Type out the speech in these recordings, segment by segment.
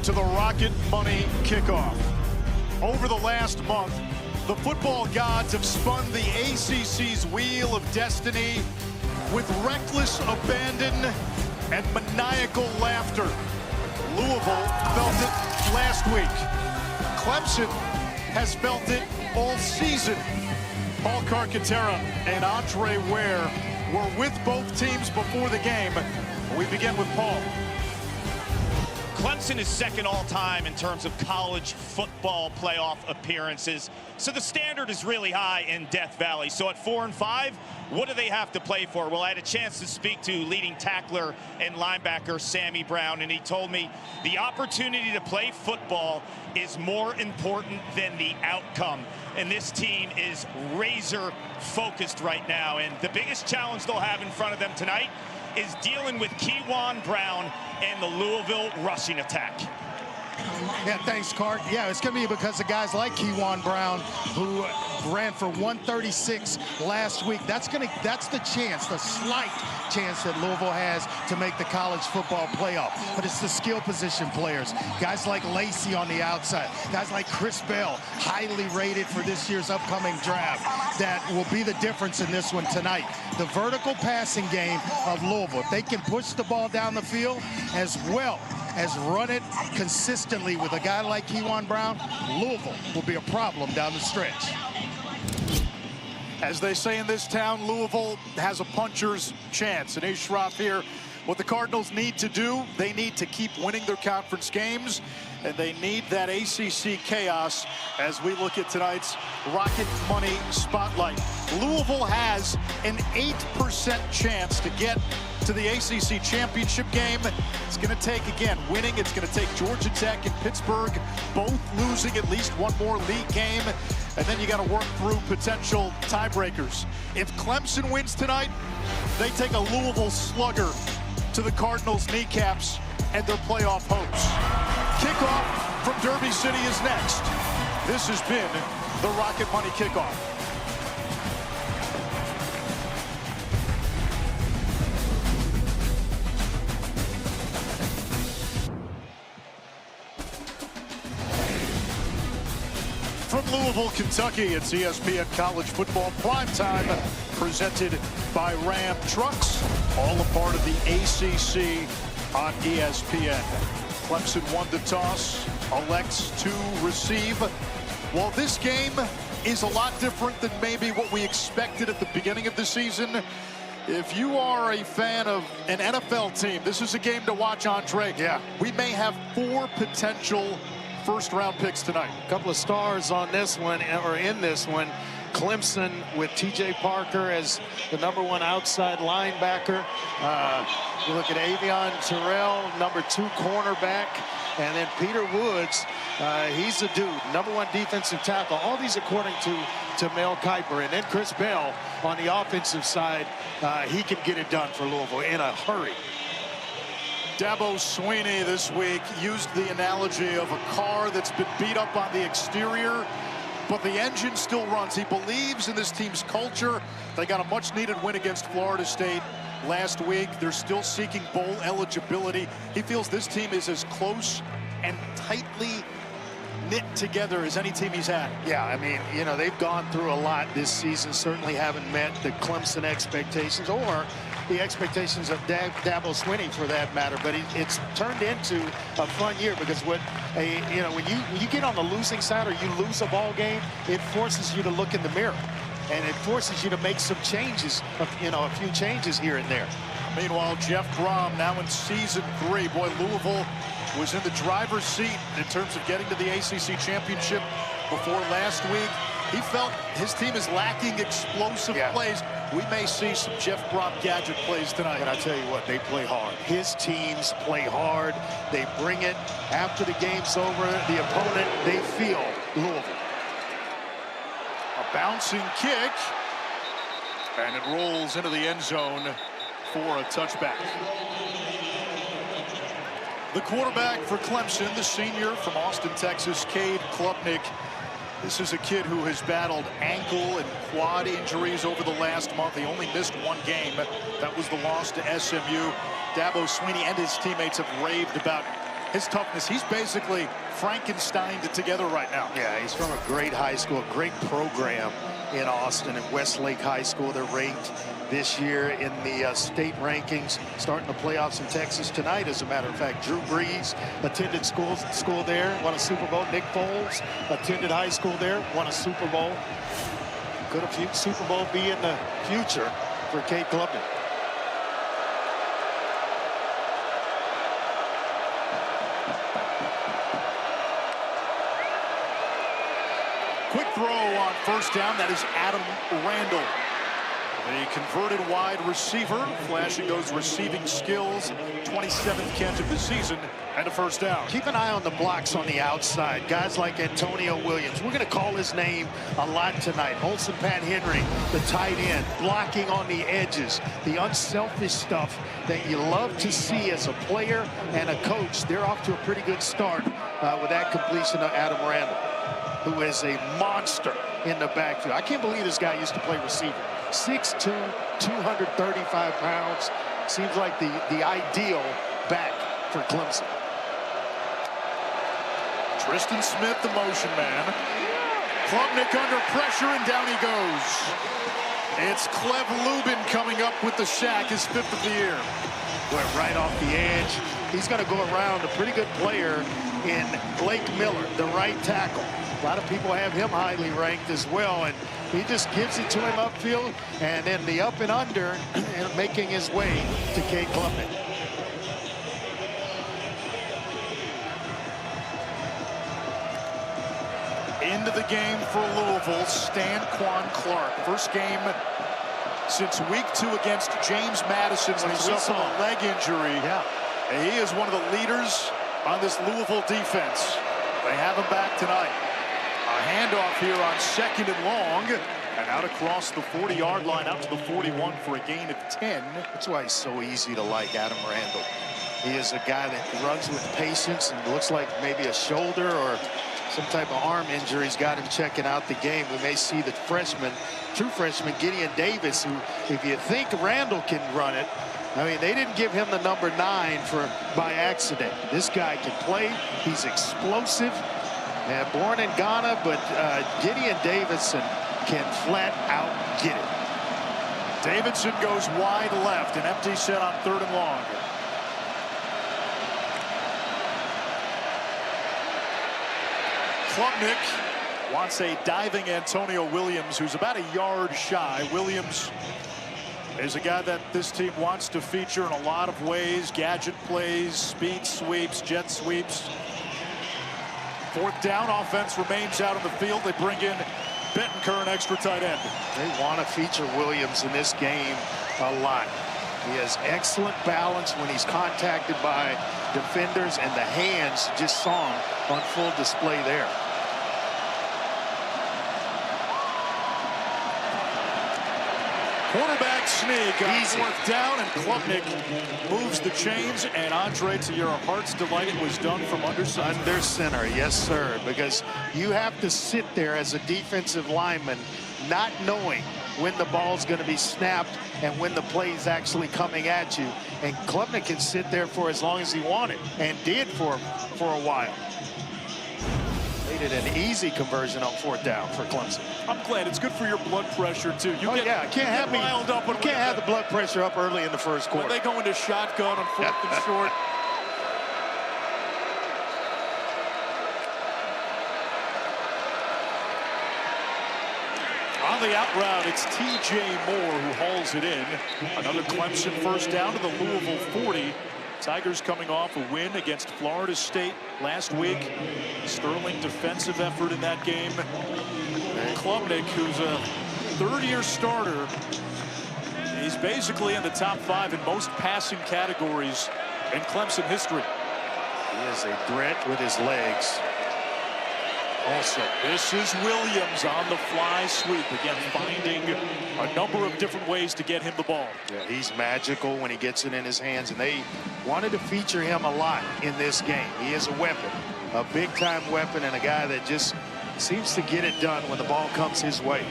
to the Rocket Money Kickoff. Over the last month, the football gods have spun the ACC's wheel of destiny with reckless abandon and maniacal laughter. Louisville felt it last week. Clemson has felt it all season. Paul Carcaterra and Andre Ware were with both teams before the game. We begin with Paul. Clemson is second all-time in terms of college football playoff appearances. So the standard is really high in Death Valley. So at 4-5, what do they have to play for? Well, I had a chance to speak to leading tackler and linebacker Sammy Brown, and he told me the opportunity to play football is more important than the outcome. And this team is razor focused right now. And the biggest challenge they'll have in front of them tonight is dealing with Kewan Brown and the Louisville rushing attack. Yeah, thanks, Cart. Yeah, it's going to be because of guys like Kewan Brown, who ran for 136 last week. That's the chance, the slight chance that Louisville has to make the college football playoff. But it's the skill position players, guys like Lacey on the outside, guys like Chris Bell, highly rated for this year's upcoming draft, that will be the difference in this one tonight. The vertical passing game of Louisville, if they can push the ball down the field as well as run it consistently with a guy like Kewan Brown, Louisville will be a problem down the stretch. As they say in this town, Louisville has a puncher's chance. And Ashraf here, what the Cardinals need to do, they need to keep winning their conference games, and they need that ACC chaos as we look at tonight's Rocket Money Spotlight. Louisville has an 8% chance to get to the ACC championship game. It's going to take, again, winning. It's going to take Georgia Tech and Pittsburgh both losing at least one more league game. And then you got to work through potential tiebreakers. If Clemson wins tonight, they take a Louisville slugger to the Cardinals' kneecaps and their playoff hopes. Kickoff from Derby City is next. This has been the Rocket Money Kickoff. From Louisville, Kentucky, it's ESPN College Football Primetime, presented by Ram Trucks, all a part of the ACC on ESPN. Clemson won the toss, elects to receive. While this game is a lot different than maybe what we expected at the beginning of the season, if you are a fan of an NFL team, this is a game to watch, Andre. Yeah. We may have 4 potential first-round picks tonight. A couple of stars on this one, or in this one. Clemson with T.J. Parker as the #1 outside linebacker. You look at Avion Terrell, #2 cornerback. And then Peter Woods, he's a dude, #1 defensive tackle. All these according to Mel Kiper. And then Chris Bell on the offensive side. He can get it done for Louisville in a hurry. Dabo Swinney this week used the analogy of a car that's been beat up on the exterior, but the engine still runs. He believes in this team's culture. They got a much-needed win against Florida State last week. They're still seeking bowl eligibility. He feels this team is as close and tightly knit together as any team he's had. Yeah, I mean, you know, they've gone through a lot this season, certainly haven't met the Clemson expectations or the expectations of Dabo Swinney for that matter, but it's turned into a fun year because when you get on the losing side or you lose a ball game, it forces you to look in the mirror and it forces you to make some changes, a few changes here and there. Meanwhile, Jeff Brom now in season 3. Boy, Louisville was in the driver's seat in terms of getting to the ACC championship before last week. He felt his team is lacking explosive plays. We may see some Jeff Brom gadget plays tonight. And I tell you what, they play hard. His teams play hard. They bring it after the game's over. The opponent, they feel Louisville. A bouncing kick, and it rolls into the end zone for a touchback. The quarterback for Clemson, the senior from Austin, Texas, Cade Klubnik. This is a kid who has battled ankle and quad injuries over the last month. He only missed 1 game. That was the loss to SMU. Dabo Swinney and his teammates have raved about his toughness. He's basically Frankensteined it together right now. Yeah, he's from a great high school, a great program in Austin at Westlake High School. They're ranked this year in the state rankings, starting the playoffs in Texas tonight. As a matter of fact, Drew Brees attended school there, won a Super Bowl. Nick Foles attended high school there, won a Super Bowl. Could a Super Bowl be in the future for Cade Klubnik? Quick throw on first down. That is Adam Randall, the converted wide receiver, flashing those receiving skills. 27th catch of the season and a first down. Keep an eye on the blocks on the outside. Guys like Antonio Williams. We're going to call his name a lot tonight. Olsen Pat Henry, the tight end, blocking on the edges. The unselfish stuff that you love to see as a player and a coach. They're off to a pretty good start with that completion of Adam Randall, who is a monster in the backfield. I can't believe this guy used to play receiver. 6'2", 235 pounds. Seems like the ideal back for Clemson. Tristan Smith, the motion man. Klubnik under pressure, and down he goes. It's Clev Lubin coming up with the sack, his 5th of the year. Went right off the edge. He's going to go around a pretty good player in Blake Miller, the right tackle. A lot of people have him highly ranked as well, and he just gives it to him upfield, and then the up and under, and making his way to Cade Klubnik. Into the game for Louisville, Stanquan Clark. First game since week 2 against James Madison when he suffered a leg injury. Yeah. And he is one of the leaders on this Louisville defense. They have him back tonight. A handoff here on 2nd and long, and out across the 40-yard line, out to the 41 for a gain of 10. That's why he's so easy to like, Adam Randall. He is a guy that runs with patience, and looks like maybe a shoulder or some type of arm injury's got him checking out the game. We may see the freshman, true freshman, Gideon Davis, who, if you think Randall can run it, I mean, they didn't give him the number 9 by accident. This guy can play. He's explosive. Born in Ghana, but Gideon Davidson can flat out get it. Davidson goes wide left, an empty set on 3rd and long. Klubnik wants a diving Antonio Williams, who's about a yard shy. Williams is a guy that this team wants to feature in a lot of ways. Gadget plays, speed sweeps, jet sweeps. 4th down, offense remains out on the field. They bring in Bettencourt, an extra tight end. They want to feature Williams in this game a lot. He has excellent balance when he's contacted by defenders, and the hands, just saw him on full display there. Quarterback sneak on 4th down, and Klubnik moves the chains, and Andre, to your heart's delight, it was done from under center. Under center, yes, sir, because you have to sit there as a defensive lineman not knowing when the ball's going to be snapped and when the play's actually coming at you. And Klubnik can sit there for as long as he wanted, and did for a while. Made it an easy conversion on 4th down for Clemson. I'm glad. It's good for your blood pressure, too. You Can't have the blood pressure up early in the first quarter. When they go into shotgun on 4th and short. On the out route, it's T.J. Moore who hauls it in. Another Clemson first down to the Louisville 40. Tigers coming off a win against Florida State last week. Sterling defensive effort in that game. Klubnik, who's a 3rd-year starter, he's basically in the top 5 in most passing categories in Clemson history. He is a threat with his legs. Also, this is Williams on the fly sweep. Again, finding a number of different ways to get him the ball. Yeah, he's magical when he gets it in his hands, and they wanted to feature him a lot in this game. He is a weapon, a big-time weapon, and a guy that just seems to get it done when the ball comes his way.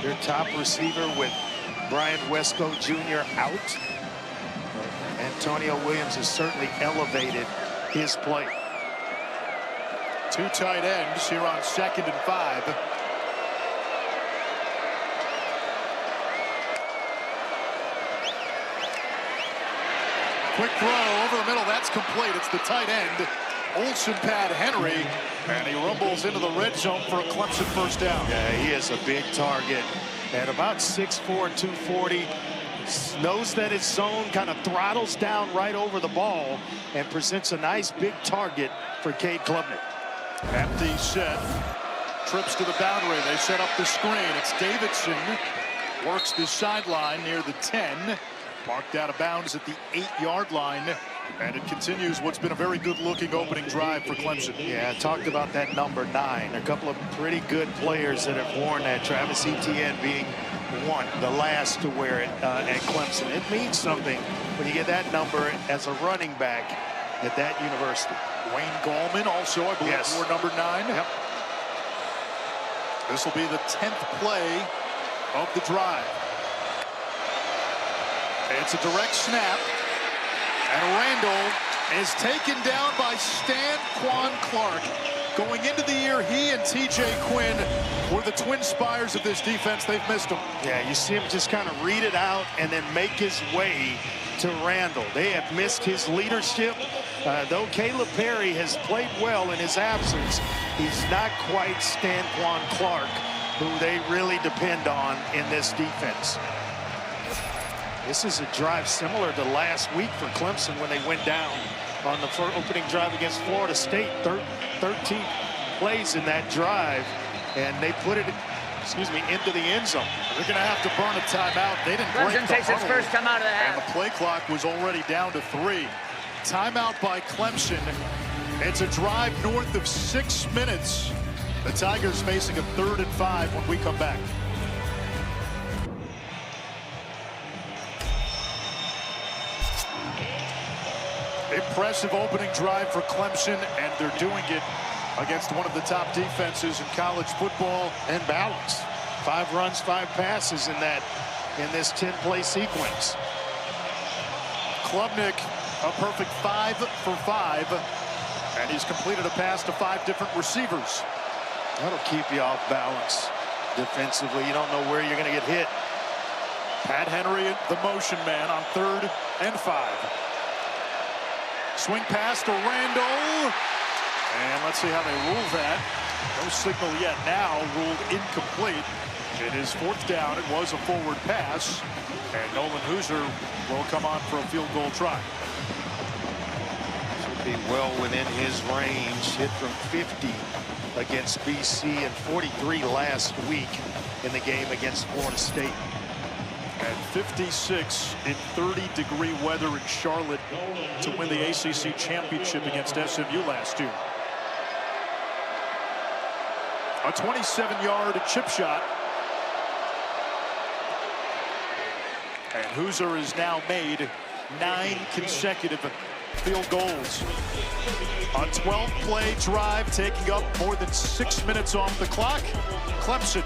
Their top receiver with Brian Wesco Jr. out. And Antonio Williams has certainly elevated his play. Two tight ends here on 2nd and 5. Quick throw over the middle. That's complete. It's the tight end, Olsen Pat Henry, and he rumbles into the red zone for a Clemson first down. Yeah, he is a big target at about 6'4", 240. Knows that his zone, kind of throttles down right over the ball and presents a nice big target for Cade Klubnik. Empty set. Trips to the boundary. They set up the screen. It's Davidson. Works the sideline near the 10. Marked out of bounds at the 8-yard line. And it continues what's been a very good-looking opening drive for Clemson. Yeah, I talked about that number 9. A couple of pretty good players that have worn that. Travis Etienne being one, the last to wear it at Clemson. It means something when you get that number as a running back at that university. Wayne Gallman also, I believe, wore number 9. Yep. This will be the 10th play of the drive. It's a direct snap. And Randall is taken down by Stanquan Clark. Going into the year, he and TJ Quinn were the twin spires of this defense. They've missed him. Yeah, you see him just kind of read it out and then make his way to Randall. They have missed his leadership. Though Caleb Perry has played well in his absence, he's not quite Stanquan Clark, who they really depend on in this defense. This is a drive similar to last week for Clemson when they went down on the opening drive against Florida State. 13 plays in that drive, and they put it, into the end zone. They're going to have to burn a timeout. They didn't break Clemson the takes its first time out of the half. And the play clock was already down to 3. Timeout by Clemson. It's a drive north of 6 minutes. The Tigers facing a 3rd and 5 when we come back. Impressive opening drive for Clemson, and they're doing it against one of the top defenses in college football. And balance. 5 runs, 5 passes in this 10-play sequence. Klubnik, a perfect 5 for 5, and he's completed a pass to 5 different receivers. That'll keep you off balance defensively. You don't know where you're going to get hit. Pat Henry, the motion man, on 3rd and 5. Swing pass to Randall. And let's see how they rule that. No signal yet. Now ruled incomplete. It is 4th down. It was a forward pass. And Nolan Hooser will come on for a field goal try. Should be well within his range. Hit from 50 against BC and 43 last week in the game against Florida State. At 56 in 30-degree weather in Charlotte to win the ACC championship against SMU last year. A 27-yard chip shot. And Hooser has now made 9 consecutive field goals. A 12-play drive taking up more than 6 minutes off the clock. Clemson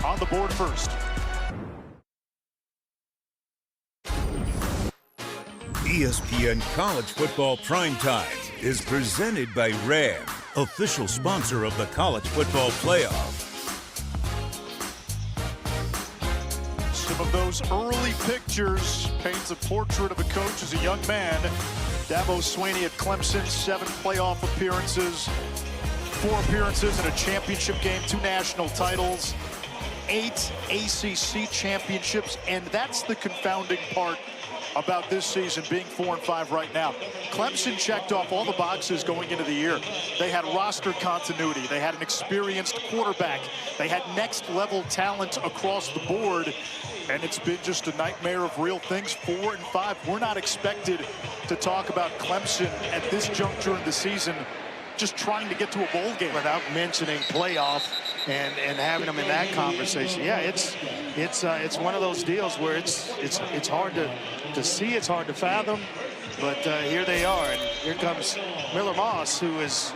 on the board first. ESPN College Football Primetime is presented by Ram, official sponsor of the College Football Playoff. Some of those early pictures paints a portrait of a coach as a young man. Dabo Swinney at Clemson, 7 playoff appearances, 4 appearances in a championship game, 2 national titles, 8 ACC championships, and that's the confounding part about this season being 4 and 5 right now. Clemson checked off all the boxes going into the year. They had roster continuity. They had an experienced quarterback. They had next level talent across the board. And it's been just a nightmare of real things. 4 and 5. We're not expected to talk about Clemson at this juncture in the season just trying to get to a bowl game. Without mentioning playoff and having them in that conversation. Yeah, it's one of those deals where it's hard to see, it's hard to fathom, but here they are, and here comes Miller Moss, who has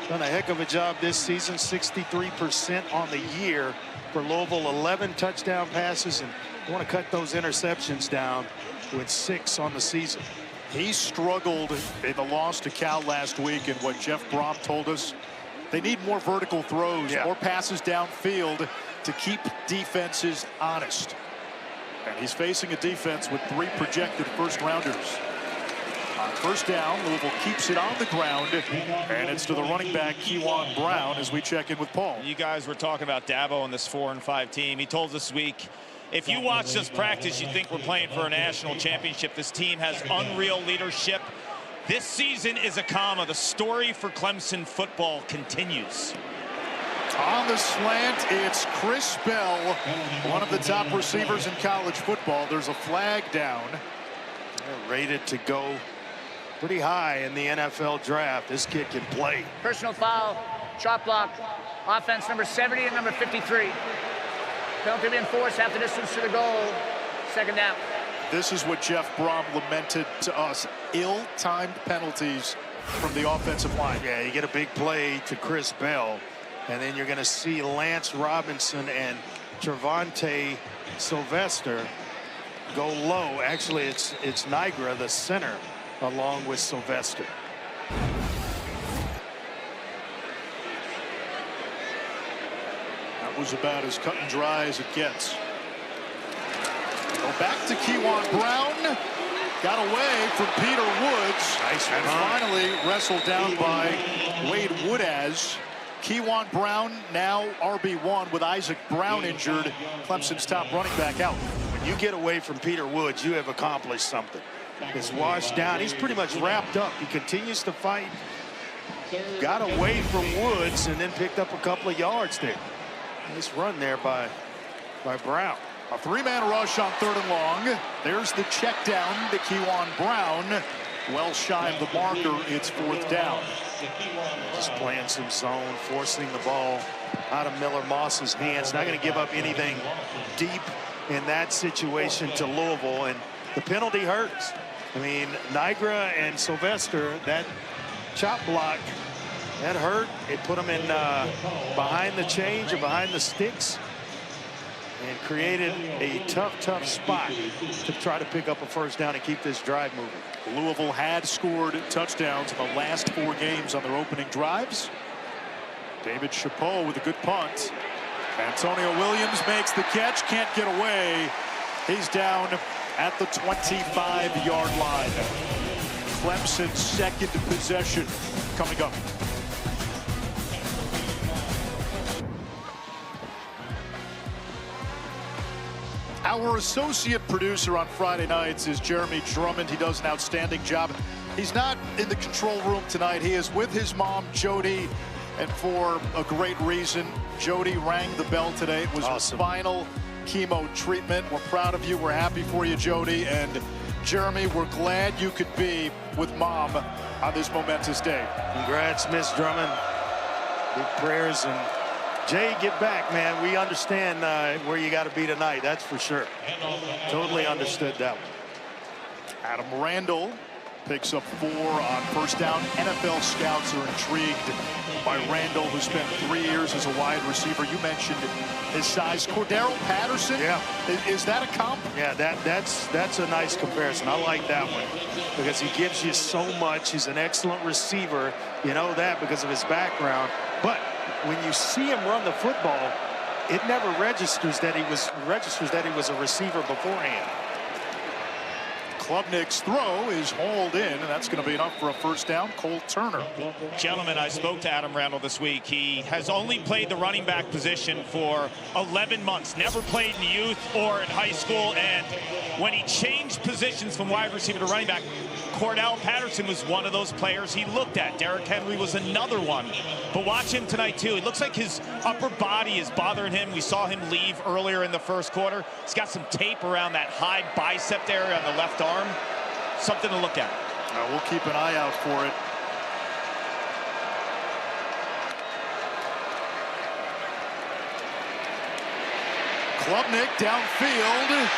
done a heck of a job this season. 63% on the year for Louisville, 11 touchdown passes, and you want to cut those interceptions down with 6 on the season. He struggled in the loss to Cal last week, and what Jeff Brom told us, they need more vertical throws, more passes downfield to keep defenses honest. And he's facing a defense with 3 projected first-rounders. On first down, Louisville keeps it on the ground, and it's to the running back, Kewan Brown, as we check in with Paul. You guys were talking about Dabo and this 4-5 team. He told us this week, if you watch this practice, you think we're playing for a national championship. This team has unreal leadership. This season is a comma. The story for Clemson football continues. On the slant, it's Chris Bell, one of the top receivers in college football. There's a flag down. They're rated to go pretty high in the NFL draft. This kid can play. Personal foul, shot block, offense number 70 and number 53. Penalty being enforced after distance to the goal. Second down. This is what Jeff Brom lamented to us. Ill-timed penalties from the offensive line. Yeah, you get a big play to Chris Bell, and then you're going to see Lance Robinson and Trevante Sylvester go low. Actually, it's Nigra, the center, along with Sylvester. That was about as cut and dry as it gets. Go back to Kewan Brown. Got away from Peter Woods. Nice and finally wrestled down by Wade Woodaz. Kewan Brown now RB1 with Isaac Brown injured. Clemson's top running back out. When you get away from Peter Woods, you have accomplished something. It's washed down. He's pretty much wrapped up. He continues to fight. Got away from Woods and then picked up a couple of yards there. Nice run there by Brown. A 3-man rush on 3rd and long. There's the check down to Kewan Brown. Well shy of the marker. It's 4th down. Just playing some zone, forcing the ball out of Miller Moss's hands. Not going to give up anything deep in that situation to Louisville, and the penalty hurts. I mean, Nigra and Sylvester, that chop block, that hurt. It put them in behind the change or behind the sticks and created a tough spot to try to pick up a 1st down and keep this drive moving. Louisville had scored touchdowns in the last 4 games on their opening drives. David Chapeau with a good punt. Antonio Williams makes the catch, can't get away. He's down at the 25-yard line. Clemson's 2nd possession coming up. Our associate producer on Friday nights is Jeremy Drummond. He does an outstanding job. He's not in the control room tonight. He is with his mom, Jody, and for a great reason. Jody rang the bell today. It was awesome. Her final chemo treatment. We're proud of you. We're happy for you, Jody. And Jeremy, we're glad you could be with Mom on this momentous day. Congrats, Miss Drummond. Big prayers. And Jay, get back, man. We understand where you got to be tonight. That's for sure. Totally understood that one. Adam Randall picks up 4 on 1st down. NFL scouts are intrigued by Randall, who spent 3 years as a wide receiver. You mentioned his size. Cordero Patterson, is that a comp? Yeah, that's a nice comparison. I like that one because he gives you so much. He's an excellent receiver. You know that because of his background. But when you see him run the football, it never registers that he was a receiver beforehand. Klubnik's throw is hauled in, and that's going to be enough for a 1st down. Cole Turner. Gentlemen, I spoke to Adam Randall this week. He has only played the running back position for 11 months. Never played in youth or in high school. And when he changed positions from wide receiver to running back, Cordell Patterson was one of those players he looked at. Derrick Henry was another one. But watch him tonight, too. It looks like his upper body is bothering him. We saw him leave earlier in the 1st quarter. He's got some tape around that high bicep area on the left arm. Something to look at. We'll keep an eye out for it. Klubnik downfield.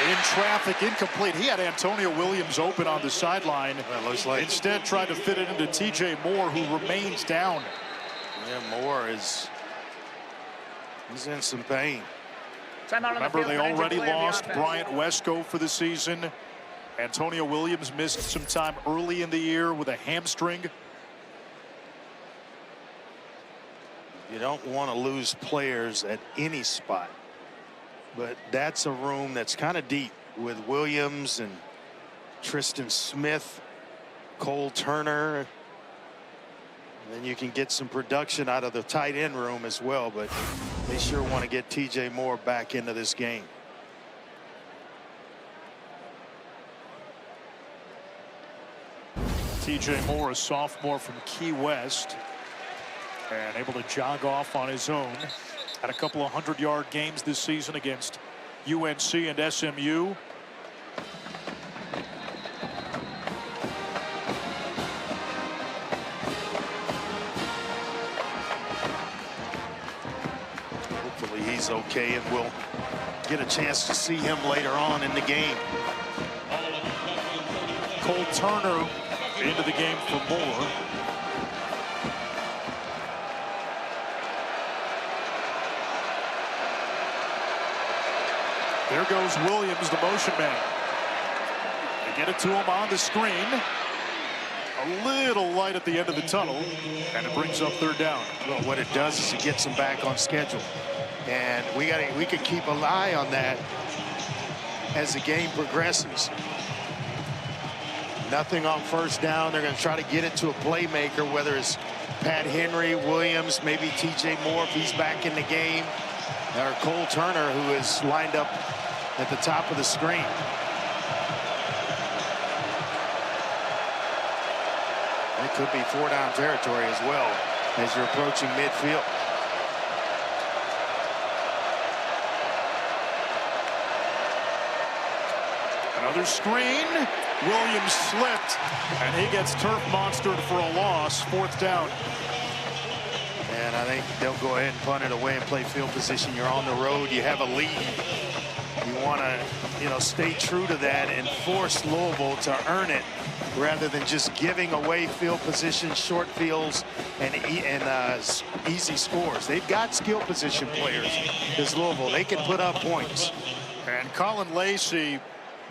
In traffic, incomplete. He had Antonio Williams open on the sideline. Looks like. Instead tried to fit it into TJ Moore, who remains down. Yeah, Moore he's in some pain. Remember, they already lost Bryant Wesco for the season. Antonio Williams missed some time early in the year with a hamstring. You don't want to lose players at any spot, but that's a room that's kind of deep with Williams and Tristan Smith, Cole Turner. And then you can get some production out of the tight end room as well, but they sure want to get TJ Moore back into this game. TJ Moore, a sophomore from Key West, and able to jog off on his own. Had a couple of 100-yard games this season against UNC and SMU. Hopefully he's okay, and we'll get a chance to see him later on in the game. Cole Turner into the game for Moore. There goes Williams, the motion man. They get it to him on the screen. A little light at the end of the tunnel, and it brings up third down. Well, what it does is it gets them back on schedule, and we can keep an eye on that as the game progresses. Nothing on first down. They're going to try to get it to a playmaker, whether it's Pat Henry, Williams, maybe TJ Moore if he's back in the game, or Cole Turner, who is lined up at the top of the screen. It could be 4-down territory as well as you're approaching midfield. Another screen. Williams slipped, and he gets turf monstered for a loss. Fourth down. And I think they'll go ahead and punt it away and play field position. You're on the road. You have a lead. You want to, stay true to that and force Louisville to earn it rather than just giving away field position, short fields, and easy scores. They've got skill position players. This Louisville, they can put up points. And Colin Lacey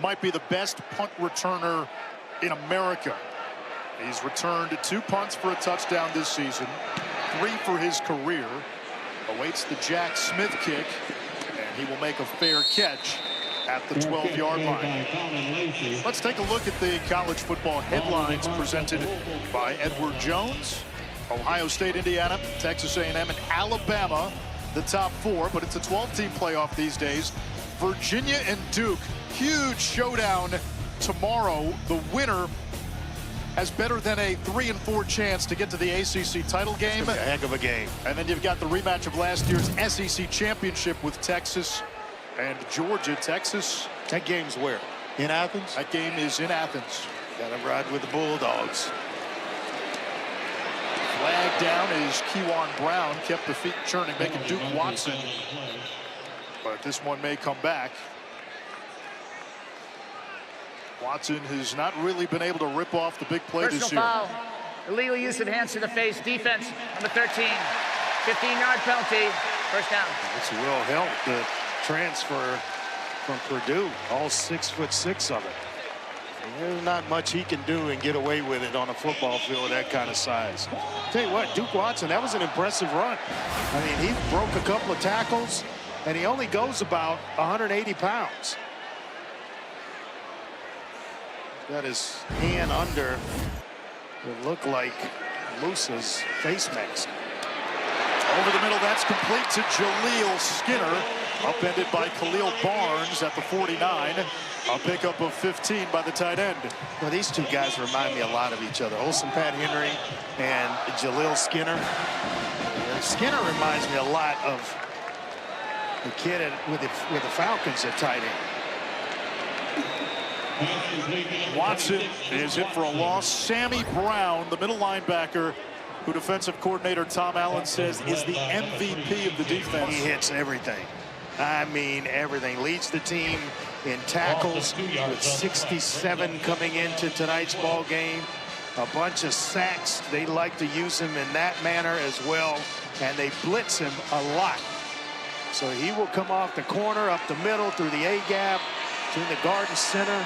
might be the best punt returner in America. He's returned 2 punts for a touchdown this season, 3 for his career. Awaits the Jack Smith kick, and he will make a fair catch at the 12-yard line. Let's take a look at the college football headlines presented by Edward Jones. Ohio State, Indiana, Texas A&M, and Alabama, the top 4, but it's a 12-team playoff these days. Virginia and Duke, huge showdown tomorrow. The winner has better than a 3-4 chance to get to the ACC title game. It's a heck of a game. And then you've got the rematch of last year's SEC championship with Texas and Georgia. Texas. That game's where? In Athens? That game is in Athens. Got to ride with the Bulldogs. Flag down is Kewan Brown. Kept the feet churning, making Duke Watson. But this one may come back. Watson has not really been able to rip off the big play this year. Personal foul. Illegal use of hands to the face. Defense, number 13. 15-yard penalty. First down. This will help the transfer from Purdue. All 6'6" of it. There's not much he can do and get away with it on a football field that kind of size. Tell you what, Duke Watson, that was an impressive run. I mean, he broke a couple of tackles, and he only goes about 180 pounds. Got his hand under what looked like Musa's face mask. Over the middle, that's complete to Jaleel Skinner. Upended by Khalil Barnes at the 49. A pickup of 15 by the tight end. Well, these two guys remind me a lot of each other. Olsen Pat Henry and Jaleel Skinner. Skinner reminds me a lot of the kid with the Falcons at tight end. Watson is in for a loss. Sammy Brown, the middle linebacker, who defensive coordinator Tom Allen says is the MVP of the defense. He hits everything. I mean, everything. Leads the team in tackles with 67 coming into tonight's ball game. A bunch of sacks. They like to use him in that manner as well, and they blitz him a lot. So he will come off the corner, up the middle, through the A-gap, to the Garden Center.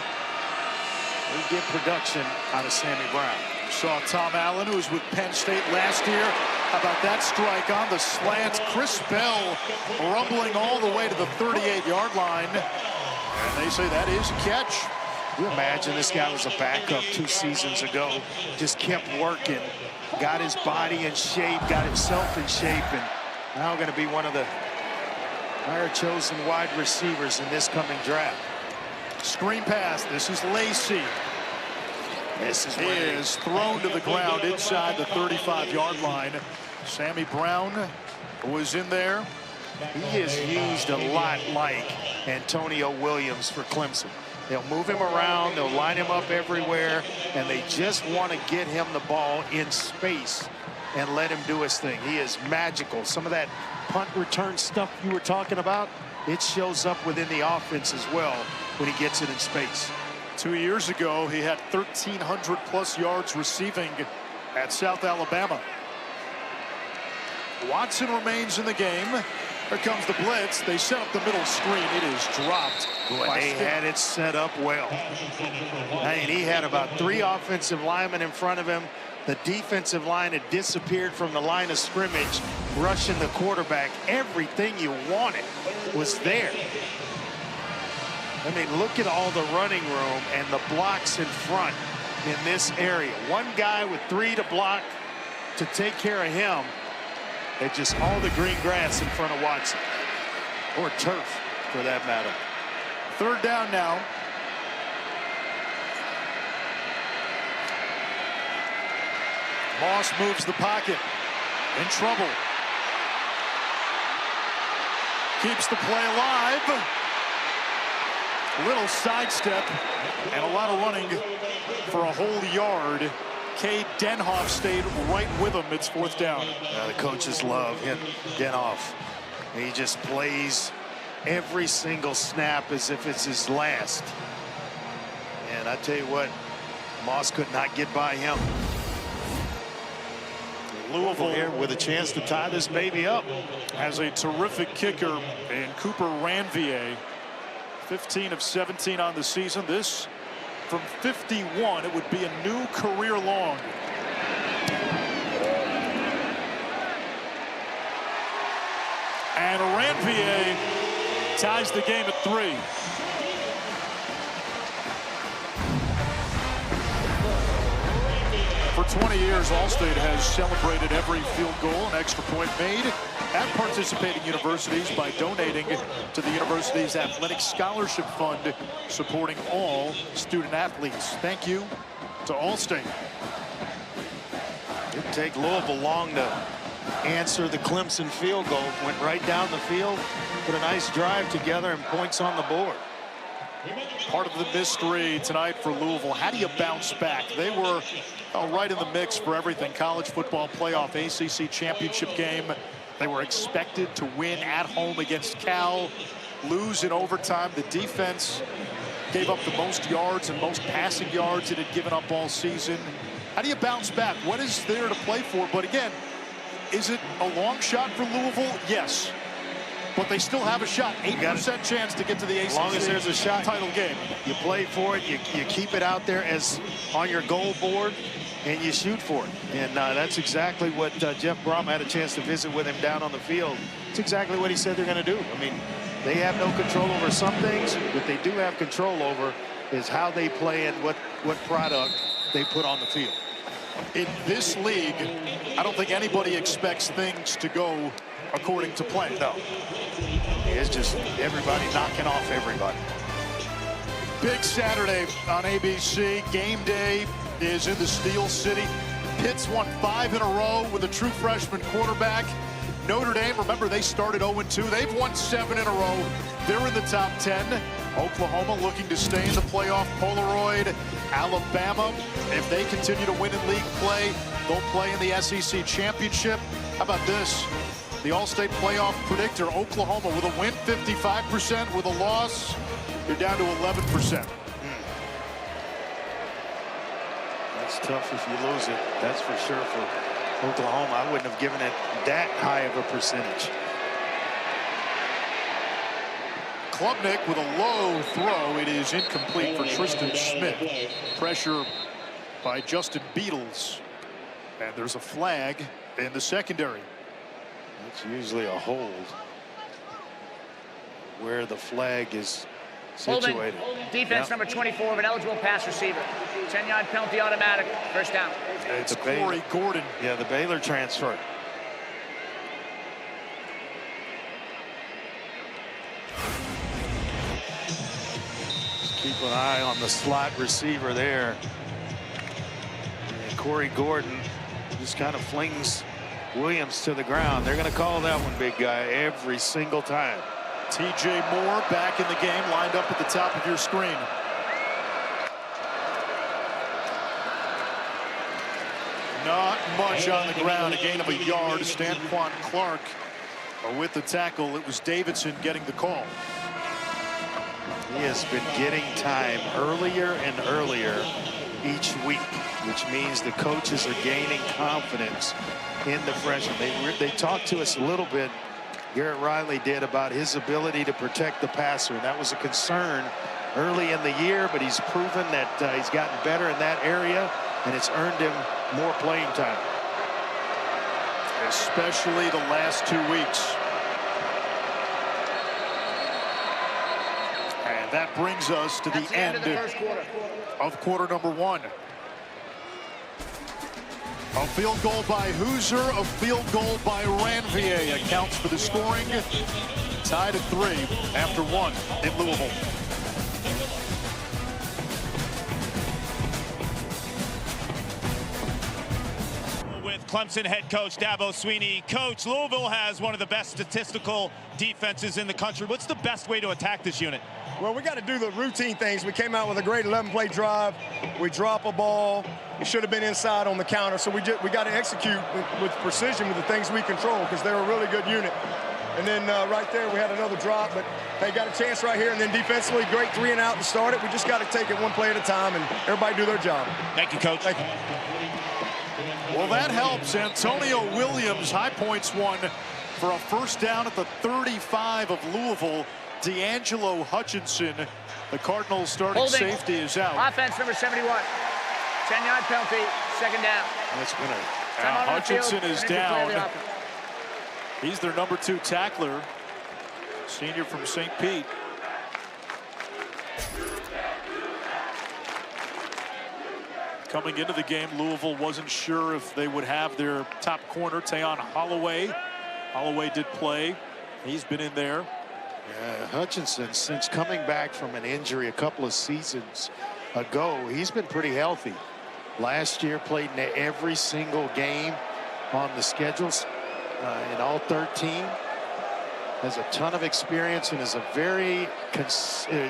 We get production out of Sammy Brown. Saw Tom Allen, who was with Penn State last year. How about that strike on the slant? Chris Bell rumbling all the way to the 38-yard line. And they say that is a catch. You imagine this guy was a backup 2 seasons ago, just kept working, got his body in shape, got himself in shape, and now going to be one of the higher chosen wide receivers in this coming draft. Screen pass. This is Lacey. This is He is thrown to the ground inside the 35-yard line. Sammy Brown was in there. He is used a lot like Antonio Williams for Clemson. They'll move him around, they'll line him up everywhere, and they just want to get him the ball in space and let him do his thing. He is magical. Some of that punt return stuff you were talking about, it shows up within the offense as well when he gets it in space. 2 years ago, he had 1,300+ yards receiving at South Alabama. Watson remains in the game. Here comes the blitz. They set up the middle screen. It is dropped. They had it set up well. I mean, he had about 3 offensive linemen in front of him. The defensive line had disappeared from the line of scrimmage, rushing the quarterback. Everything you wanted was there. I mean, look at all the running room and the blocks in front in this area. One guy with 3 to block to take care of him. And just all the green grass in front of Watson, or turf for that matter. 3rd down now. Moss moves the pocket. In trouble. Keeps the play alive. Little sidestep and a lot of running for a whole yard. Cade Denhoff stayed right with him. It's 4th down. The coaches love him, Denhoff. He just plays every single snap as if it's his last. And I tell you what, Moss could not get by him. Louisville here with a chance to tie this baby up. Has a terrific kicker in Cooper Ranvier. 15 of 17 on the season. This from 51, it would be a new career long. And Ranvier ties the game at 3. For 20 years, Allstate has celebrated every field goal and extra point made at participating universities by donating to the university's athletic scholarship fund, supporting all student athletes. Thank you to Allstate. Didn't take Louisville long to answer the Clemson field goal. Went right down the field, put a nice drive together, and points on the board. Part of the mystery tonight for Louisville. How do you bounce back? They were right in the mix for everything. College football playoff, ACC championship game. They were expected to win at home against Cal, lose in overtime. The defense gave up the most yards and most passing yards it had given up all season. How do you bounce back? What is there to play for? But again, is it a long shot for Louisville? Yes. But they still have a shot. 8% chance to get to the ACC as long as there's a shot, title game. You play for it. You keep it out there as on your goal board, and you shoot for it. And that's exactly what Jeff Brom had a chance to visit with him down on the field. It's exactly what he said they're going to do. I mean, they have no control over some things. What they do have control over is how they play and what product they put on the field. In this league, I don't think anybody expects things to go according to plan. No. It's just everybody knocking off everybody. Big Saturday on ABC. Game day is in the Steel City. Pitt's won 5 in a row with a true freshman quarterback. Notre Dame, remember, they started 0-2. They've won 7 in a row. They're in the top 10. Oklahoma looking to stay in the playoff Polaroid. Alabama, if they continue to win in league play, they'll play in the SEC championship. How about this? The Allstate playoff predictor, Oklahoma with a win 55%, with a loss, you're down to 11%. That's tough if you lose it. That's for sure for Oklahoma. I wouldn't have given it that high of a percentage. Klubnik with a low throw. It is incomplete for Tristan Schmidt. Pressure by Justin Beatles. And there's a flag in the secondary. It's usually a hold where the flag is situated. Defense number 24 of an eligible pass receiver. 10-yard penalty automatic. First down. It's Corey Gordon. Yeah, the Baylor transfer. Just keep an eye on the slot receiver there. And Corey Gordon just kind of flings Williams to the ground. They're going to call that one, big guy, every single time. TJ Moore back in the game, lined up at the top of your screen. Not much on the ground. A gain of a yard. Stanquan Clark with the tackle. It was Davidson getting the call. He has been getting time earlier and earlier each week, which means the coaches are gaining confidence in the freshman. They talked to us a little bit, Garrett Riley did, about his ability to protect the passer. And that was a concern early in the year, but he's proven that he's gotten better in that area, and it's earned him more playing time. Especially the last 2 weeks. And that brings us to the end of the first quarter. Of quarter number 1. A field goal by Hoosier, a field goal by Ranvier accounts for the scoring. Tied at 3 after 1 in Louisville. With Clemson head coach Dabo Swinney. Coach, Louisville has one of the best statistical defenses in the country. What's the best way to attack this unit? Well, we got to do the routine things. We came out with a great 11-play drive. We drop a ball. We should have been inside on the counter. So we got to execute with precision with the things we control, because they're a really good unit. And then right there, we had another drop, but they got a chance right here. And then defensively, great 3 and out to start it. We just got to take it one play at a time and everybody do their job. Thank you, Coach. Thank you. Well, that helps. Antonio Williams, high points one for a first down at the 35 of Louisville. D'Angelo Hutchinson, the Cardinals starting safety, is out. Offense number 71. 10-yard penalty, second down. That's been Hutchinson is down. He's their number 2 tackler, senior from St. Pete. Coming into the game, Louisville wasn't sure if they would have their top corner, Tayon Holloway. Holloway did play. He's been in there. Yeah, Hutchinson, since coming back from an injury a couple of seasons ago, he's been pretty healthy. Last year, played in every single game on the schedules in all 13. Has a ton of experience and is a very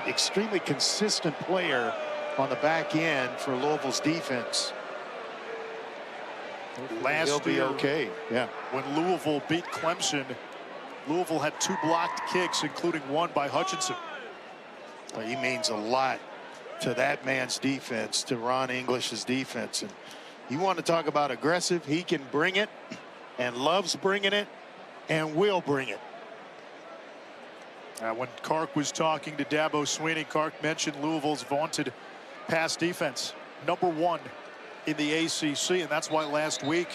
extremely consistent player on the back end for Louisville's defense. Last year, okay. Yeah. When Louisville beat Clemson, Louisville had 2 blocked kicks, including 1 by Hutchinson. Well, he means a lot to that man's defense, to Ron English's defense. And you want to talk about aggressive, he can bring it and loves bringing it and will bring it. When Kark was talking to Dabo Swinney, Kark mentioned Louisville's vaunted pass defense, number 1 in the ACC, and that's why last week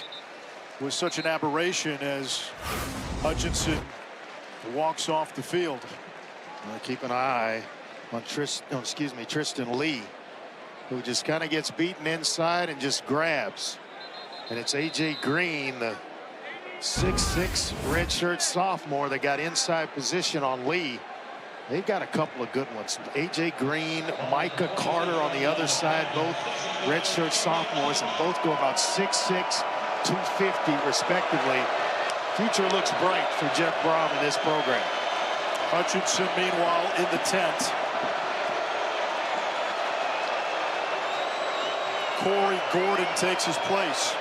was such an aberration as Hutchinson walks off the field. Keep an eye on Tristan Lee, who just kind of gets beaten inside and just grabs. And it's A.J. Green, the 6'6" redshirt sophomore, that got inside position on Lee. They've got a couple of good ones. A.J. Green, Micah Carter on the other side, both redshirt sophomores, and both go about 6'6", 250 respectively. Future looks bright for Jeff Brom in this program. Hutchinson, meanwhile, in the tent. Corey Gordon takes his place.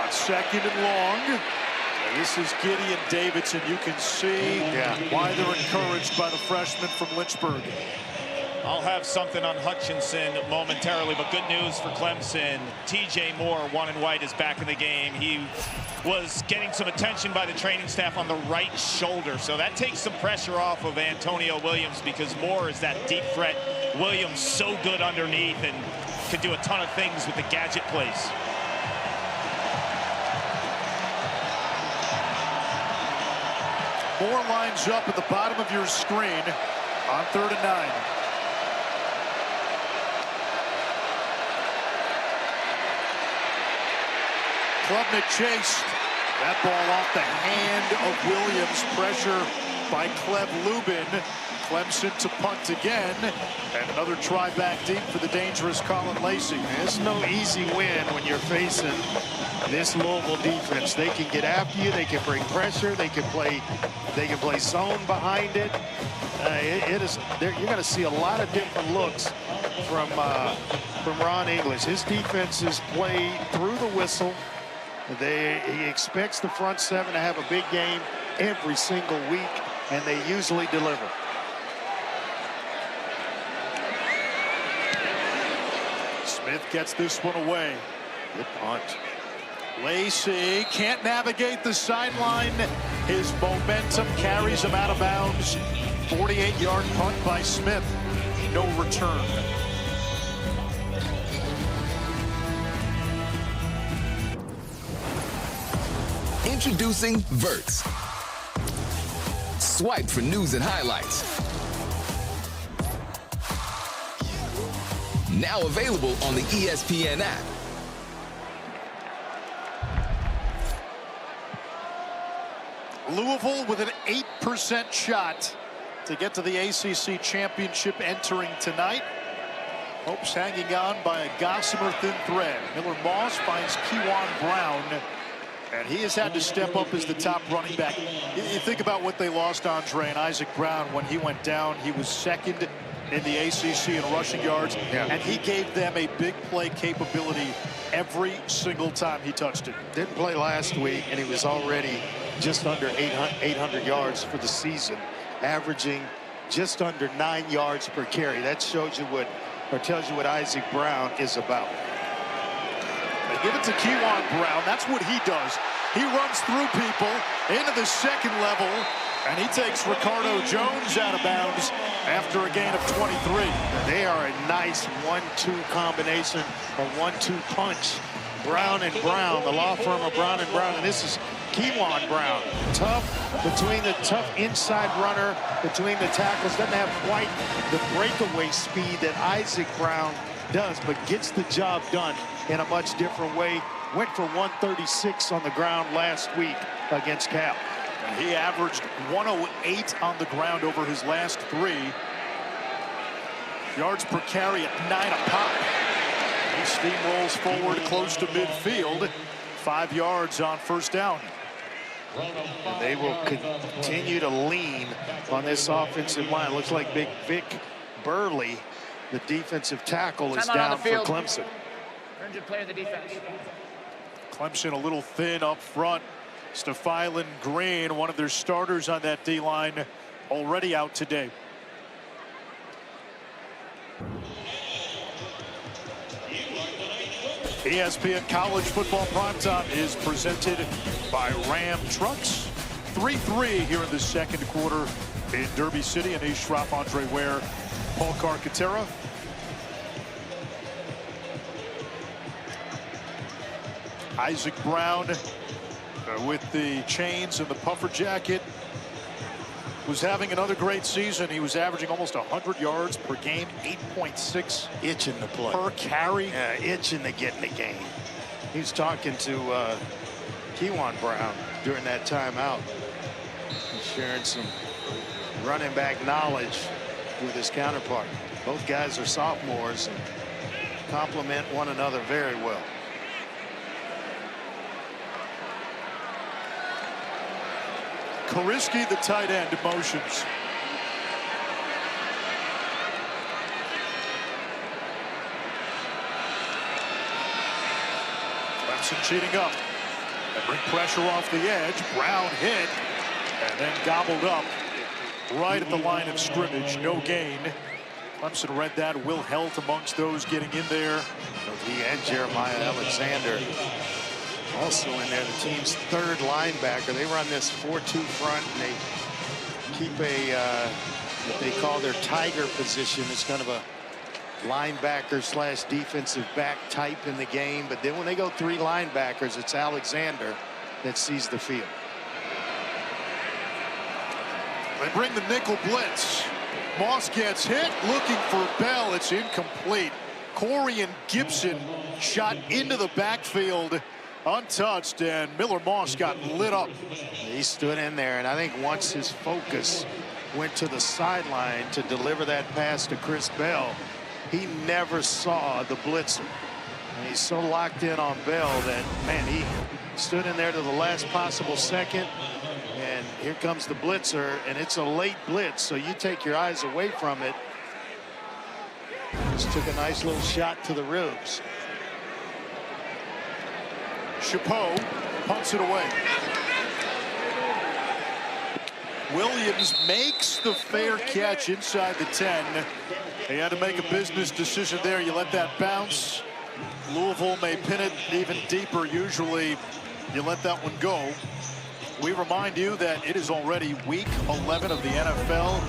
On 2nd and long. This is Gideon Davidson. You can see why they're encouraged by the freshman from Lynchburg. I'll have something on Hutchinson momentarily, but good news for Clemson. TJ Moore, 1 and white, is back in the game. He was getting some attention by the training staff on the right shoulder, so that takes some pressure off of Antonio Williams, because Moore is that deep threat. Williams so good underneath and can do a ton of things with the gadget plays. Moore lines up at the bottom of your screen on 3rd and 9. Klubnik chased. That ball off the hand of Williams. Pressure by Cleb Lubin. Clemson to punt again. And another try back deep for the dangerous Colin Lacey. It's no easy win when you're facing this Louisville defense. They can get after you. They can bring pressure. They can play zone behind it. You're going to see a lot of different looks from Ron English. His defenses play through the whistle. He expects the front seven to have a big game every single week, and they usually deliver. Smith gets this one away. Good punt. Lacey can't navigate the sideline. His momentum carries him out of bounds. 48-yard punt by Smith. No return. Introducing Verts. Swipe for news and highlights. Now available on the ESPN app. Louisville with an 8% shot to get to the ACC championship entering tonight. Hopes hanging on by a gossamer thin thread. Miller Moss finds Kewan Brown, and he has had to step up as the top running back. You think about what they lost, Andre, and Isaac Brown. When he went down, he was second in the ACC in rushing yards, and he gave them a big play capability every single time he touched it. Didn't play last week, and he was already just under 800 yards for the season, averaging just under 9 yards per carry. That shows you what, or tells you what Isaac Brown is about. They give it to Kewan Brown. That's what he does. He runs through people into the second level, and he takes Ricardo Jones out of bounds after a gain of 23. They are a nice 1-2 combination, a 1-2 punch. Brown and Brown, the law firm of Brown and Brown, and this is Kewan Brown. Tough inside runner between the tackles. Doesn't have quite the breakaway speed that Isaac Brown does, but gets the job done in a much different way. Went for 136 on the ground last week against Cal. He averaged 108 on the ground over his last 3. Yards per carry at 9 a pop. He steamrolls forward close to midfield. 5 yards on first down. And they will continue to lean on this offensive line. Looks like Big Vic Burley, the defensive tackle, is down for Clemson. Injured player of the defense. Clemson a little thin up front. Stephylan Green, one of their starters on that D-line, already out today. ESPN College Football Primetime is presented by Ram Trucks. 3-3 here in the second quarter in Derby City. Anish Shroff, Andre Ware, Paul Carcaterra. Isaac Brown with the chains and the puffer jacket was having another great season. He was averaging almost 100 yards per game, 8.6 itching to play per carry. Yeah, itching to get in the game. He was talking to Kewan Brown during that timeout. He's sharing some running back knowledge with his counterpart. Both guys are sophomores and complement one another very well. Koriski, the tight end, motions. Clemson cheating up. They bring pressure off the edge. Brown hit and then gobbled up right at the line of scrimmage. No gain. Clemson read that. Will Helt amongst those getting in there. He and Jeremiah Alexander also in there, the team's third linebacker. They run this 4-2 front, and they keep a what they call their tiger position. It's kind of a linebacker slash defensive back type in the game. But then when they go three linebackers, it's Alexander that sees the field. They bring the nickel blitz. Moss gets hit, looking for Bell. It's incomplete. Corey and Gibson shot into the backfield untouched, and Miller Moss got lit up. He stood in there, and I think once his focus went to the sideline to deliver that pass to Chris Bell, he never saw the blitzer. And he's so locked in on Bell that, man, he stood in there to the last possible second. And here comes the blitzer, and it's a late blitz, so you take your eyes away from it. Just took a nice little shot to the ribs. Chapeau punts it away. Williams makes the fair catch inside the 10. They had to make a business decision there. You let that bounce. Louisville may pin it even deeper. Usually you let that one go. We remind you that it is already week 11 of the NFL.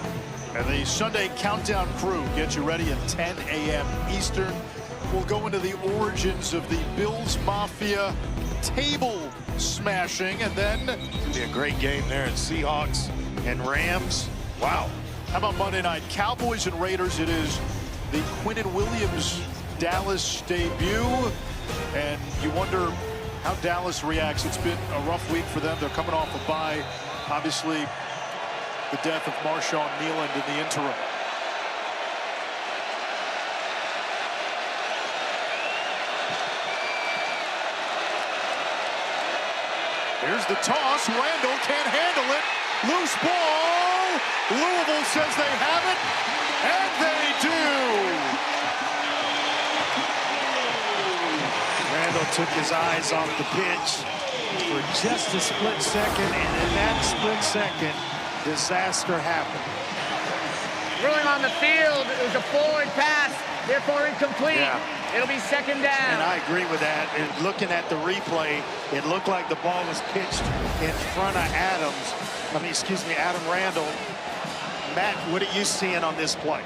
And the Sunday Countdown crew gets you ready at 10 a.m. Eastern. We'll go into the origins of the Bills Mafia table smashing, and then It'll be a great game there in Seahawks and Rams. Wow. How about Monday night? Cowboys and Raiders. It is the Quinnen Williams Dallas debut, and you wonder how Dallas reacts. It's been a rough week for them. They're coming off a bye. Obviously, the death of Marshawn Nealand in the interim. Here's the toss. Randall can't handle it. Loose ball. Louisville says they have it, and they do. Randall took his eyes off the pitch for just a split second, and in that split second, disaster happened. Ruling on the field, it was a forward pass, therefore incomplete. Yeah. It'll be second down. And I agree with that. And looking at the replay, it looked like the ball was pitched in front of Adam Randall. Matt, what are you seeing on this play?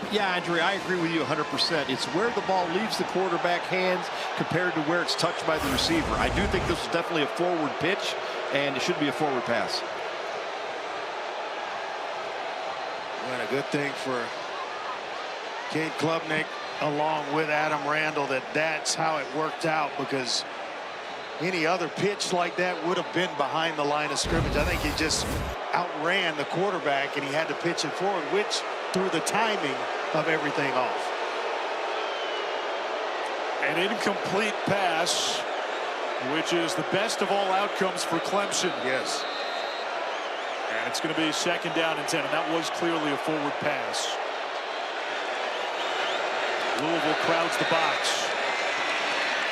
Yeah, Andre, I agree with you 100%. It's where the ball leaves the quarterback hands compared to where it's touched by the receiver. I do think this is definitely a forward pitch, and it should be a forward pass. And a good thing for Cade Klubnik, along with Adam Randall, that's how it worked out, because any other pitch like that would have been behind the line of scrimmage. I think he just outran the quarterback, and he had to pitch it forward, which threw the timing of everything off. An incomplete pass, which is the best of all outcomes for Clemson. Yes. And it's going to be second down and 10, and that was clearly a forward pass. Louisville crowds the box.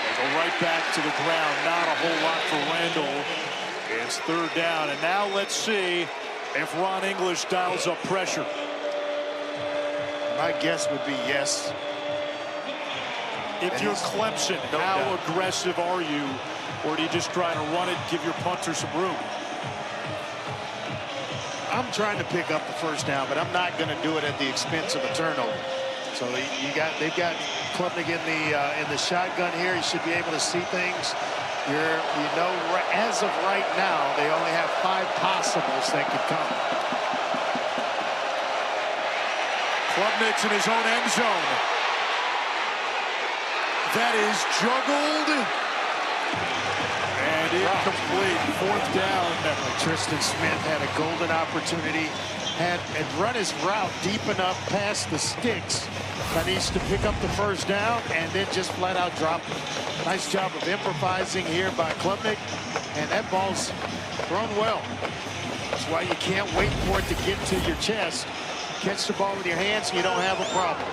They go right back to the ground. Not a whole lot for Randall. It's third down, and now let's see if Ron English dials up pressure. My guess would be yes. If you're Clemson, how aggressive are you? Or do you just try to run it, give your punter some room? I'm trying to pick up the first down, but I'm not going to do it at the expense of a turnover. So they've got Klubnik in the shotgun here. He should be able to see things. As of right now, they only have 5 possibles that could come. Klubnik's in his own end zone. That is juggled. And incomplete. Fourth down. Tristan Smith had a golden opportunity. Had run his route deep enough past the sticks. That needs to pick up the first down and then just flat out drop it. Nice job of improvising here by Klubnik. And that ball's thrown well. That's why you can't wait for it to get to your chest. Catch the ball with your hands and you don't have a problem.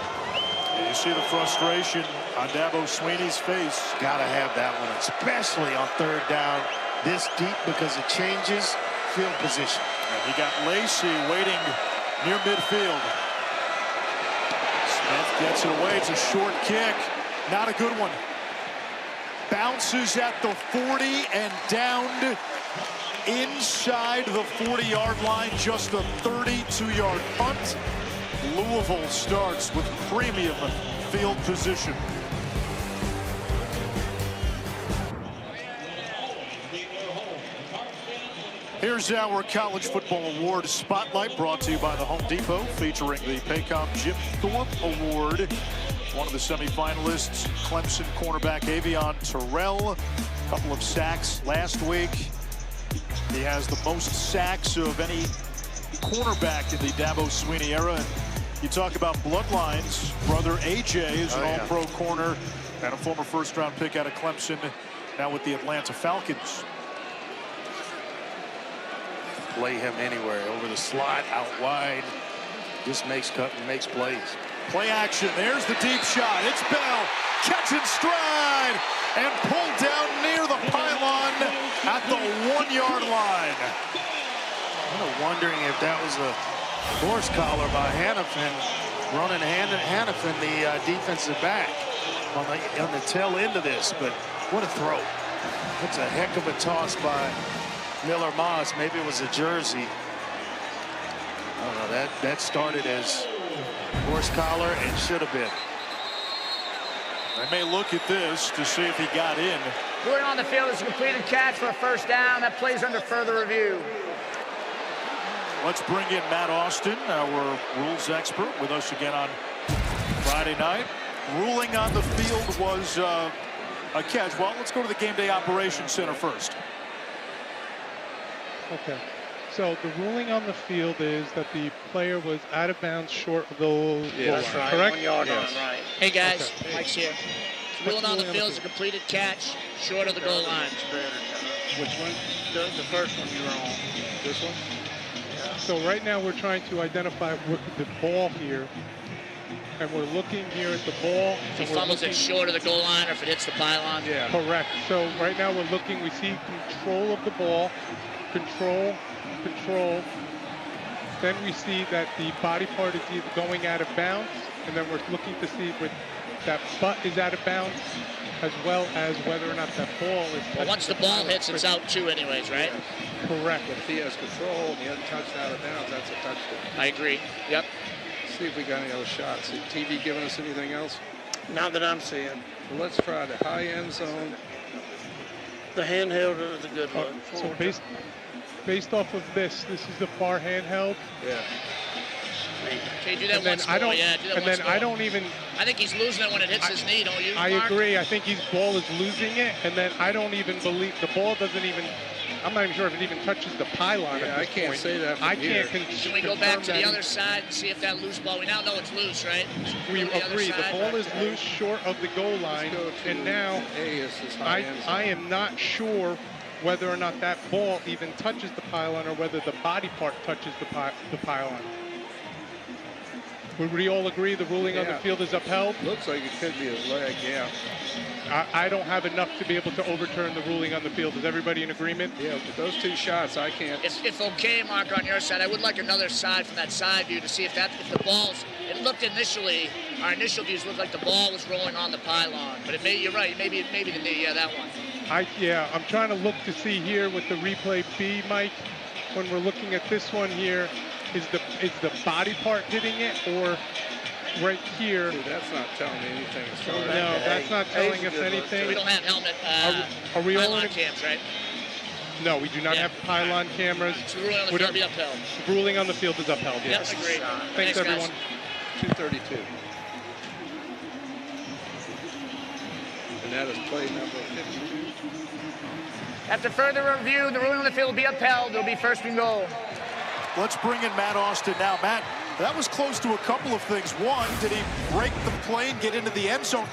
And you see the frustration on Dabo Swinney's face. Gotta have that one, especially on third down this deep, because it changes field position. And you got Lacey waiting near midfield. Smith gets it away. It's a short kick. Not a good one. Bounces at the 40 and downed inside the 40-yard line. Just a 32-yard punt. Louisville starts with premium field position. Here's our College Football Award Spotlight, brought to you by the Home Depot, featuring the Paycom Jim Thorpe Award. One of the semifinalists, Clemson cornerback Avion Terrell. A couple of sacks last week. He has the most sacks of any cornerback in the Dabo Swinney era. And you talk about bloodlines. Brother AJ is an all-pro corner and a former first-round pick out of Clemson, now with the Atlanta Falcons. Play him anywhere, over the slot, out wide. Just makes plays. Play action. There's the deep shot. It's Bell. Catch in stride and pulled down near the pylon at the 1-yard line. I'm wondering if that was a horse collar by Hannafin, running Hannafin, the defensive back, on the tail end of this. But what a throw. That's a heck of a toss by Miller Moss. Maybe it was a jersey. I don't know. That started as horse collar and should have been. They may look at this to see if he got in. Going on the field is a completed catch for a first down. That plays under further review. Let's bring in Matt Austin, our rules expert, with us again on Friday night. Ruling on the field was a catch. Well, let's go to the Game Day Operations Center first. Okay. So the ruling on the field is that the player was out of bounds short of the goal line, correct? 1 yard line, right. Hey guys, Okay. Mike's here. Ruling on the field is a completed catch short of the goal line. Which one? The first one you were on. This one? Yeah. So right now we're trying to identify the ball here. And we're looking here at the ball. If he fumbles it short of the goal line or if it hits the pylon. Yeah. Correct. So right now we're looking, we see control of the ball. Control. Then we see that the body part is either going out of bounds, and then we're looking to see if that butt is out of bounds, as well as whether or not that ball is. Well, once the ball hits, it's out too anyways, right? Correct. But if he has control and he hasn't touched out of bounds, that's a touchdown. I agree. Yep. See if we got any other shots. Is TV giving us anything else? Not that I'm seeing. Well, let's try the high end zone. The handheld is a good one. So based off of this is the far handheld. Yeah. Okay, do that and then once I don't, more. Yeah, do that and once then more. I don't even. I think he's losing it when it hits his knee, don't you, I Mark? agree. I think his ball is losing it, and then I don't even believe the ball doesn't even. I'm not even sure if it even touches the pylon. Yeah, at this I can't point. say that. I can't. Can we go back to the other side and see if that loose ball? We now know it's loose, right? We agree. The ball is loose, short of the goal line, and now I am not sure whether or not that ball even touches the pylon or whether the body part touches the pylon. Would we all agree the ruling on the field is upheld? Looks like it could be his leg, yeah. I don't have enough to be able to overturn the ruling on the field. Is everybody in agreement? Yeah, but those two shots, I can't. If okay, Mark, on your side, I would like another side from that side view to see if the ball's. It looked initially, our initial views looked like the ball was rolling on the pylon, but you're right. Maybe the knee. Yeah, that one. I'm trying to look to see here with the replay B, Mike. When we're looking at this one here, is the body part hitting it or right here? Dude, that's not telling me anything. No, that's not telling us anything. We don't have helmet. Are we all pylon cams, right? No, we do not have pylon cameras. So the ruling on the field be upheld. The ruling on the field is upheld. Yes. Yep, agreed. Thanks, everyone. 232. And that is play number 52. After further review, the ruling on the field will be upheld. It'll be first and goal. Let's bring in Matt Austin now. Matt, that was close to a couple of things. One, did he break the play and get into the end zone?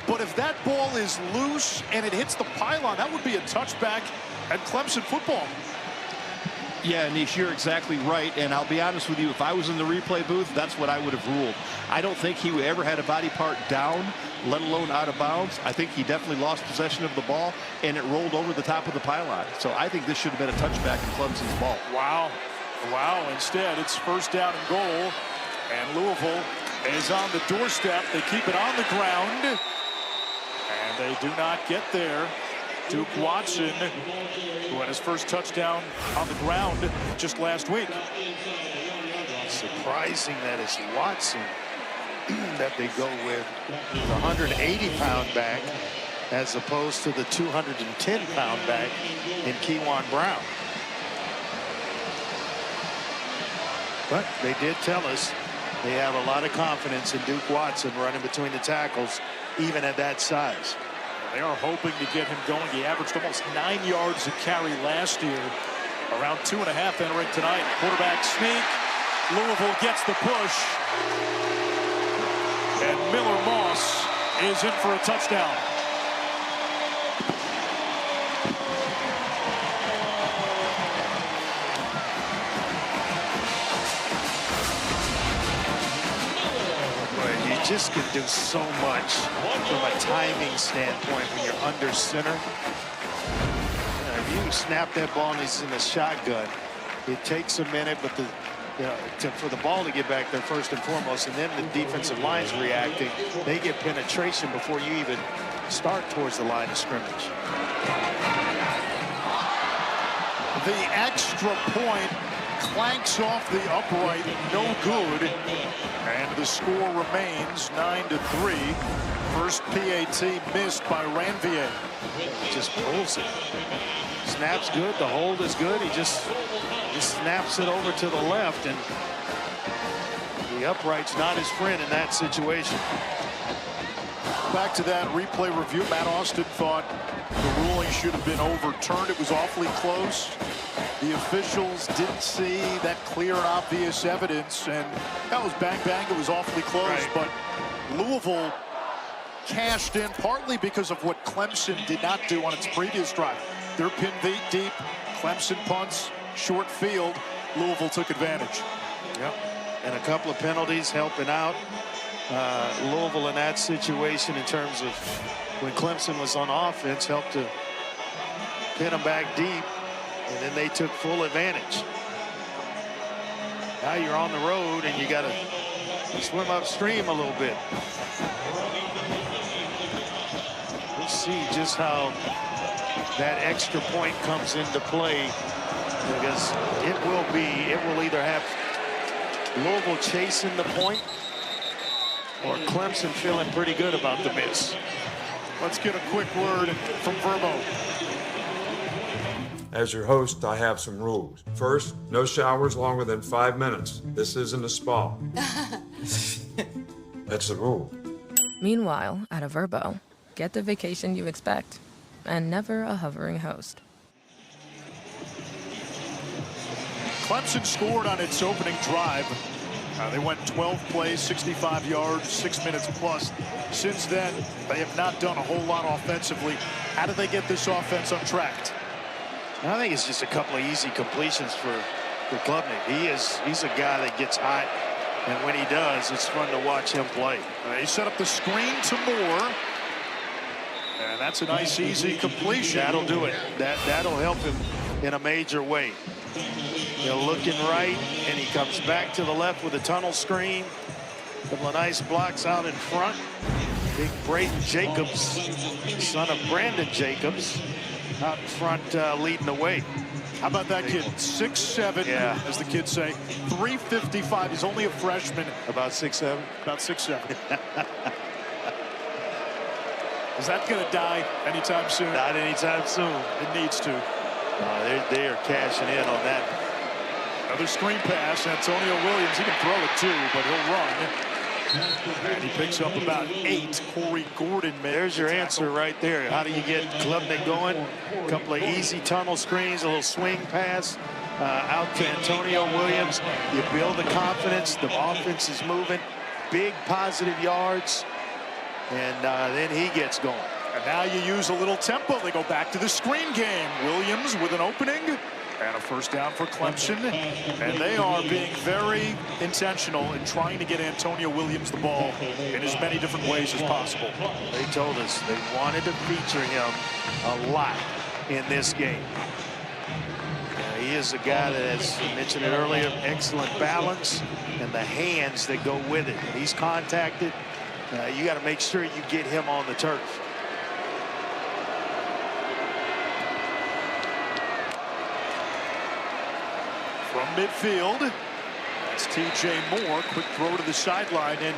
But if that ball is loose and it hits the pylon, that would be a touchback at Clemson football. Yeah, Nish, you're exactly right. And I'll be honest with you, if I was in the replay booth, that's what I would have ruled. I don't think he ever had a body part down, let alone out of bounds. I think he definitely lost possession of the ball, and it rolled over the top of the pylon. So I think this should have been a touchback in Clemson's ball. Wow. Instead, it's first down and goal. And Louisville is on the doorstep. They keep it on the ground, and they do not get there. Duke Watson, who had his first touchdown on the ground just last week. Surprising that it's Watson that they go with, the 180-pound back, as opposed to the 210-pound back in Kewan Brown. But they did tell us they have a lot of confidence in Duke Watson running between the tackles, even at that size. They are hoping to get him going. He averaged almost 9 yards a carry last year, around 2.5 entering tonight. Quarterback sneak. Louisville gets the push. And Miller Moss is in for a touchdown. You just can do so much from a timing standpoint when you're under center. If you snap that ball and he's in the shotgun, it takes a minute, but for the ball to get back there first and foremost, and then the defensive line's reacting. They get penetration before you even start towards the line of scrimmage. The extra point clanks off the upright, no good, and the score remains 9-3. First PAT missed by Ranvier. Just pulls it. Snap's good, the hold is good. He just snaps it over to the left, and the upright's not his friend in that situation. Back to that replay review. Matt Austin thought the ruling should have been overturned. It was awfully close. The officials didn't see that clear and obvious evidence, and that was bang bang. It was awfully close, right. But Louisville cashed in partly because of what Clemson did not do on its previous drive. They're pinned deep. Clemson punts, short field. Louisville took advantage. Yep. And a couple of penalties helping out Louisville in that situation in terms of when Clemson was on offense, helped to pin them back deep, and then they took full advantage. Now you're on the road and you got to swim upstream a little bit. We'll see just how that extra point comes into play, because it will either have Louisville chasing the point or Clemson feeling pretty good about the miss. Let's get a quick word from Verbo. As your host, I have some rules. First, no showers longer than 5 minutes. This isn't a spa. That's the rule. Meanwhile, at a Verbo, get the vacation you expect, and never a hovering host. Clemson scored on its opening drive. They went 12 plays, 65 yards, 6 minutes plus. Since then, they have not done a whole lot offensively. How do they get this offense untracked? I think it's just a couple of easy completions for Klubnik. He's a guy that gets hot, and when he does, it's fun to watch him play. They set up the screen to Moore, and that's a nice, easy completion. That'll do it. That'll help him in a major way. Looking right, and he comes back to the left with a tunnel screen. A couple of nice blocks out in front. Big Braden Jacobs, son of Brandon Jacobs, out in front leading the way. How about that kid? 6'7", yeah, as the kids say. 355. He's only a freshman. About 6'7"? About 6'7". Is that going to die anytime soon? Not anytime soon. It needs to. They are cashing in on that. Another screen pass. Antonio Williams, he can throw it too, but he'll run. And he picks up about 8. Corey Gordon. There's your answer right there. How do you get Klubnik going? A couple of easy tunnel screens, a little swing pass out to Antonio Williams. You build the confidence. The offense is moving. Big positive yards. And then he gets going. And now you use a little tempo. They go back to the screen game. Williams with an opening and a first down for Clemson. And they are being very intentional in trying to get Antonio Williams the ball in as many different ways as possible. They told us they wanted to feature him a lot in this game. he is a guy that, as I mentioned it earlier, excellent balance and the hands that go with it. When he's contacted, you got to make sure you get him on the turf. From midfield, that's T.J. Moore. Quick throw to the sideline, and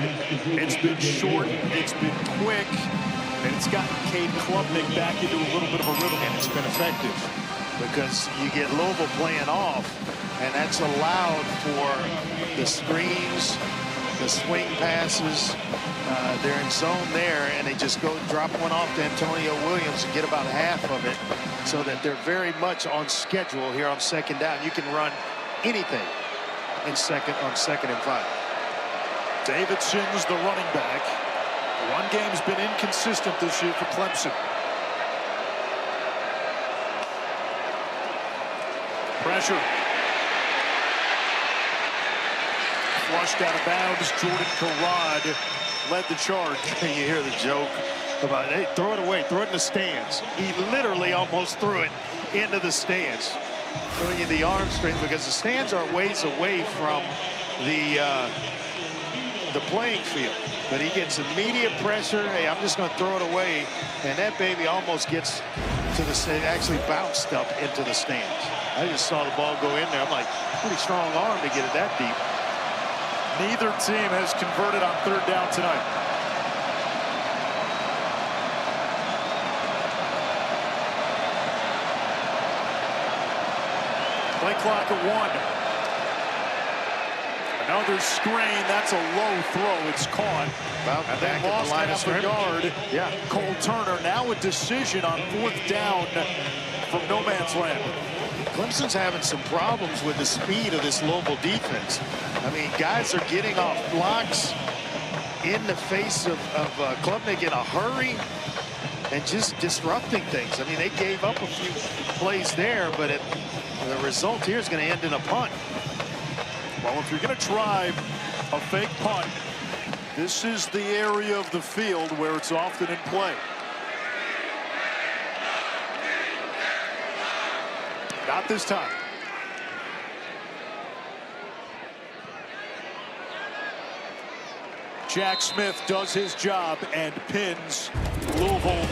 it's been short, it's been quick, and it's gotten Cade Klubnik back into a little bit of a rhythm. And it's been effective because you get Louisville playing off, and that's allowed for the screens, the swing passes. They're in zone there, and they just go drop one off to Antonio Williams and get about half of it, so that they're very much on schedule here on second down. You can run anything in on second and 5. Davidson's the running back. The run game's been inconsistent this year for Clemson. Pressure. Flushed out of bounds. Jordan Carrad led the charge. You hear the joke about, hey, throw it away, throw it in the stands. He literally almost threw it into the stands. Showing you the arm strength, because the stands are ways away from the playing field. But he gets immediate pressure. Hey, I'm just going to throw it away. And that baby almost gets to the stand, actually bounced up into the stands. I just saw the ball go in there. I'm like, pretty strong arm to get it that deep. Neither team has converted on third down tonight. Play clock at 1. Another screen. That's a low throw. It's caught. And then lost half a yard. Yeah. Cole Turner now a decision on fourth down from no man's land. Clemson's having some problems with the speed of this Louisville defense. I mean, guys are getting off blocks in the face of Klubnik in a hurry and just disrupting things. I mean, they gave up a few plays there, but the result here is going to end in a punt. Well, if you're going to try a fake punt, this is the area of the field where it's often in play. Not this time. Jack Smith does his job and pins Louisville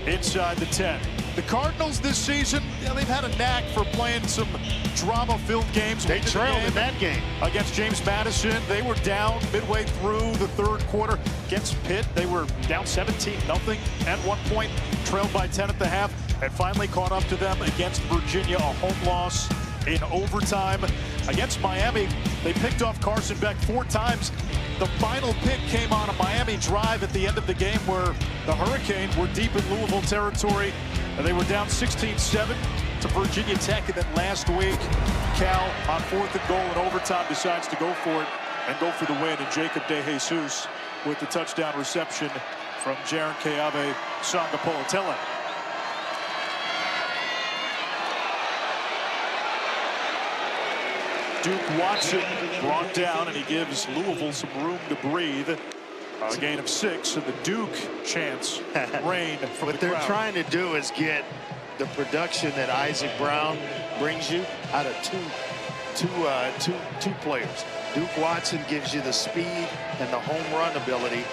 inside the 10. The Cardinals this season, they've had a knack for playing some drama-filled games. They trailed in that game against James Madison. They were down midway through the third quarter. Against Pitt, they were down 17-0 at one point, trailed by 10 at the half, and finally caught up to them against Virginia, a home loss in overtime. Against Miami, they picked off Carson Beck 4 times. The final pick came on a Miami drive at the end of the game where the Hurricanes were deep in Louisville territory, and they were down 16-7 to Virginia Tech. And then last week, Cal on 4th and goal in overtime decides to go for it and go for the win. And Jacob DeJesus with the touchdown reception from Jaron Keave Sangapolatele. Duke Watson brought down, and he gives Louisville some room to breathe. A gain of 6, and the Duke chants rain from What the they're crowd. trying to do is get the production that Isaac Brown brings you out of two players. Duke Watson gives you the speed and the home run ability.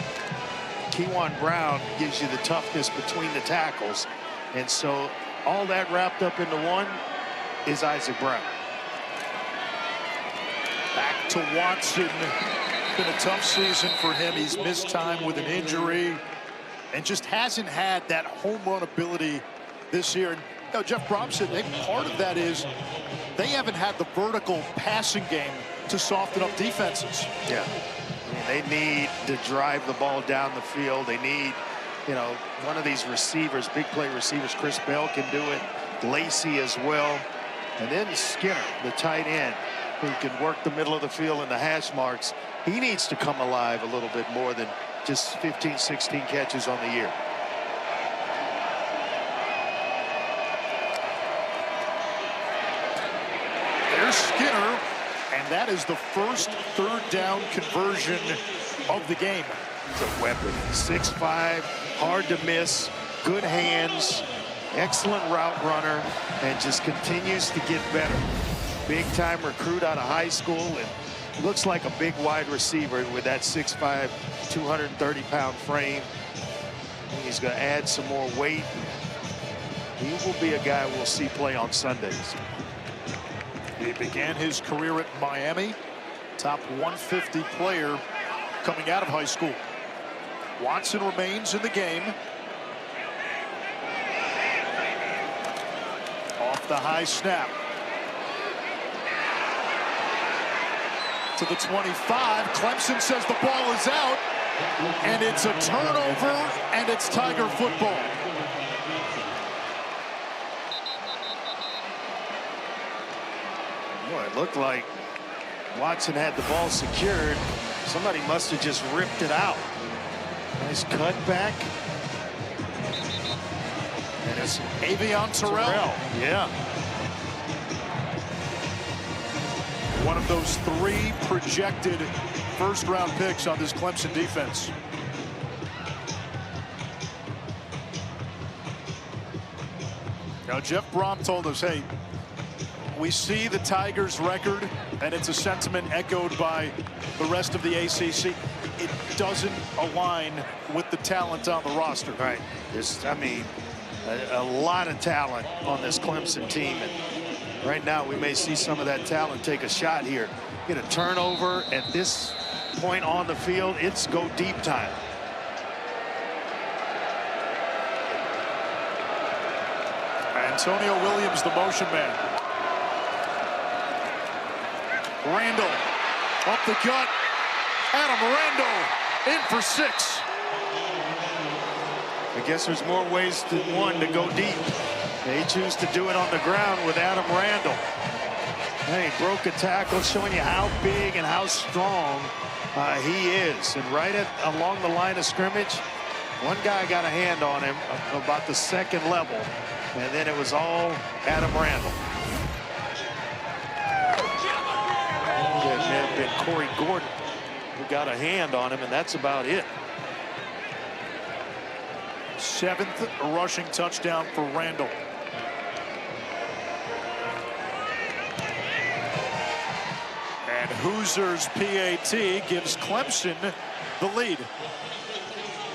Kewan Brown gives you the toughness between the tackles. And so all that wrapped up into one is Isaac Brown. Back to Watson. Been a tough season for him. He's missed time with an injury and just hasn't had that home run ability this year. And you know, Jeff Brom said part of that is they haven't had the vertical passing game to soften up defenses. Yeah. I mean, they need to drive the ball down the field. They need, you know, one of these receivers, big play receivers. Chris Bell can do it. Lacey as well. And then Skinner, the tight end, who can work the middle of the field and the hash marks. He needs to come alive a little bit more than just 15, 16 catches on the year. There's Skinner, and that is the first third down conversion of the game. He's a weapon. 6'5", hard to miss, good hands. Excellent route runner and just continues to get better. Big-time recruit out of high school and looks like a big wide receiver with that 6'5", 230-pound frame. He's going to add some more weight. He will be a guy we'll see play on Sundays. He began his career at Miami, top 150 player coming out of high school. Watson remains in the game. Off the high snap. To the 25. Clemson says the ball is out. And it's a turnover, and it's Tiger football. Boy, it looked like Watson had the ball secured. Somebody must have just ripped it out. Nice cut back. And it's Avion Terrell. Yeah. One of those 3 projected first-round picks on this Clemson defense. Now, Jeff Brom told us, hey, we see the Tigers' record, and it's a sentiment echoed by the rest of the ACC. It doesn't align with the talent on the roster. Right. I mean, a lot of talent on this Clemson team. And right now, we may see some of that talent take a shot here. Get a turnover at this point on the field. It's go deep time. Antonio Williams, the motion man. Randall up the gut. Adam Randall in for 6. I guess there's more ways than one to go deep. They choose to do it on the ground with Adam Randall. Hey, broke a tackle, showing you how big and how strong he is. And right along the line of scrimmage, one guy got a hand on him about the second level. And then it was all Adam Randall. It may have been Corey Gordon who got a hand on him, and that's about it. 7th rushing touchdown for Randall. And Hoosiers PAT gives Clemson the lead.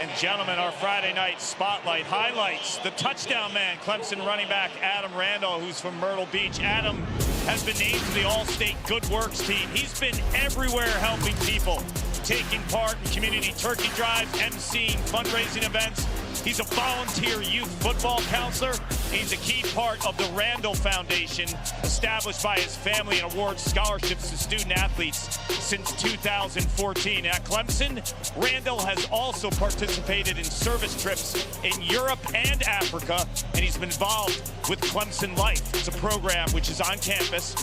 And gentlemen, our Friday night spotlight highlights the touchdown man, Clemson running back Adam Randall, who's from Myrtle Beach. Adam has been named to the All-State Good Works team. He's been everywhere helping people, taking part in community turkey drives, emceeing fundraising events. He's a volunteer youth football counselor. He's a key part of the Randall Foundation, established by his family and awards scholarships to student athletes since 2014. At Clemson, Randall has also participated in service trips in Europe and Africa, and he's been involved with Clemson Life. It's a program which is on campus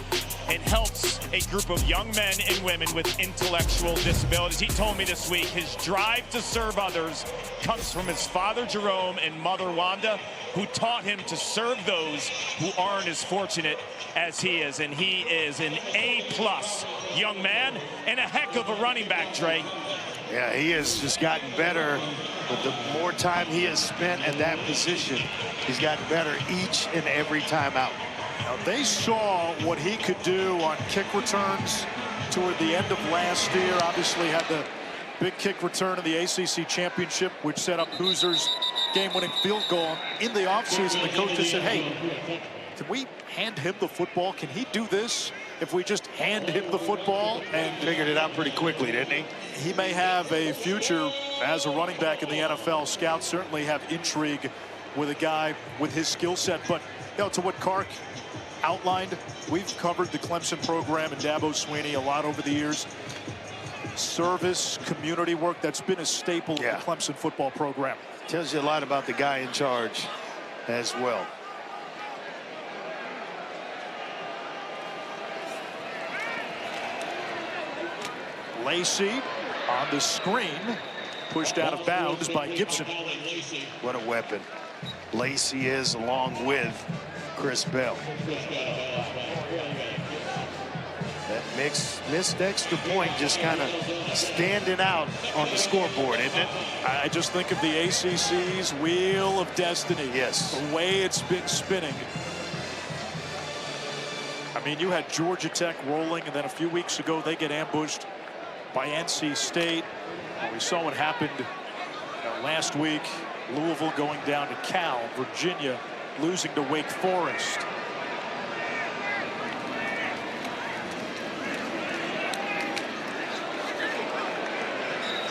and helps a group of young men and women with intellectual disabilities. He told me this week his drive to serve others comes from his father, Jerome, and mother, Wanda, who taught him to serve those who aren't as fortunate as he is. And he is an A-plus young man and a heck of a running back, Dre. Yeah, he has just gotten better. But the more time he has spent at that position, he's gotten better each and every time out. Now, they saw what he could do on kick returns toward the end of last year. Obviously had the big kick return in the ACC championship, which set up Hoosiers' game-winning field goal. In the offseason, the coaches said, hey, can we hand him the football? Can he do this if we just hand him the football? And figured it out pretty quickly, didn't he? He may have a future as a running back in the NFL. Scouts certainly have intrigue with a guy with his skill set. But, you know, to what Kark outlined, we've covered the Clemson program and Dabo Swinney a lot over the years. Service, community work, that's been a staple of the Clemson football program. Tells you a lot about the guy in charge as well. Lacey on the screen, pushed out of bounds by Gibson. What a weapon Lacey is, along with Chris Bell. That missed extra point just kind of standing out on the scoreboard, isn't it? I just think of the ACC's wheel of destiny. Yes. The way it's been spinning. I mean, you had Georgia Tech rolling, and then a few weeks ago they get ambushed by NC State. We saw what happened last week. Louisville going down to Cal. Virginia losing to Wake Forest.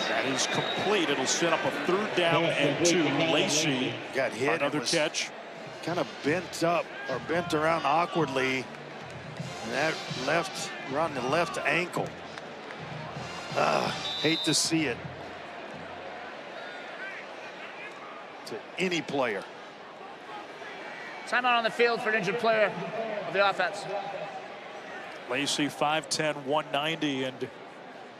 That is complete. It'll set up a 3rd down and 2. Lacey got hit. Another catch. Kind of bent up or bent around awkwardly. And that left around the left ankle. Hate to see it to any player. Timeout on the field for an injured player of the offense. Lacey 5'10", 190, and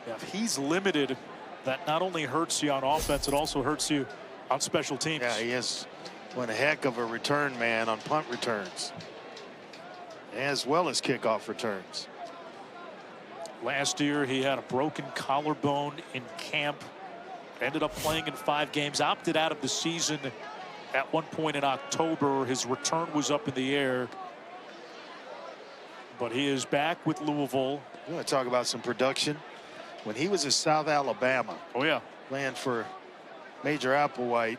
if he's limited, that not only hurts you on offense, it also hurts you on special teams. Yeah, he is one heck of a return man on punt returns, as well as kickoff returns. Last year, he had a broken collarbone in camp. Ended up playing in 5 games. Opted out of the season at one point in October. His return was up in the air. But he is back with Louisville. You want to talk about some production? When he was at South Alabama. Oh, yeah. Playing for Major Applewhite.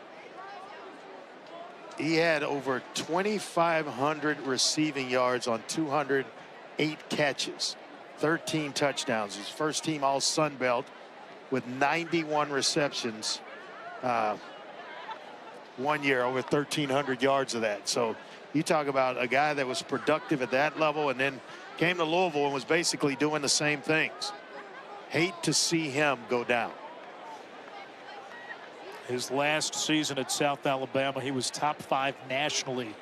He had over 2,500 receiving yards on 208 catches. 13 touchdowns. His first team all Sun Belt with 91 receptions. 1 year, over 1,300 yards of that. So you talk about a guy that was productive at that level and then came to Louisville and was basically doing the same things. Hate to see him go down. His last season at South Alabama, he was top 5 nationally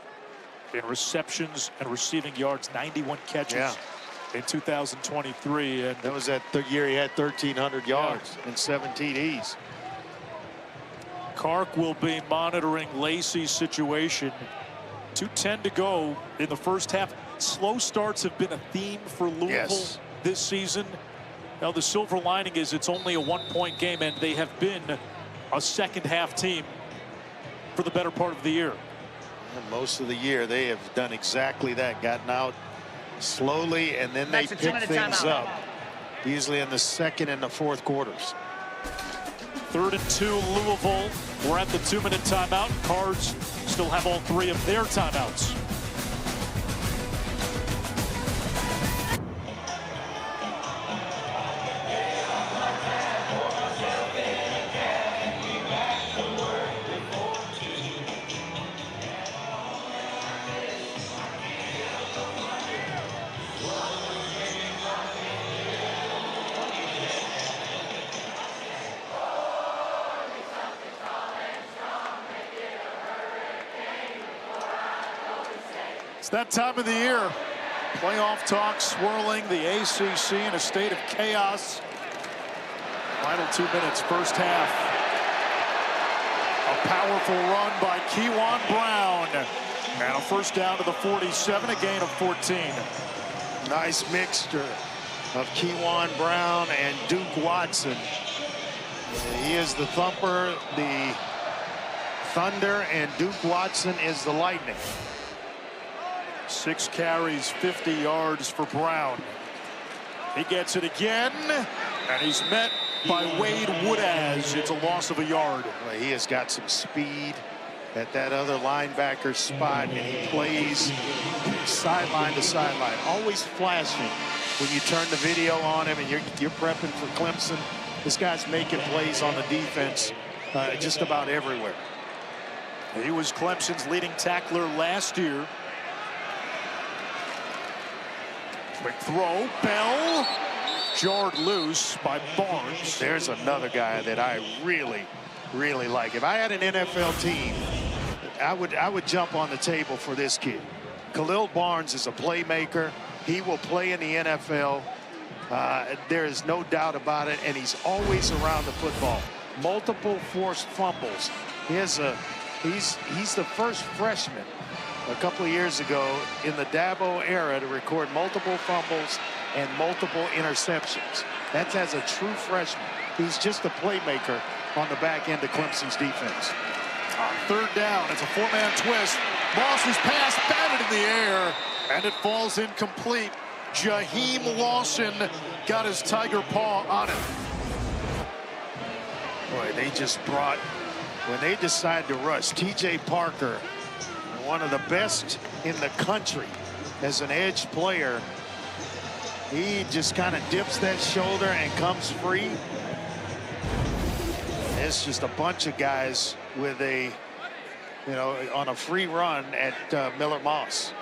in receptions and receiving yards, 91 catches. In 2023, and that was that year he had 1,300 yards and 7 TDs. Kark will be monitoring Lacey's situation. 2:10 to go in the first half. Slow starts have been a theme for Louisville this season. Now the silver lining is it's only a 1-point game, and they have been a second half team for the better part of the year. And most of the year they have done exactly that, gotten out slowly, and then they pick things up, usually in the second and the fourth quarters. 3rd and 2, Louisville. We're at the 2-minute timeout. Cards still have all 3 of their timeouts. It's that time of the year. Playoff talk swirling, the ACC in a state of chaos. Final 2 minutes, first half. A powerful run by Keywan Brown. And a first down to the 47, a gain of 14. Nice mixture of Keywan Brown and Duke Watson. He is the thumper, the thunder, and Duke Watson is the lightning. 6 carries, 50 yards for Brown. He gets it again, and he's met by Wade Woodaz. It's a loss of a yard. Well, he has got some speed at that other linebacker spot, and he plays sideline to sideline, always flashing. When you turn the video on him and you're prepping for Clemson, this guy's making plays on the defense just about everywhere. He was Clemson's leading tackler last year. Quick throw, Bell, jarred loose by Barnes. There's another guy that I really like. If I had an NFL team, I would jump on the table for this kid. Khalil Barnes is a playmaker. He will play in the NFL. There is no doubt about it, and he's always around the football. Multiple forced fumbles. He's the first freshman a couple of years ago in the Dabo era to record multiple fumbles and multiple interceptions. That's as a true freshman. He's just a playmaker on the back end of Clemson's defense. On third down, it's a four-man twist. Moss's pass batted in the air, and it falls incomplete. Jaheim Lawson got his tiger paw on it. Boy, they just brought, when they decide to rush, T.J. Parker, one of the best in the country as an edge player, he just kind of dips that shoulder and comes free. It's just a bunch of guys with a, on a free run at Miller Moss.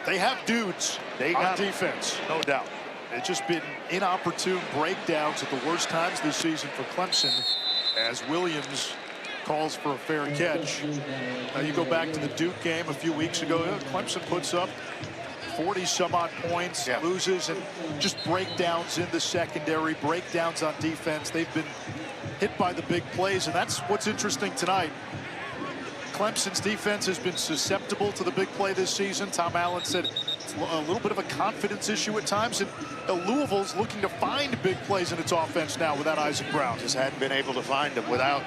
They have dudes on defense, no doubt. It's just been inopportune breakdowns at the worst times this season for Clemson as Williams calls for a fair catch. Now you go back to the Duke game a few weeks ago. Clemson puts up 40-some-odd points, loses, and just breakdowns in the secondary, breakdowns on defense. They've been hit by the big plays, and that's what's interesting tonight. Clemson's defense has been susceptible to the big play this season. Tom Allen said it's a little bit of a confidence issue at times, and Louisville's looking to find big plays in its offense now without Isaac Brown. Just hadn't been able to find them without,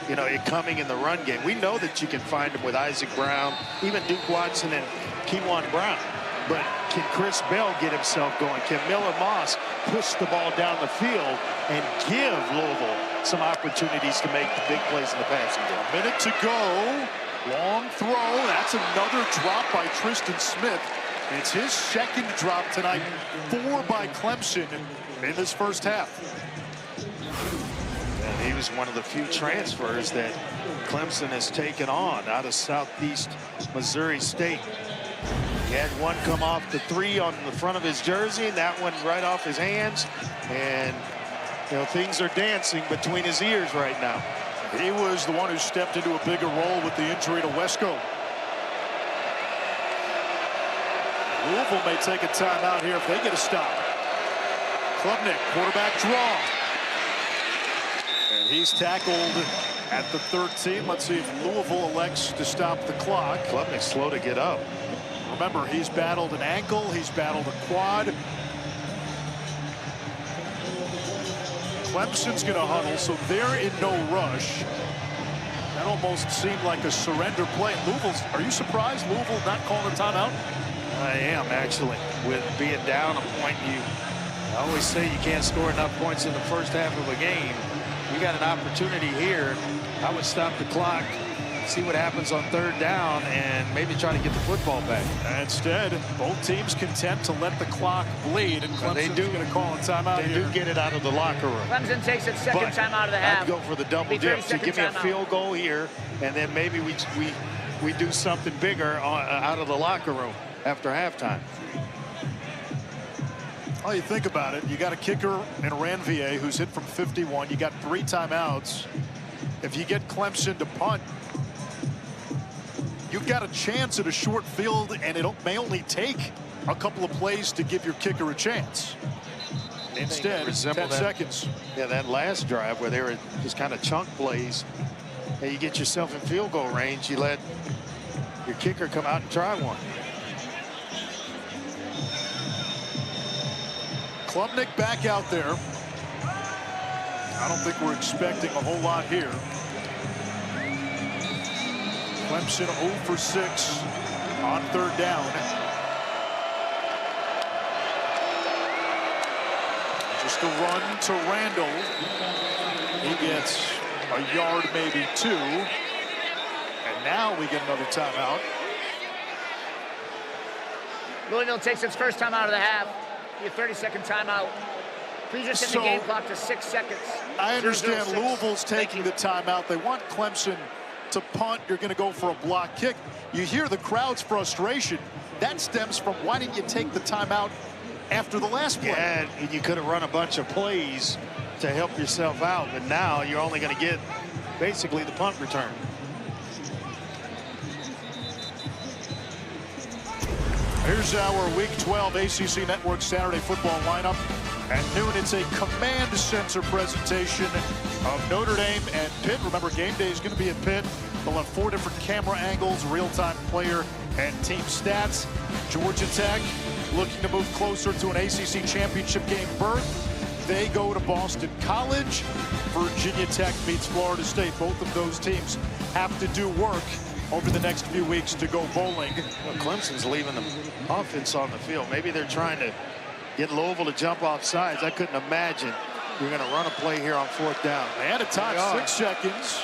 it coming in the run game. We know that you can find them with Isaac Brown, even Duke Watson and Keywan Brown. But can Chris Bell get himself going? Can Miller Moss push the ball down the field and give Louisville some opportunities to make the big plays in the passing game? A minute to go. Long throw. That's another drop by Tristan Smith. It's his second drop tonight. 4 by Clemson in this first half. And he was one of the few transfers that Clemson has taken on out of Southeast Missouri State. He had one come off the 3 on the front of his jersey, and that one right off his hands. And, things are dancing between his ears right now. He was the one who stepped into a bigger role with the injury to Wesco. Louisville may take a timeout here if they get a stop. Klubnik, quarterback draw. And he's tackled at the 13. Let's see if Louisville elects to stop the clock. Klubnik's slow to get up. Remember, he's battled an ankle, he's battled a quad. Clemson's going to huddle, so they're in no rush. That almost seemed like a surrender play. Are you surprised Louisville not calling a timeout? I am, actually. With being down a point, I always say you can't score enough points in the first half of a game. You got an opportunity here. I would stop the clock, see what happens on third down, and maybe try to get the football back. Instead, both teams content to let the clock bleed, and Clemson's going to call a timeout here. They do get it out of the locker room. Clemson takes its second timeout of the half. I'd go for the double dip. So give me a field goal here, and then maybe we do something bigger out of the locker room after halftime. Oh, you think about it. You got a kicker in Ranvier who's hit from 51. You got 3 timeouts. If you get Clemson to punt, you've got a chance at a short field, and it may only take a couple of plays to give your kicker a chance. Instead, 10 seconds. Yeah, that last drive where they were just kind of chunk plays, and you get yourself in field goal range, you let your kicker come out and try one. Klubnik back out there. I don't think we're expecting a whole lot here. Clemson 0 for 6 on third down. Just a run to Randall. He gets a yard, maybe 2. And now we get another timeout. Louisville takes its first time out of the half. Your 30-second timeout. Please just hit the game clock to 6 seconds. I understand Louisville's taking the timeout. They want Clemson to punt. You're going to go for a block kick. You hear the crowd's frustration. That stems from why didn't you take the timeout after the last play? Yeah, and you could have run a bunch of plays to help yourself out, but now you're only going to get basically the punt return. Here's our Week 12 ACC Network Saturday football lineup. At noon, it's a command center presentation of Notre Dame and Pitt. Remember, game day is going to be at Pitt. They'll have 4 different camera angles, real-time player and team stats. Georgia Tech looking to move closer to an ACC championship game berth. They go to Boston College. Virginia Tech meets Florida State. Both of those teams have to do work over the next few weeks to go bowling. Well, Clemson's leaving the offense on the field. Maybe they're trying to get Louisville to jump off sides. I couldn't imagine you're going to run a play here on 4th down. They had a time, 6 seconds.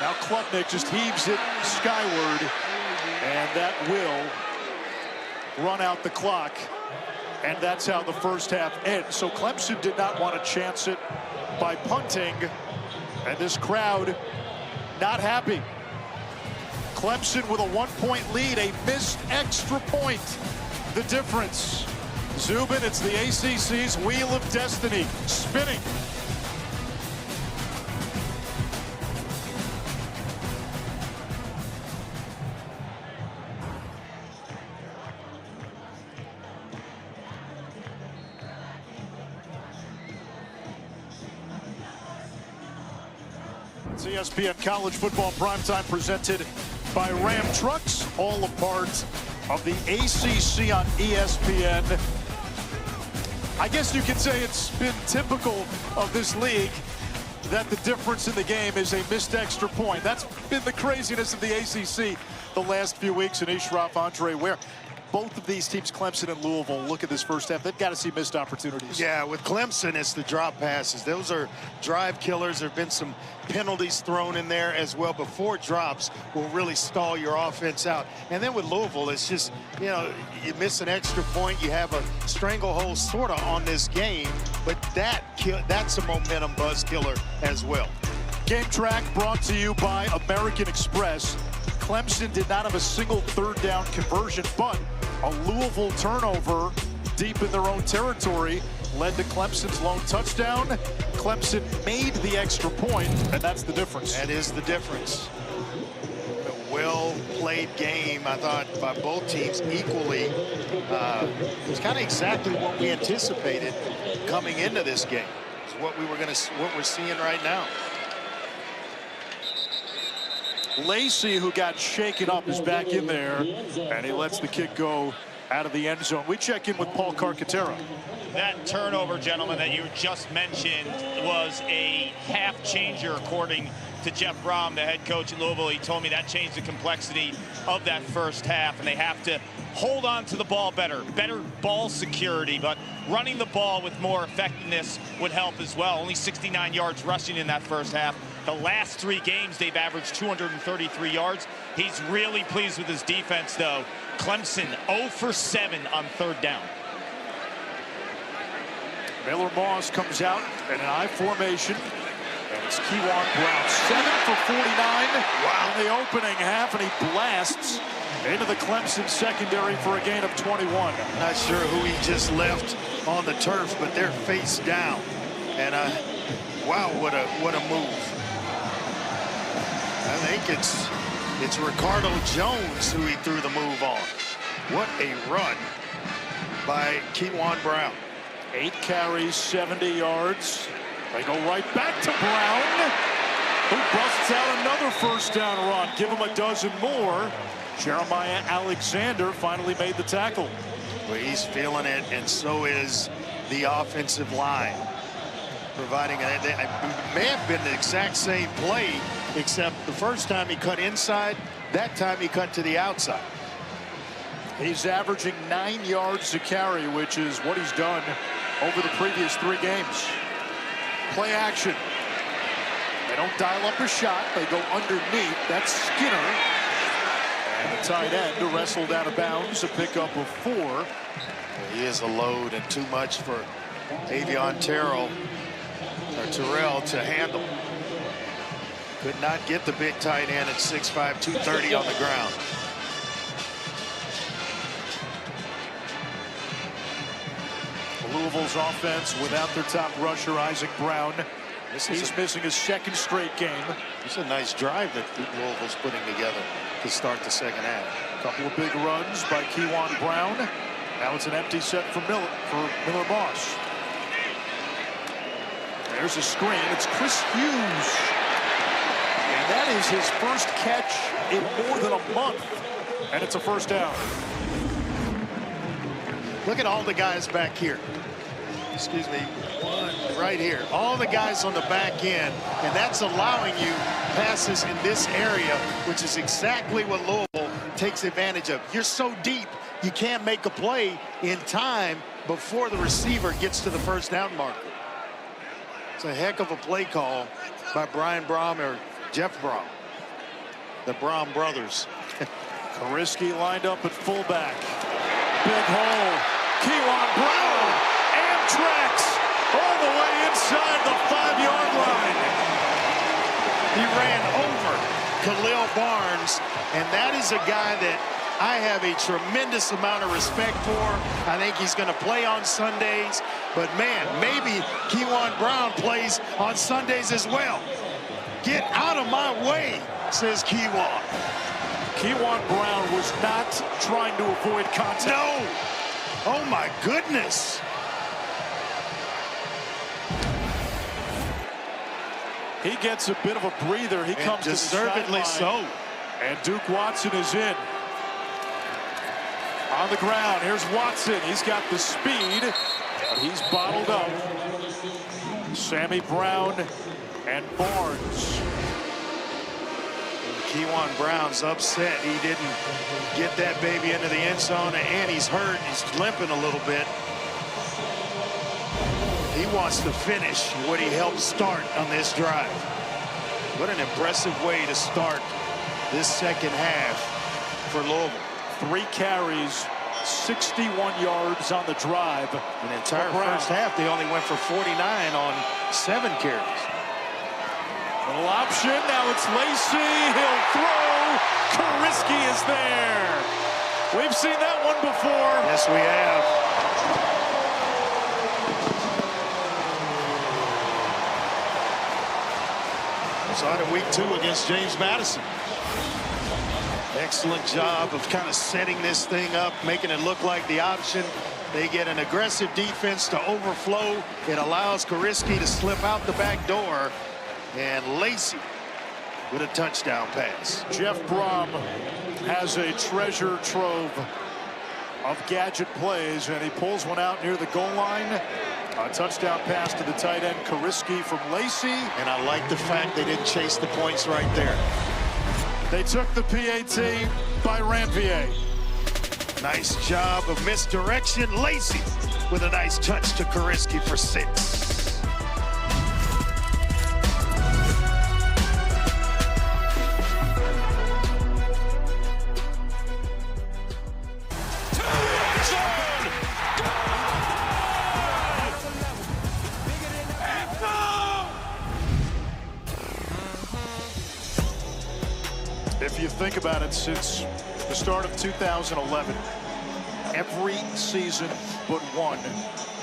Now Klubnik just heaves it skyward, and that will run out the clock. And that's how the first half ends. So Clemson did not want to chance it by punting, and this crowd not happy. Clemson with a 1-point lead, a missed extra point. The difference. Zubin, it's the ACC's Wheel of Destiny spinning. It's ESPN College Football Primetime presented by Ram Trucks, all a part of the ACC on ESPN. I guess you could say it's been typical of this league that the difference in the game is a missed extra point. That's been the craziness of the ACC the last few weeks. And Ishraf, Andre Ware, both of these teams, Clemson and Louisville, look at this first half. They've got to see missed opportunities. Yeah, with Clemson, it's the drop passes. Those are drive killers. There have been some penalties thrown in there as well before drops will really stall your offense out. And then with Louisville, it's just, you know, you miss an extra point. You have a stranglehold sort of on this game, but that's a momentum buzz killer as well. Game Track brought to you by American Express. Clemson did not have a single 3rd down conversion, but a Louisville turnover deep in their own territory led to Clemson's lone touchdown. Clemson made the extra point, and that's the difference. That is the difference. A well-played game, I thought, by both teams equally. It was kind of exactly what we anticipated coming into this game. It's what we're seeing right now. Lacey, who got shaken up, is back in there, and he lets the kick go out of the end zone. We check in with Paul Carcaterra. That turnover, gentlemen, that you just mentioned was a half changer, according to Jeff Brom, the head coach at Louisville. He told me that changed the complexity of that first half, and they have to hold on to the ball better ball security, but running the ball with more effectiveness would help as well. Only 69 yards rushing in that first half. The last 3 games, they've averaged 233 yards. He's really pleased with his defense, though. Clemson 0 for 7 on 3rd down. Miller Moss comes out in an I formation, and it's Kewan Brown, 7 for 49 in the opening half, and he blasts into the Clemson secondary for a gain of 21. Not sure who he just left on the turf, but they're face down. And wow, what a move. I think it's Ricardo Jones who he threw the move on. What a run by Kewan Brown. 8 carries, 70 yards. They go right back to Brown, who busts out another first down run. Give him a dozen more. Jeremiah Alexander finally made the tackle. Well, he's feeling it, and so is the offensive line. Providing it may have been the exact same play, except the first time he cut inside, that time he cut to the outside. He's averaging 9 yards a carry, which is what he's done over the previous 3 games. Play action. They don't dial up a shot. They go underneath. That's Skinner. And the tight end wrestled out of bounds, a pickup of 4. He is a load and too much for Avion Terrell to handle. Could not get the big tight end at 6'5", 230 on the ground. Louisville's offense without their top rusher, Isaac Brown. He's missing his 2nd straight game. It's a nice drive that Louisville's putting together to start the second half. A couple of big runs by Kewan Brown. Now it's an empty set for Miller Moss. There's a screen. It's Chris Hughes. And that is his first catch in more than a month. And it's a first down. Look at all the guys back here. Excuse me, right here. All the guys on the back end, and that's allowing you passes in this area, which is exactly what Louisville takes advantage of. You're so deep, you can't make a play in time before the receiver gets to the first down marker. It's a heck of a play call by Brian Brom or Jeff Brom, the Brom brothers. Kariski lined up at fullback. Big hole. Kewan Brown. Amtrak's all the way inside the 5-yard line. He ran over Khalil Barnes, and that is a guy that I have a tremendous amount of respect for. I think he's going to play on Sundays, but man, maybe Kewan Brown plays on Sundays as well. Get out of my way, says Kewan. Kewan Brown was not trying to avoid contact. No. Oh my goodness. He gets a bit of a breather. He comes deservedly to the so. And Duke Watson is in. On the ground, here's Watson. He's got the speed, but he's bottled up. Sammy Brown and Barnes. Kewan Brown's upset. He didn't get that baby into the end zone, and he's hurt. He's limping a little bit. He wants to finish what he helped start on this drive. What an impressive way to start this second half for Louisville. 3 carries, 61 yards on the drive. An entire first half, they only went for 49 on 7 carries. Little option, now it's Lacey, he'll throw, Kariski is there. We've seen that one before. Yes, we have. Saw it in week 2 against James Madison. Excellent job of kind of setting this thing up, making it look like the option. They get an aggressive defense to overflow. It allows Kariski to slip out the back door. And Lacey with a touchdown pass. Jeff Brom has a treasure trove of gadget plays, and he pulls one out near the goal line. A touchdown pass to the tight end, Kariski from Lacey. And I like the fact they didn't chase the points right there. They took the PAT by Ranvier. Nice job of misdirection. Lacey with a nice touch to Kariski for 6. If you think about it, since the start of 2011, every season but one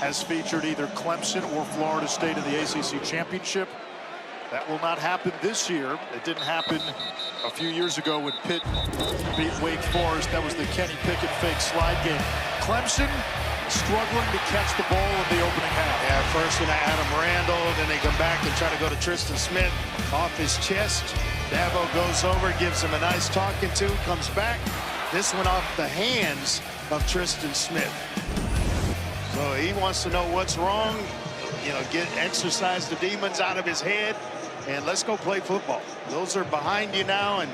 has featured either Clemson or Florida State in the ACC Championship. That will not happen this year. It didn't happen a few years ago when Pitt beat Wake Forest. That was the Kenny Pickett fake slide game. Clemson struggling to catch the ball in the opening half. Yeah, first one to Adam Randall, then they come back and try to go to Tristan Smith off his chest. Dabo goes over, gives him a nice talking to, comes back. This one off the hands of Tristan Smith. So he wants to know what's wrong, you know, exercise the demons out of his head, and let's go play football. Those are behind you now, and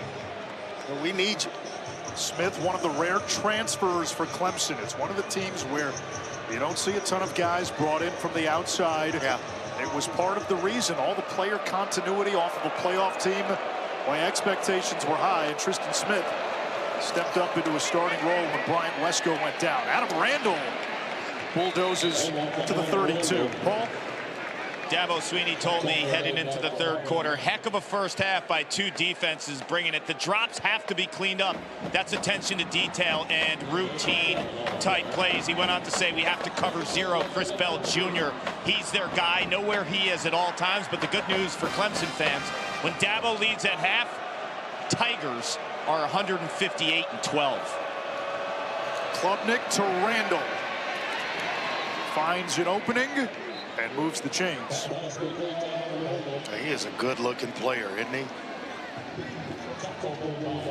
we need you. Smith, one of the rare transfers for Clemson. It's one of the teams where you don't see a ton of guys brought in from the outside. Yeah. It was part of the reason, all the player continuity off of a playoff team, why expectations were high, and Tristan Smith stepped up into a starting role when Bryant Wesco went down. Adam Randall bulldozes to the 32. Paul? Dabo Sweeney told me heading into the third quarter, heck of a first half by 2 defenses bringing it. The drops have to be cleaned up. That's attention to detail and routine type plays. He went on to say we have to cover 0. Chris Bell Jr., he's their guy. Know where he is at all times. But the good news for Clemson fans, when Dabo leads at half, Tigers are 158-12. Klubnik to Randall. Finds an opening and moves the chains. He is a good-looking player, isn't he?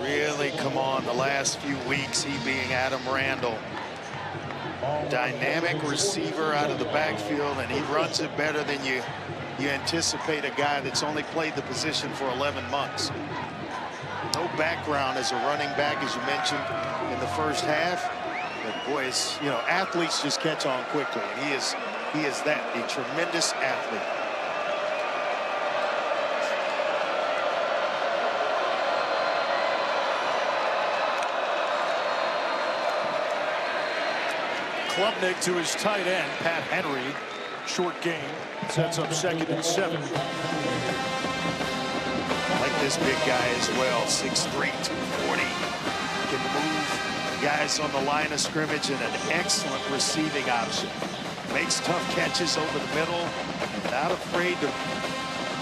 Really come on the last few weeks, he being Adam Randall. Dynamic receiver out of the backfield, and he runs it better than you anticipate a guy that's only played the position for 11 months. No background as a running back, as you mentioned in the first half. But boy, it's, you know, athletes just catch on quickly, and he is that, a tremendous athlete. Klubnik to his tight end, Pat Henry. Short gain, sets up 2nd and 7. Like this big guy as well, 6'3", 240. Can move guys on the line of scrimmage and an excellent receiving option. Makes tough catches over the middle, not afraid to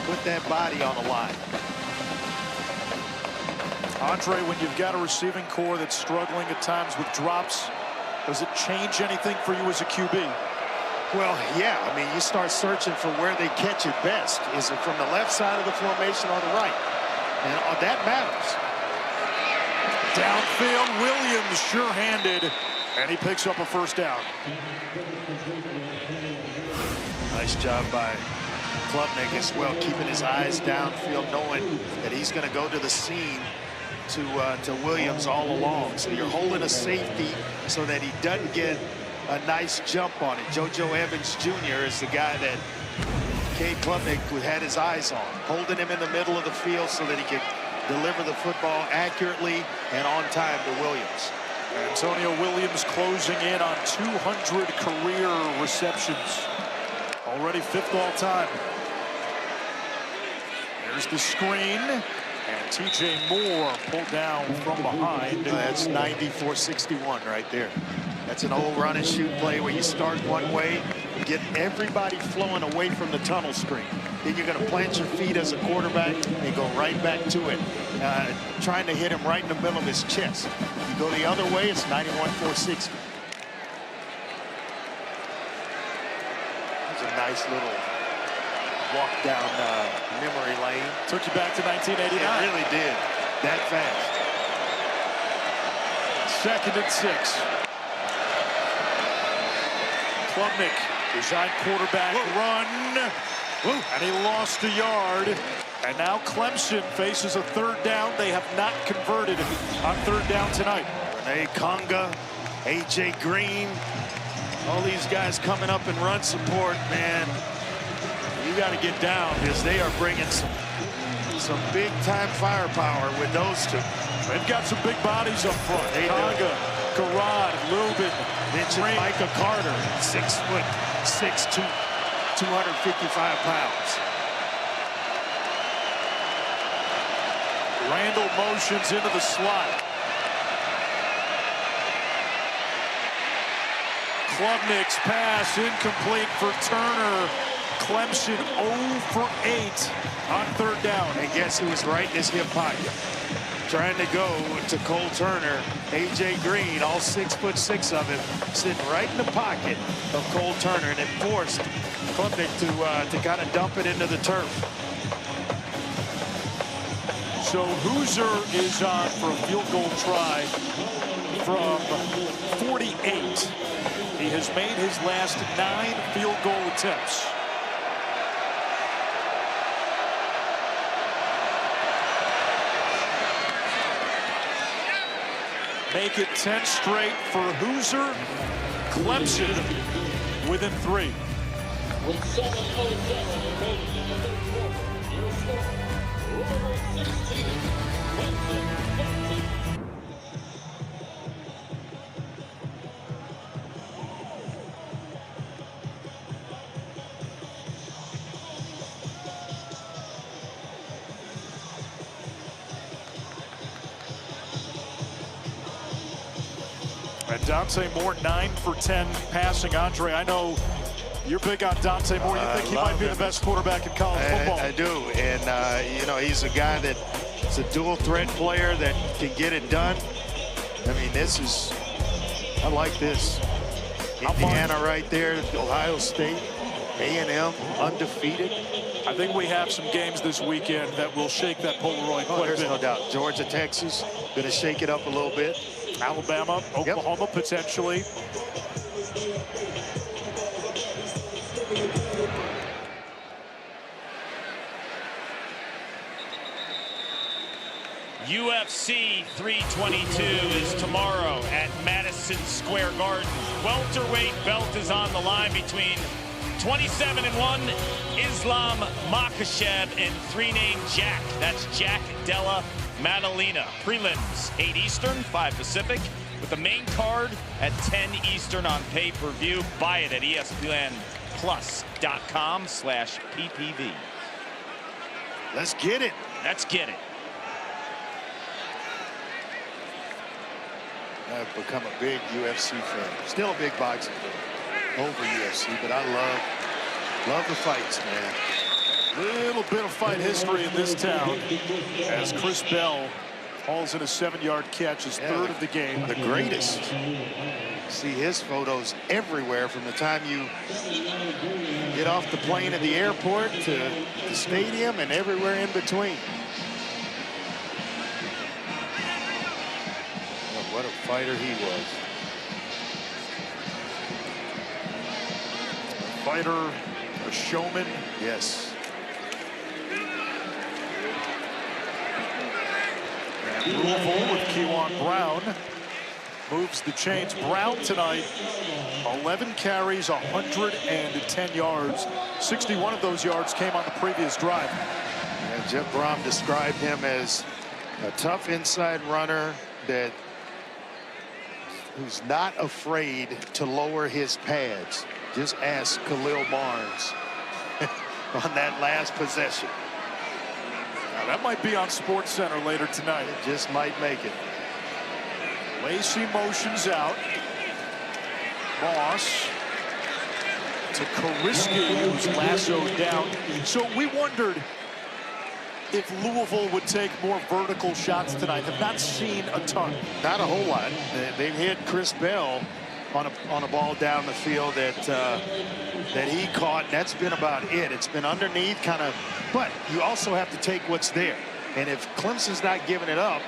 put that body on the line. Andre, when you've got a receiving core that's struggling at times with drops, does it change anything for you as a QB? Well, yeah. I mean, you start searching for where they catch it best. Is it from the left side of the formation or the right? And that matters. Downfield, Williams sure-handed, and he picks up a first down. Nice job by Klubnik as well, keeping his eyes downfield, knowing that he's going to go to the seam to Williams all along. So you're holding a safety so that he doesn't get a nice jump on it. JoJo Evans Jr. is the guy that Cade Klubnik had his eyes on, holding him in the middle of the field so that he could deliver the football accurately and on time to Williams. Antonio Williams closing in on 200 career receptions. Already 5th all time. There's the screen, and TJ Moore pulled down from behind. That's 94-61 right there. That's an old run and shoot play where you start one way, get everybody flowing away from the tunnel screen. Then you're going to plant your feet as a quarterback and go right back to it, trying to hit him right in the middle of his chest. You go the other way, it's 91-460. It's a nice little walk down memory lane. Took you back to 1989. It really did. That fast. 2nd and 6. Klubnik, design quarterback run, and he lost a yard. And now Clemson faces a 3rd down. They have not converted on 3rd down tonight. Renee Conga, A.J. Green, all these guys coming up in run support, man. You got to get down because they are bringing some big-time firepower with those two. They've got some big bodies up front. Conga, Garrod, Lubin, mentioned Micah Carter, 6'6", 255 pounds. Randall motions into the slot. Klubnik's pass incomplete for Turner. Clemson 0 for 8 on 3rd down. And guess who was right in his hip pocket? Trying to go to Cole Turner. A.J. Green, all 6'6" of him, sitting right in the pocket of Cole Turner, and it forced Klubnik to kind of dump it into the turf. So Hoosier is on for a field goal try from 48. He has made his last 9 field goal attempts. Make it 10 straight for Hoosier. Clemson within 3. And Dante Moore 9 for 10 passing. Andre, I know you're big on Dante Moore. You think he might be the best quarterback in college football? I do, and you know, he's a guy that's a dual threat player that can get it done. I mean, I like this. Indiana right there, Ohio State, A&M, undefeated. I think we have some games this weekend that will shake that Polaroid quite a bit. There's no doubt. Georgia, Texas, going to shake it up a little bit. Alabama, Oklahoma, potentially. UFC 322 is tomorrow at Madison Square Garden. Welterweight belt is on the line between 27-1 Islam Makhachev and 3-name Jack. That's Jack Della Maddalena. Prelims 8 Eastern, 5 Pacific, with the main card at 10 Eastern on pay-per-view. Buy it at ESPNplus.com/PPV. Let's get it. Let's get it. I've become a big UFC fan. Still a big boxing fan over UFC, but I love the fights, man. Little bit of fight history in this town as Chris Bell hauls in a 7-yard catch, his third of the game. The greatest. See his photos everywhere from the time you get off the plane at the airport to the stadium and everywhere in between. What a fighter he was. A fighter, a showman. Yes. And Louisville with Kewan Brown moves the chains. Brown tonight, 11 carries, 110 yards. 61 of those yards came on the previous drive. And Jeff Brom described him as a tough inside runner who's not afraid to lower his pads. Just ask Khalil Barnes on that last possession. Now that might be on Sports Center later tonight. It just might make it. Lacey motions out. Moss to Kariski, who's lassoed down. So we wondered if Louisville would take more vertical shots tonight. Have not seen a ton. Not a whole lot. They've hit Chris Bell on a ball down the field that he caught. That's been about it. It's been underneath kind of, but you also have to take what's there. And if Clemson's not giving it up,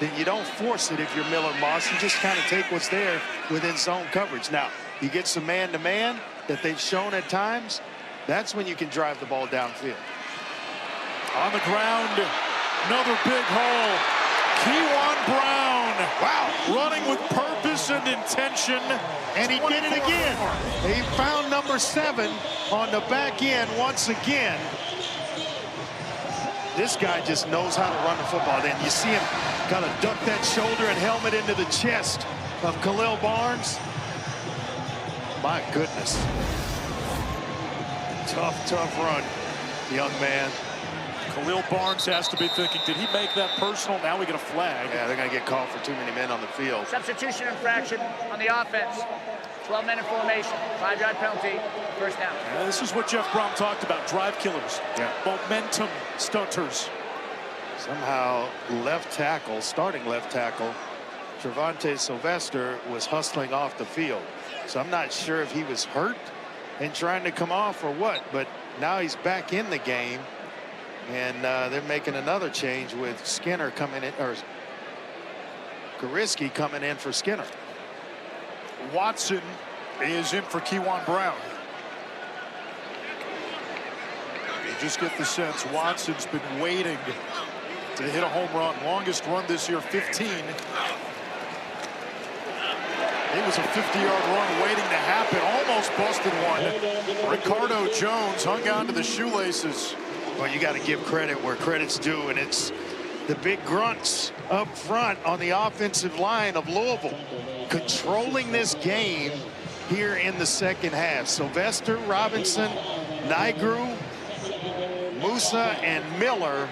then you don't force it if you're Miller Moss. You just kind of take what's there within zone coverage. Now, you get some man-to-man that they've shown at times. That's when you can drive the ball downfield. On the ground, another big hole. Kewan Brown. Wow. Running with purpose and intention. And he did it again. He found number 7 on the back end once again. This guy just knows how to run the football. Then you see him kind of duck that shoulder and helmet into the chest of Khalil Barnes. My goodness. Tough run, young man. Khalil Barnes has to be thinking, did he make that personal? Now we get a flag. Yeah, they're going to get called for too many men on the field. Substitution infraction on the offense. 12 men in formation. 5-yard penalty. First down. Yeah, this is what Jeff Brom talked about. Drive killers. Yeah. Momentum stunters. Somehow starting left tackle, Trevante Sylvester was hustling off the field. So I'm not sure if he was hurt and trying to come off or what, but now he's back in the game. And they're making another change with Skinner coming in, or Kariski coming in for Skinner. Watson is in for Kewan Brown. You just get the sense Watson's been waiting to hit a home run. Longest run this year, 15. It was a 50-yard run waiting to happen. Almost busted one. Ricardo Jones hung on to the shoelaces. Well, you got to give credit where credit's due, and it's the big grunts up front on the offensive line of Louisville, controlling this game here in the second half. Sylvester, Robinson, Nigru, Musa, and Miller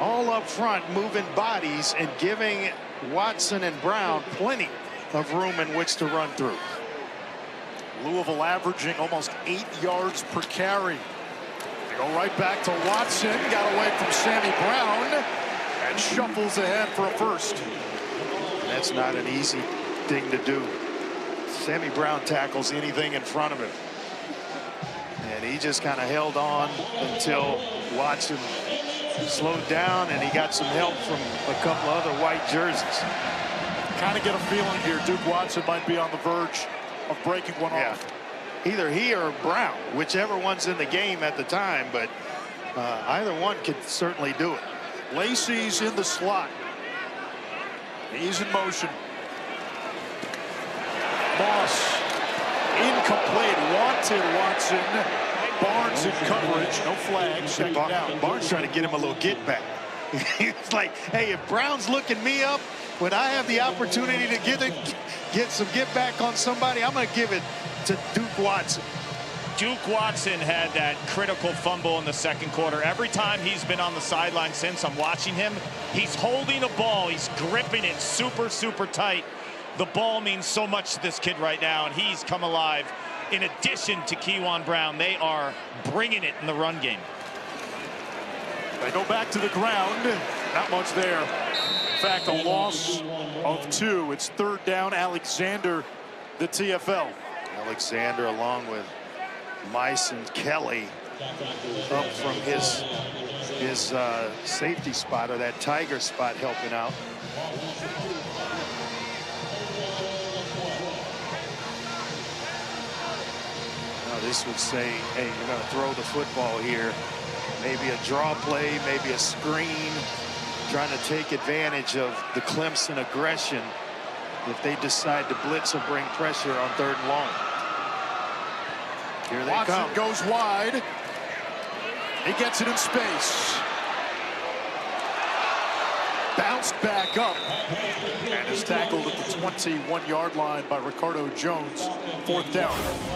all up front moving bodies and giving Watson and Brown plenty of room in which to run through. Louisville averaging almost 8 yards per carry. They go right back to Watson. Got away from Sammy Brown and shuffles ahead for a first. That's not an easy thing to do. Sammy Brown tackles anything in front of him. And he just kind of held on until Watson slowed down, and he got some help from a couple other white jerseys. Kind of get a feeling here Duke Watson might be on the verge of breaking one off. Either he or Brown, whichever one's in the game at the time, but either one could certainly do it. Lacey's in the slot. He's in motion. Moss, incomplete, wanted Watson. Barnes in coverage, no flags, second down. Barnes trying to get him a little get back. It's like, hey, if Brown's looking me up, when I have the opportunity to get some get back on somebody, I'm going to give it to Duke Watson. Duke Watson had that critical fumble in the second quarter. Every time he's been on the sideline since, I'm watching him, he's holding a ball, he's gripping it super, super tight. The ball means so much to this kid right now, and he's come alive. In addition to Keywan Brown, they are bringing it in the run game. They go back to the ground. Not much there. In fact, a loss of 2. It's third down. Alexander, the TFL. Alexander, along with Myson Kelly, up from his safety spot, or that tiger spot, helping out. This would say, hey, you're going to throw the football here. Maybe a draw play, maybe a screen, trying to take advantage of the Clemson aggression if they decide to blitz or bring pressure on 3rd and long. Here they Watson come. Goes wide. He gets it in space. Bounced back up and is tackled at the 21-yard line by Ricardo Jones. 4th down.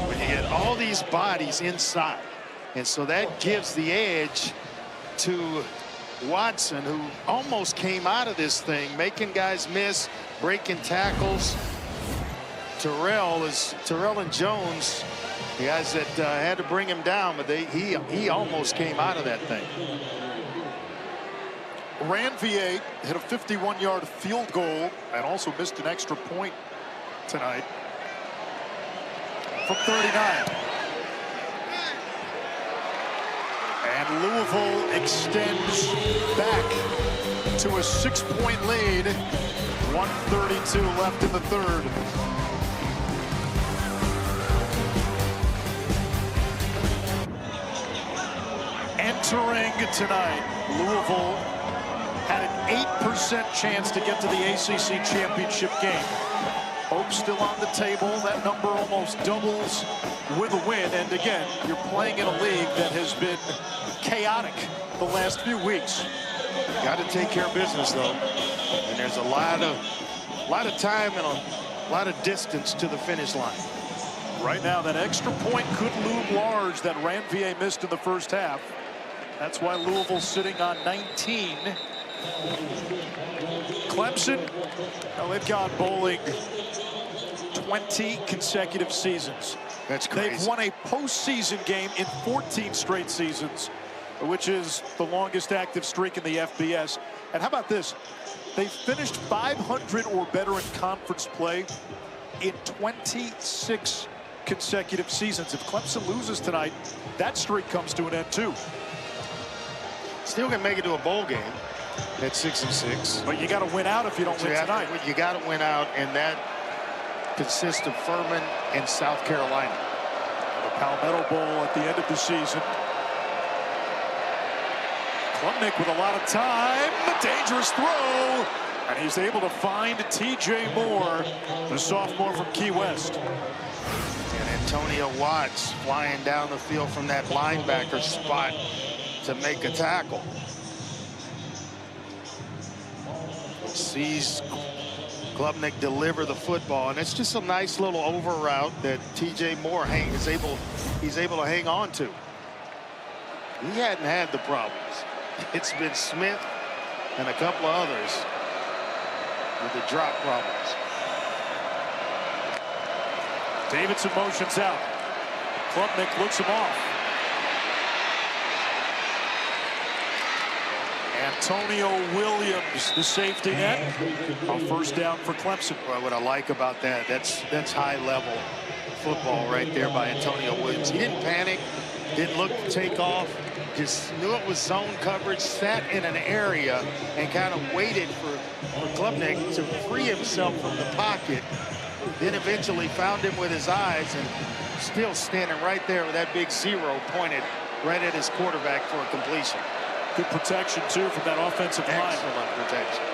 When you get all these bodies inside, and so that gives the edge to Watson, who almost came out of this thing, making guys miss, breaking tackles. Terrell and Jones, the guys that had to bring him down, but he almost came out of that thing. Ranvier hit a 51-yard field goal and also missed an extra point tonight from 39. And Louisville extends back to a 6-point lead. 1:32 left in the 3rd. Entering tonight, Louisville had an 8% chance to get to the ACC championship game. Hope still on the table. That number almost doubles with a win. And again, you're playing in a league that has been chaotic the last few weeks. Got to take care of business, though. And there's a lot of time and a lot of distance to the finish line. Right now, that extra point could loom large that Ranvier missed in the first half. That's why Louisville's sitting on 19. Clemson, well, they've gone bowling 20 consecutive seasons. That's crazy. They've won a postseason game in 14 straight seasons, which is the longest active streak in the FBS. And how about this? They finished 500 or better in conference play in 26 consecutive seasons. If Clemson loses tonight, that streak comes to an end too. Still can make it to a bowl game at 6-6. But you got to win out if you don't win tonight. You got to win out, and that consists of Furman and South Carolina. The Palmetto Bowl at the end of the season. Klubnik with a lot of time. A dangerous throw. And he's able to find T.J. Moore, the sophomore from Key West. And Antonio Watts flying down the field from that linebacker spot to make a tackle. Sees Klubnik deliver the football, and it's just a nice little over route that T.J. Moore he's able to hang on to. He hadn't had the problems. It's been Smith and a couple of others with the drop problems. Davidson motions out. Klubnik looks him off. Antonio Williams, the safety net. A first down for Clemson. Well, what I like about that, that's high-level football right there by Antonio Williams. He didn't panic, didn't look to take off, just knew it was zone coverage, sat in an area, and kind of waited for Klubnik to free himself from the pocket then eventually found him with his eyes and still standing right there with that big 0 pointed right at his quarterback for a completion. Good protection, too, from that offensive line. Excellent protection.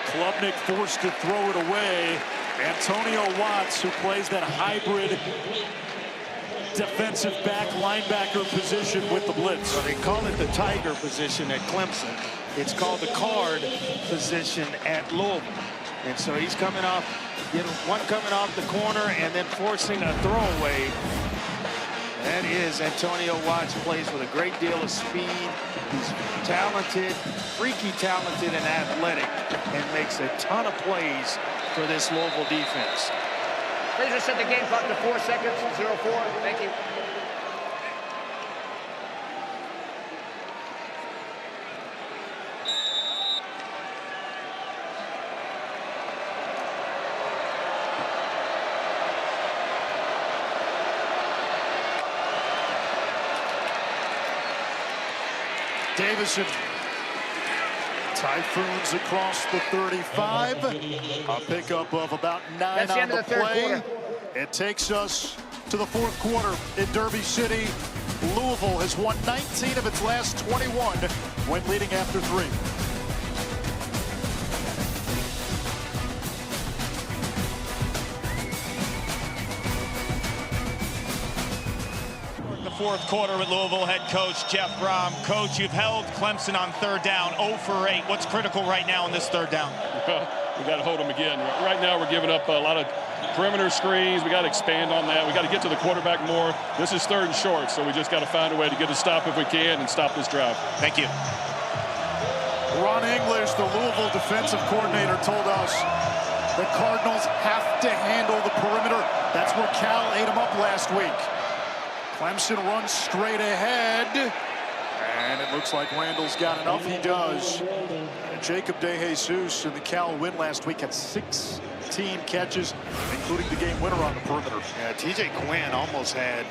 Klubnik forced to throw it away. Antonio Watts, who plays that hybrid defensive back linebacker position with the blitz. Well, they call it the tiger position at Clemson. It's called the card position at Louisville. And so he's coming off, one coming off the corner and then forcing a throwaway. That is Antonio Watts, plays with a great deal of speed. He's talented, freaky talented and athletic, and makes a ton of plays for this Louisville defense. Please reset the game clock to 4 seconds, 0-4. Thank you. Davison. Typhoons across the 35. A pickup of about 9 on the play. It takes us to the 4th quarter in Derby City. Louisville has won 19 of its last 21 when leading after 3. The 4th quarter with Louisville head coach Jeff Brom. Coach, you've held Clemson on 3rd down, 0 for 8. What's critical right now on this 3rd down? We got to hold them again. Right now we're giving up a lot of perimeter screens. We got to expand on that. We got to get to the quarterback more. This is 3rd and short, so we just got to find a way to get a stop if we can and stop this drive. Thank you. Ron English, the Louisville defensive coordinator, told us the Cardinals have to handle the perimeter. That's where Cal ate them up last week. Clemson runs straight ahead, and it looks like Randall's got enough. He does. And Jacob DeJesus in the Cal win last week had 16 catches, including the game winner on the perimeter. Yeah, TJ Quinn almost had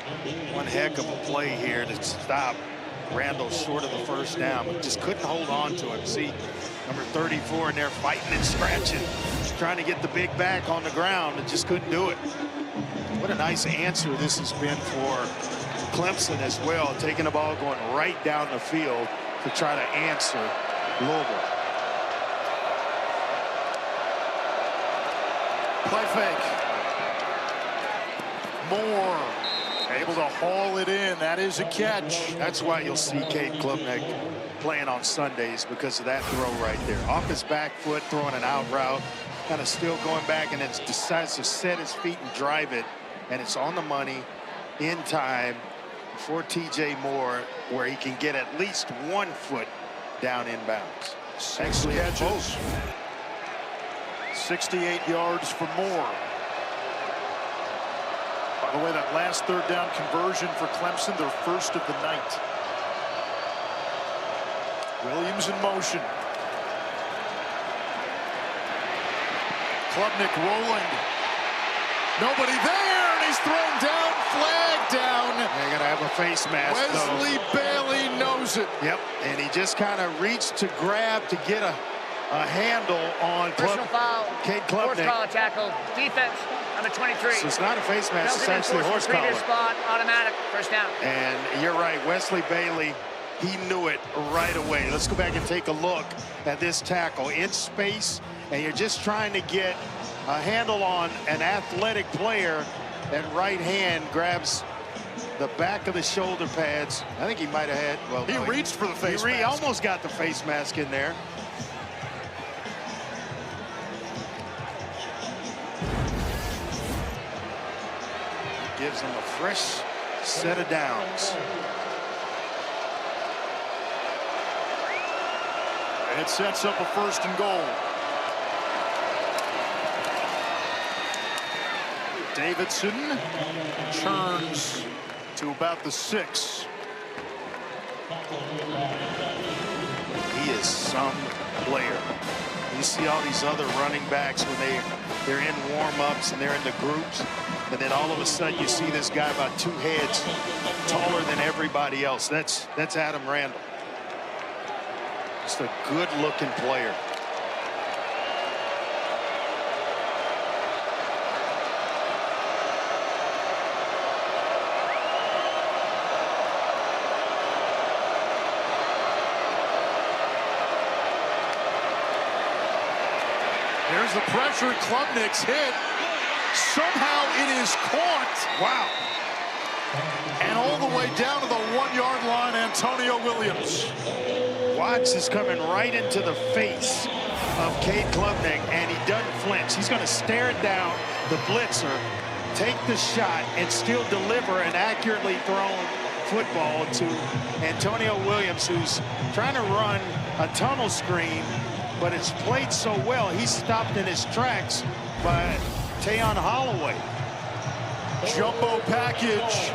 one heck of a play here to stop Randall short of the 1st down, but just couldn't hold on to him. See, number 34 in there fighting and scratching, trying to get the big back on the ground, and just couldn't do it. What a nice answer this has been for Clemson as well, taking the ball, going right down the field to try to answer Louisville. Play fake. Moore able to haul it in. That is a catch. That's why you'll see Cade Klubnik playing on Sundays, because of that throw right there. Off his back foot, throwing an out route, kind of still going back, and then decides to set his feet and drive it. And it's on the money in time for TJ Moore, where he can get at least 1 foot down inbounds. 6 catches. 68 yards for Moore. By the way, that last 3rd down conversion for Clemson, their 1st of the night. Williams in motion. Klubnik rolling. Nobody there, and he's thrown down, flag down. They're gonna have a face mask. Wesley Bailey knows it. Yep, and he just kind of reached to grab to get a handle on Personal foul. Cade Klubnik. Horse collar tackle. Defense, number 23. So it's not a face mask, it's actually a horse collar. Previous spot, automatic, 1st down. And you're right, Wesley Bailey, he knew it right away. Let's go back and take a look at this tackle in space, and you're just trying to get a handle on an athletic player. That right hand grabs the back of the shoulder pads. I think he might have had, well, he reached for the face mask. He almost got the face mask in there. Gives him a fresh set of downs. It sets up a 1st and goal. Davidson churns to about the 6. He is some player. You see all these other running backs when they're in warm-ups and they're in the groups, and then all of a sudden you see this guy about 2 heads taller than everybody else. That's Adam Randall. Just a good-looking player. There's the pressure. Klubnik's hit. Somehow it is caught. Wow. And all the way down to the 1-yard line, Antonio Williams. Watts is coming right into the face of Cade Klubnik, and he doesn't flinch. He's going to stare down the blitzer, take the shot, and still deliver an accurately thrown football to Antonio Williams, who's trying to run a tunnel screen, but it's played so well, he's stopped in his tracks by Tayon Holloway. Jumbo package.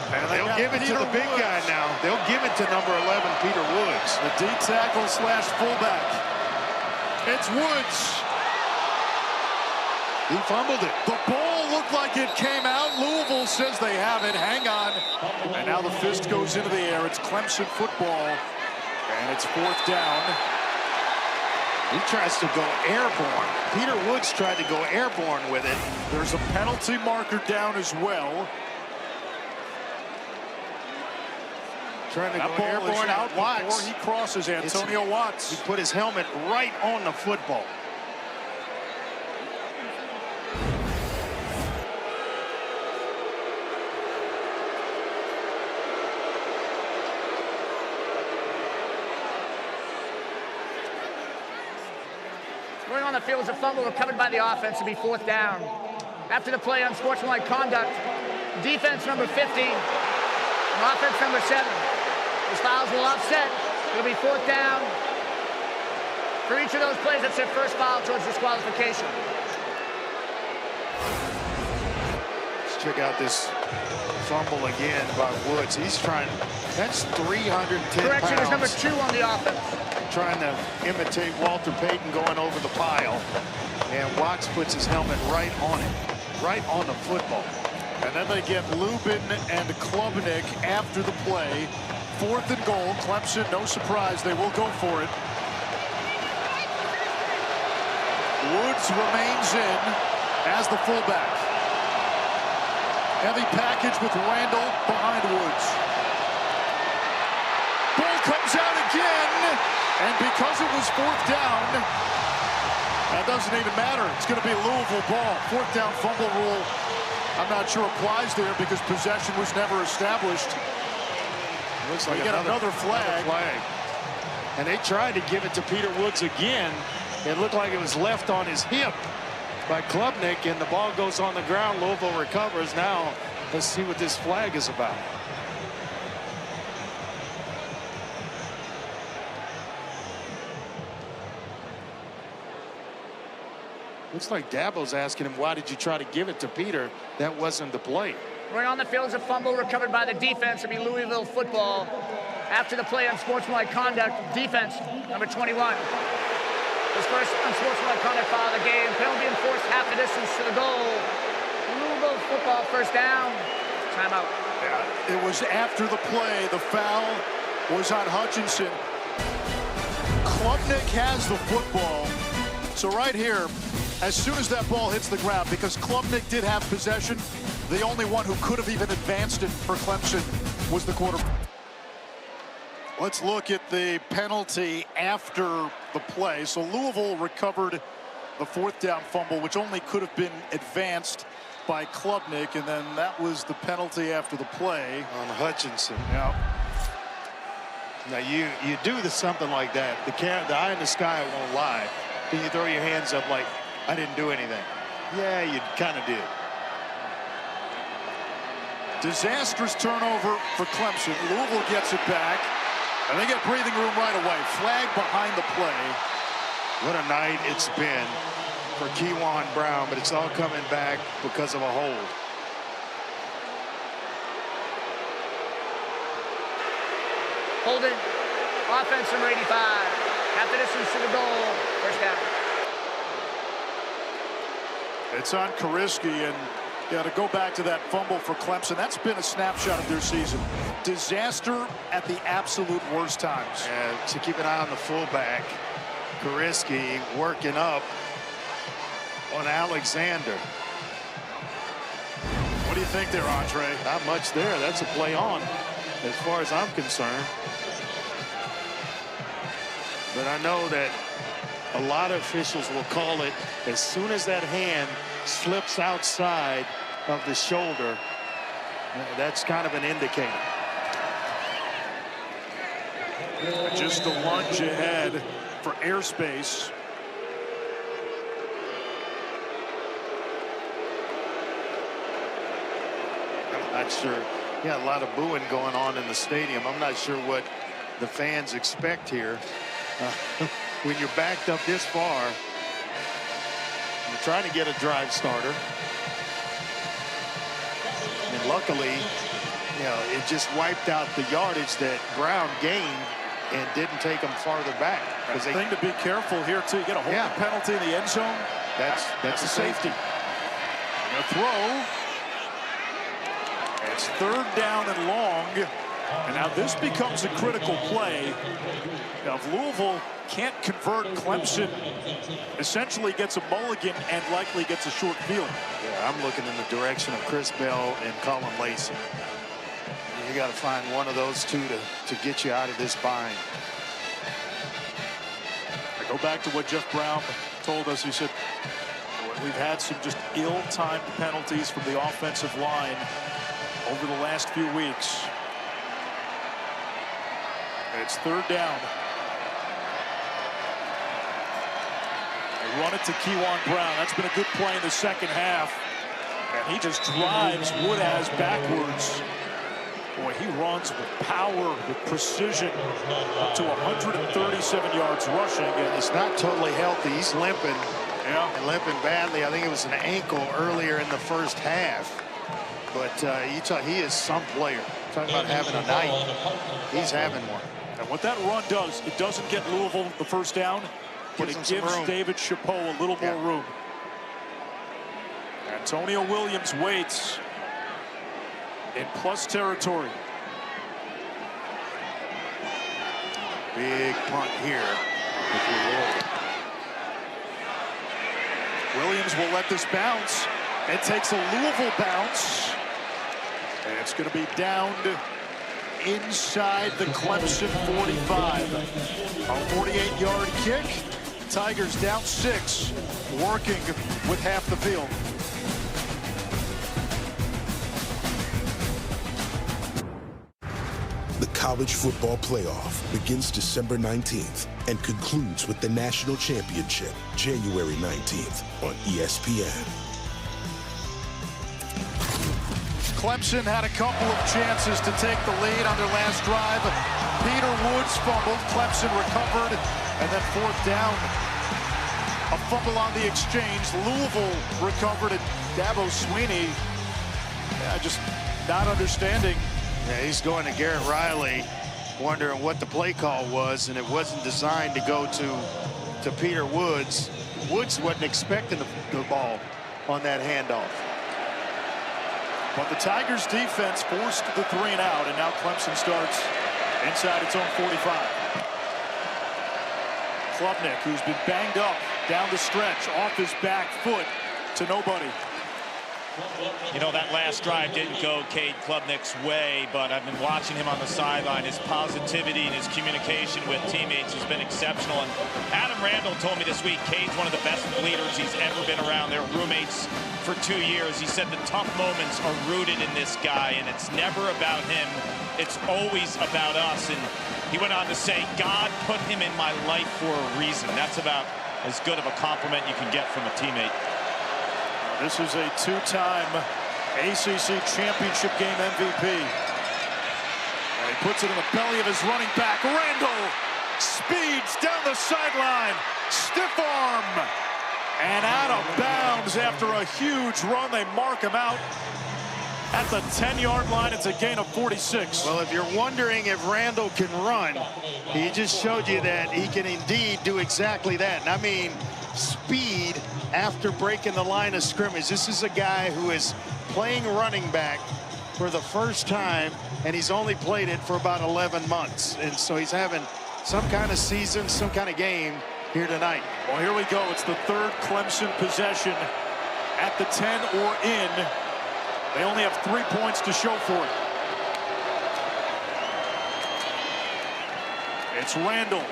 And they'll give it to the big guy now. They'll give it to number 11, Peter Woods. The D tackle slash fullback. It's Woods. He fumbled it. The ball looked like it came out. Louisville says they have it. Hang on. And now the fist goes into the air. It's Clemson football. And it's 4th down. He tries to go airborne. Peter Woods tried to go airborne with it. There's a penalty marker down as well. Trying to go airborne out Watts. before he crosses Antonio Watts. He put his helmet right on the football. Going on the field was a fumble recovered by the offense to be 4th down. After the play, unsportsmanlike conduct, defense number 50, and offense number 7. Those fouls will offset. It'll be 4th down. For each of those plays, that's their first foul towards disqualification. Let's check out this fumble again by Woods. He's trying, that's 310 Correction, pounds. is number 2 on the offense. Trying to imitate Walter Payton going over the pile. And Watts puts his helmet right on it, right on the football. And then they get Lubin and Klubnik after the play. 4th and goal. Clemson, no surprise, they will go for it. Woods remains in as the fullback. Heavy package with Randall behind Woods. Ball comes out again, and because it was 4th down, that doesn't even matter. It's going to be a Louisville ball. 4th down fumble rule, I'm not sure applies there because possession was never established. Looks like another flag. And they tried to give it to Peter Woods again. It looked like it was left on his hip by Klubnik, and the ball goes on the ground. Louisville recovers. Now let's see what this flag is about. Looks like Dabo's asking him, why did you try to give it to Peter? That wasn't the play. Going on the field is a fumble recovered by the defense. It'll be Louisville football. After the play, unsportsmanlike conduct, defense, number 21. His first unsportsmanlike conduct foul of the game. Penalty enforced half the distance to the goal. Louisville football, 1st down. Timeout. Yeah, it was after the play. The foul was on Hutchinson. Klubnik has the football. So right here, as soon as that ball hits the ground, because Klubnik did have possession, the only one who could have even advanced it for Clemson was the quarterback. Let's look at the penalty after the play. So Louisville recovered the 4th down fumble, which only could have been advanced by Klubnik, and then that was the penalty after the play. On Hutchinson. Yeah. Now you do something like that. The eye in the sky won't lie. Then you throw your hands up like, I didn't do anything. Yeah, you kind of did. Disastrous turnover for Clemson. Louisville gets it back, and they get breathing room right away. Flag behind the play. What a night it's been for Kewan Brown, but it's all coming back because of a hold. Holding, offense number 85. Half the distance to the goal, 1st down. It's on Kariski, and to go back to that fumble for Clemson, that's been a snapshot of their season. disaster at the absolute worst times. To keep an eye on the fullback, Kariski working up on Alexander. What do you think there, Andre? Not much there. That's a play on, as far as I'm concerned. But I know that a lot of officials will call it as soon as that hand slips outside of the shoulder. That's kind of an indicator. Just a lunge ahead for airspace. I'm not sure. Yeah, a lot of booing going on in the stadium. I'm not sure what the fans expect here. When you're backed up this far, you're trying to get a drive starter. And luckily, you know, it just wiped out the yardage that Brown gained and didn't take them farther back. The thing to be careful here, too. You get a holding penalty in the end zone. That's a safety. And a throw. It's 3rd down and long. And now this becomes a critical play. Now, if Louisville can't convert, Clemson essentially gets a mulligan and likely gets a short field. Yeah, I'm looking in the direction of Chris Bell and Colin Lacey. You got to find one of those two to get you out of this bind. I go back to what Jeff Brown told us. He said, we've had some just ill-timed penalties from the offensive line over the last few weeks. It's 3rd down. They run it to Keywan Brown. That's been a good play in the second half. And he just drives Woodaz backwards. Boy, he runs with power, with precision, up to 137 yards rushing. And it's not totally healthy. He's limping. Yeah. And limping badly. I think it was an ankle earlier in the first half. But he is some player. Talking about having a night. He's having one. And what that run does, it doesn't get Louisville the first down, but it gives David Chapeau a little more room. Antonio Williams waits in plus territory. Big punt here. Williams will let this bounce. It takes a Louisville bounce. And it's going to be downed inside the Clemson 45. A 48-yard kick. Tigers down 6, working with half the field. The College Football Playoff begins December 19th and concludes with the National Championship January 19th on ESPN. Clemson had a couple of chances to take the lead on their last drive. Peter Woods fumbled. Clemson recovered. And then 4th down. A fumble on the exchange. Louisville recovered. And Dabo Sweeney just not understanding. Yeah, he's going to Garrett Riley, wondering what the play call was, and it wasn't designed to go to Peter Woods. Woods wasn't expecting the ball on that handoff. But the Tigers defense forced the 3 and out, and now Clemson starts inside its own 45. Klubnik, who's been banged up down the stretch, off his back foot to nobody. You know, that last drive didn't go Cade Klubnik's way, but I've been watching him on the sideline. His positivity and his communication with teammates has been exceptional. And Adam Randall told me this week Cade's one of the best leaders he's ever been around. They're roommates for 2 years. He said the tough moments are rooted in this guy, and it's never about him. It's always about us. And he went on to say, God put him in my life for a reason. That's about as good of a compliment you can get from a teammate. This is a 2-time ACC championship game MVP. And he puts it in the belly of his running back. Randall speeds down the sideline. Stiff arm. And out of bounds after a huge run. They mark him out at the 10-yard line. It's a gain of 46. Well, if you're wondering if Randall can run, he just showed you that he can indeed do exactly that. And I mean, speed after breaking the line of scrimmage. This is a guy who is playing running back for the first time, and he's only played it for about 11 months. And so he's having some kind of season, some kind of game here tonight. Well, here we go. It's the third Clemson possession at the 10 or in. They only have 3 points to show for it. It's Randall.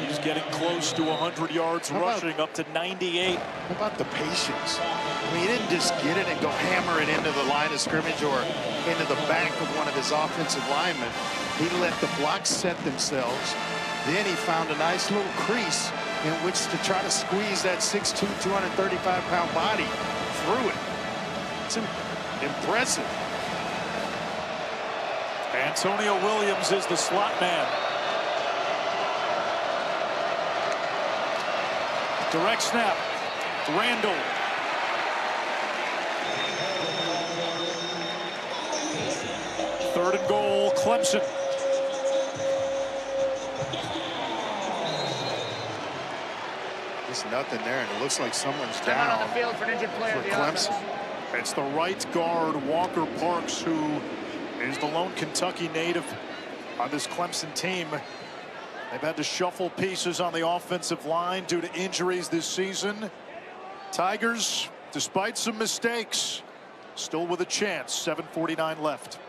He's getting close to 100 yards rushing, up to 98. How about the patience? I mean, he didn't just get it and go hammer it into the line of scrimmage or into the back of one of his offensive linemen. He let the blocks set themselves. Then he found a nice little crease in which to try to squeeze that 6'2", 235-pound body through it. It's impressive. Antonio Williams is the slot man. Direct snap. Randall. Third and goal, Clemson. There's nothing there, and it looks like someone's Time down out on the field for an injured player of for the Clemson. offense. It's the right guard, Walker Parks, who is the lone Kentucky native on this Clemson team. They've had to shuffle pieces on the offensive line due to injuries this season. Tigers, despite some mistakes, still with a chance. 7:49 left.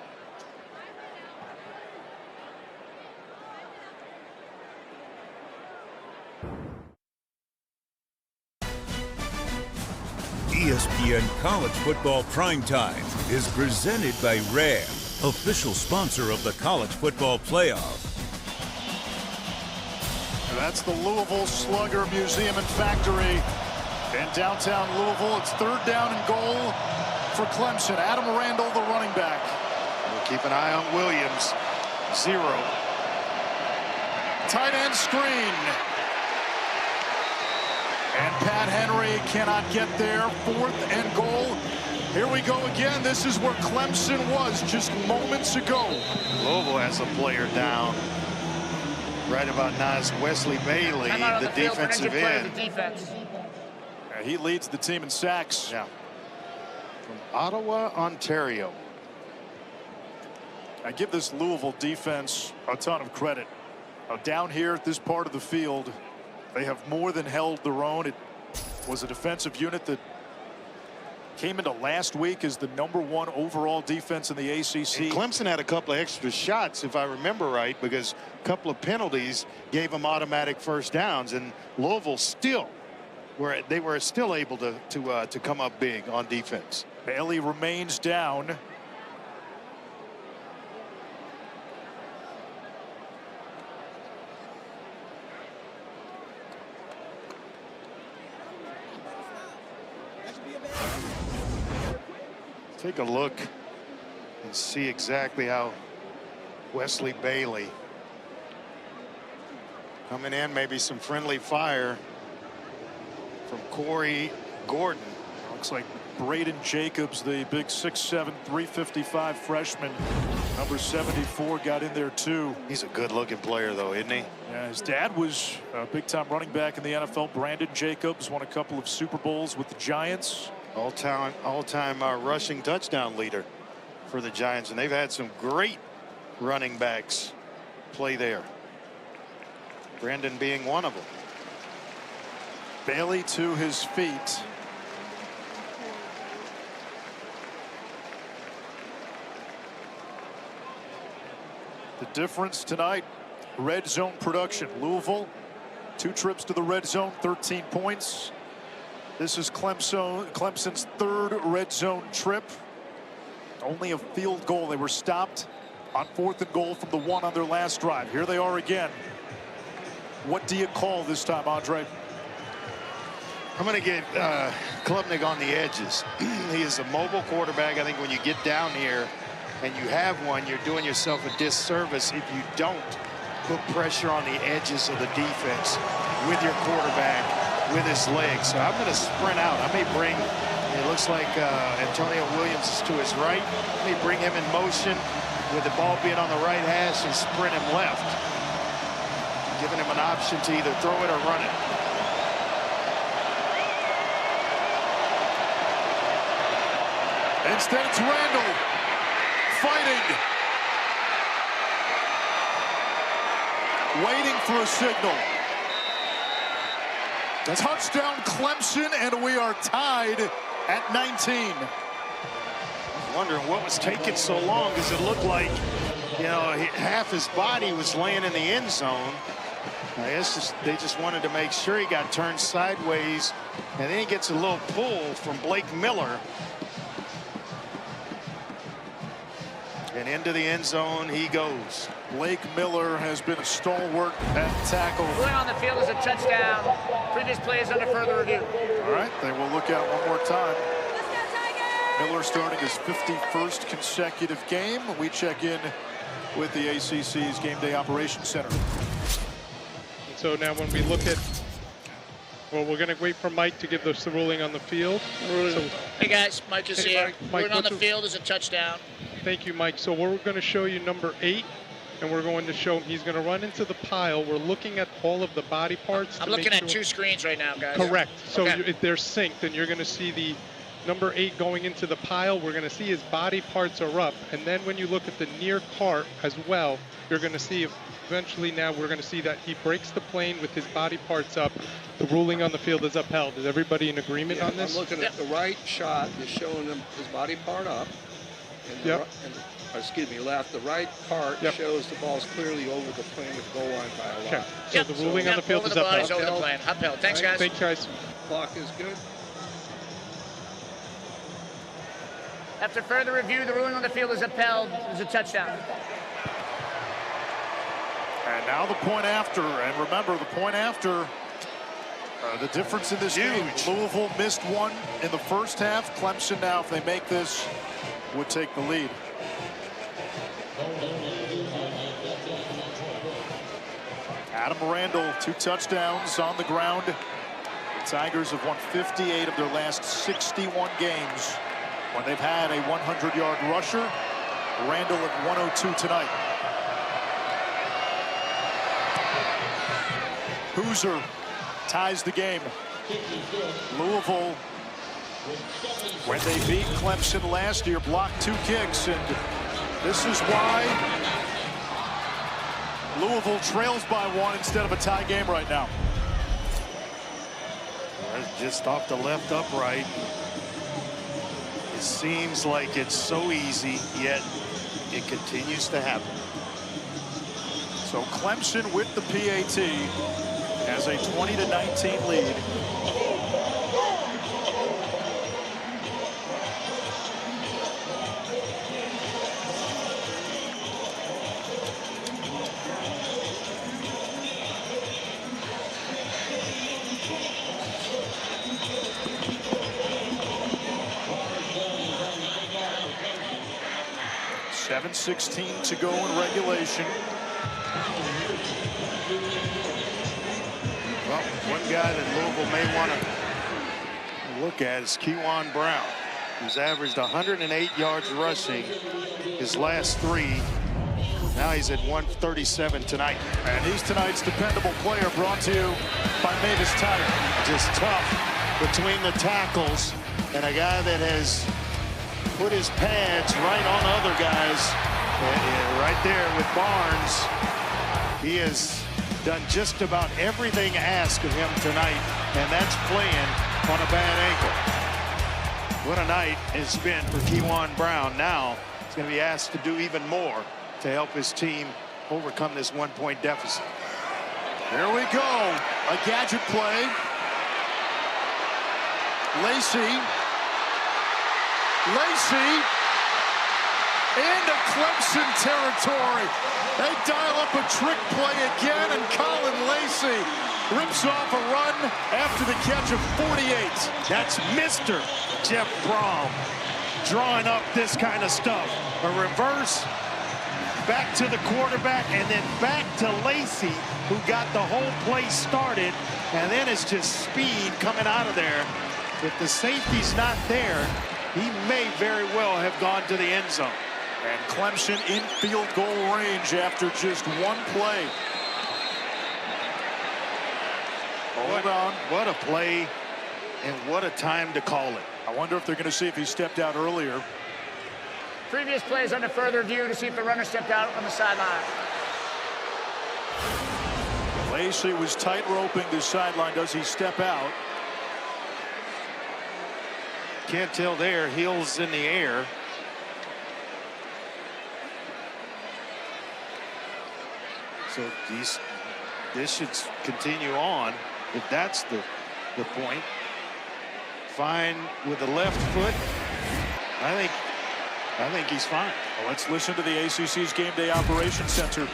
ESPN College Football Primetime is presented by Ram, official sponsor of the College Football Playoff. That's the Louisville Slugger Museum and Factory in downtown Louisville. It's third down and goal for Clemson. Adam Randall, the running back. We'll keep an eye on Williams. 0. Tight end screen. And Pat Henry cannot get there. 4th and goal. Here we go again. This is where Clemson was just moments ago. Louisville has a player down. Right about now is Wesley Bailey, the defensive end. He leads the team in sacks. Yeah. From Ottawa, Ontario. I give this Louisville defense a ton of credit. Down here at this part of the field, they have more than held their own. It was a defensive unit that came into last week as the #1 overall defense in the ACC. And Clemson had a couple of extra shots, if I remember right, because a couple of penalties gave them automatic first downs, and Louisville still were still able to come up big on defense. Bailey remains down. Take a look and see exactly how Wesley Bailey coming in, maybe some friendly fire from Corey Gordon. Looks like Braden Jacobs, the big 6'7", 355 freshman, number 74, got in there too. He's a good-looking player, though, isn't he? Yeah, his dad was a big-time running back in the NFL. Brandon Jacobs won a couple of Super Bowls with the Giants. All-time rushing touchdown leader for the Giants, and they've had some great running backs play there. Brandon being one of them. Bailey to his feet. The difference tonight, red zone production. Louisville, 2 trips to the red zone, 13 points. This is Clemson's 3rd red zone trip. Only a field goal. They were stopped on 4th and goal from the 1 on their last drive. Here they are again. What do you call this time, Andre? I'm going to get Klubnik on the edges. He is a mobile quarterback. I think when you get down here and you have one, you're doing yourself a disservice if you don't put pressure on the edges of the defense with your quarterback, with his legs. So I'm going to sprint out. I may bring, it looks like Antonio Williams is to his right. I may bring him in motion with the ball being on the right hash and sprint him left, giving him an option to either throw it or run it. Instead, it's Randall fighting. Waiting for a signal. Touchdown Clemson, and we are tied at 19. I was wondering what was taking so long, because it looked like, you know, half his body was laying in the end zone. I guess they just wanted to make sure he got turned sideways, and then he gets a little pull from Blake Miller. And into the end zone he goes. Blake Miller has been a stalwart at tackle. Going on the field is a touchdown. Previous play is under further review. All right, they will look at one more time. Miller starting his 51st consecutive game. We check in with the ACC's Game Day Operations Center. And so now when we look at, well, we're going to wait for Mike to give us the ruling on the field. So, hey guys, Mike is here. Mike, Ruling on the field is a touchdown. Thank you, Mike. So we're going to show you number 8, and we're going to show him he's going to run into the pile. We're looking at all of the body parts. I'm looking at 2 screens right now, guys. Correct. So okay. if they're synced, and you're going to see the number 8 going into the pile. We're going to see his body parts are up. And then when you look at the near cart as well, you're going to see eventually now we're going to see that he breaks the plane with his body parts up. The ruling on the field is upheld. Is everybody in agreement on this? I'm looking at the right shot is showing him his body part up. And the excuse me, left. The right part shows the ball's clearly over the plane with goal line by a lot. So the ruling on the field is upheld. Over the plane. Upheld. Thanks, guys. Thanks, guys. Clock is good. After further review, the ruling on the field is upheld. It's a touchdown. And now the point after. And remember, the point after, the difference in this game. Louisville missed one in the first half. Clemson now, if they make this, would take the lead. Adam Randall, 2 touchdowns on the ground. The Tigers have won 58 of their last 61 games when they've had a 100-yard rusher. Randall at 102 tonight. Hoosier ties the game. Louisville, when they beat Clemson last year, blocked 2 kicks, and this is why Louisville trails by 1 instead of a tie game right now. Just off the left upright. It seems like it's so easy, yet it continues to happen. So Clemson with the PAT has a 20-19 lead. .16 to go in regulation. Well, one guy that Louisville may want to look at is Kewan Brown, who's averaged 108 yards rushing his last 3. Now he's at 137 tonight. And he's tonight's dependable player, brought to you by Mavis Tire. Just tough between the tackles, and a guy that has put his pads right on other guys. Right there with Barnes. He has done just about everything asked of him tonight, and that's playing on a bad ankle. What a night it's been for Kewan Brown. Now he's going to be asked to do even more to help his team overcome this 1-point deficit. Here we go. A gadget play. Lacey into Clemson territory. They dial up a trick play again, and Colin Lacey rips off a run after the catch of 48. That's Mr. Jeff Brom drawing up this kind of stuff. A reverse, back to the quarterback, and then back to Lacey, who got the whole play started, and then it's just speed coming out of there. If the safety's not there, he may very well have gone to the end zone. And Clemson in field goal range after just 1 play. Hold on. What a play, and what a time to call it. I wonder if they're going to see if he stepped out earlier. Previous plays under further review to see if the runner stepped out on the sideline. Lacey was tight roping the sideline. Does he step out? Can't tell there. Heels in the air. So this should continue on if that's the point. Fine with the left foot. I think he's fine. Well, let's listen to the ACC's Game Day Operations Center.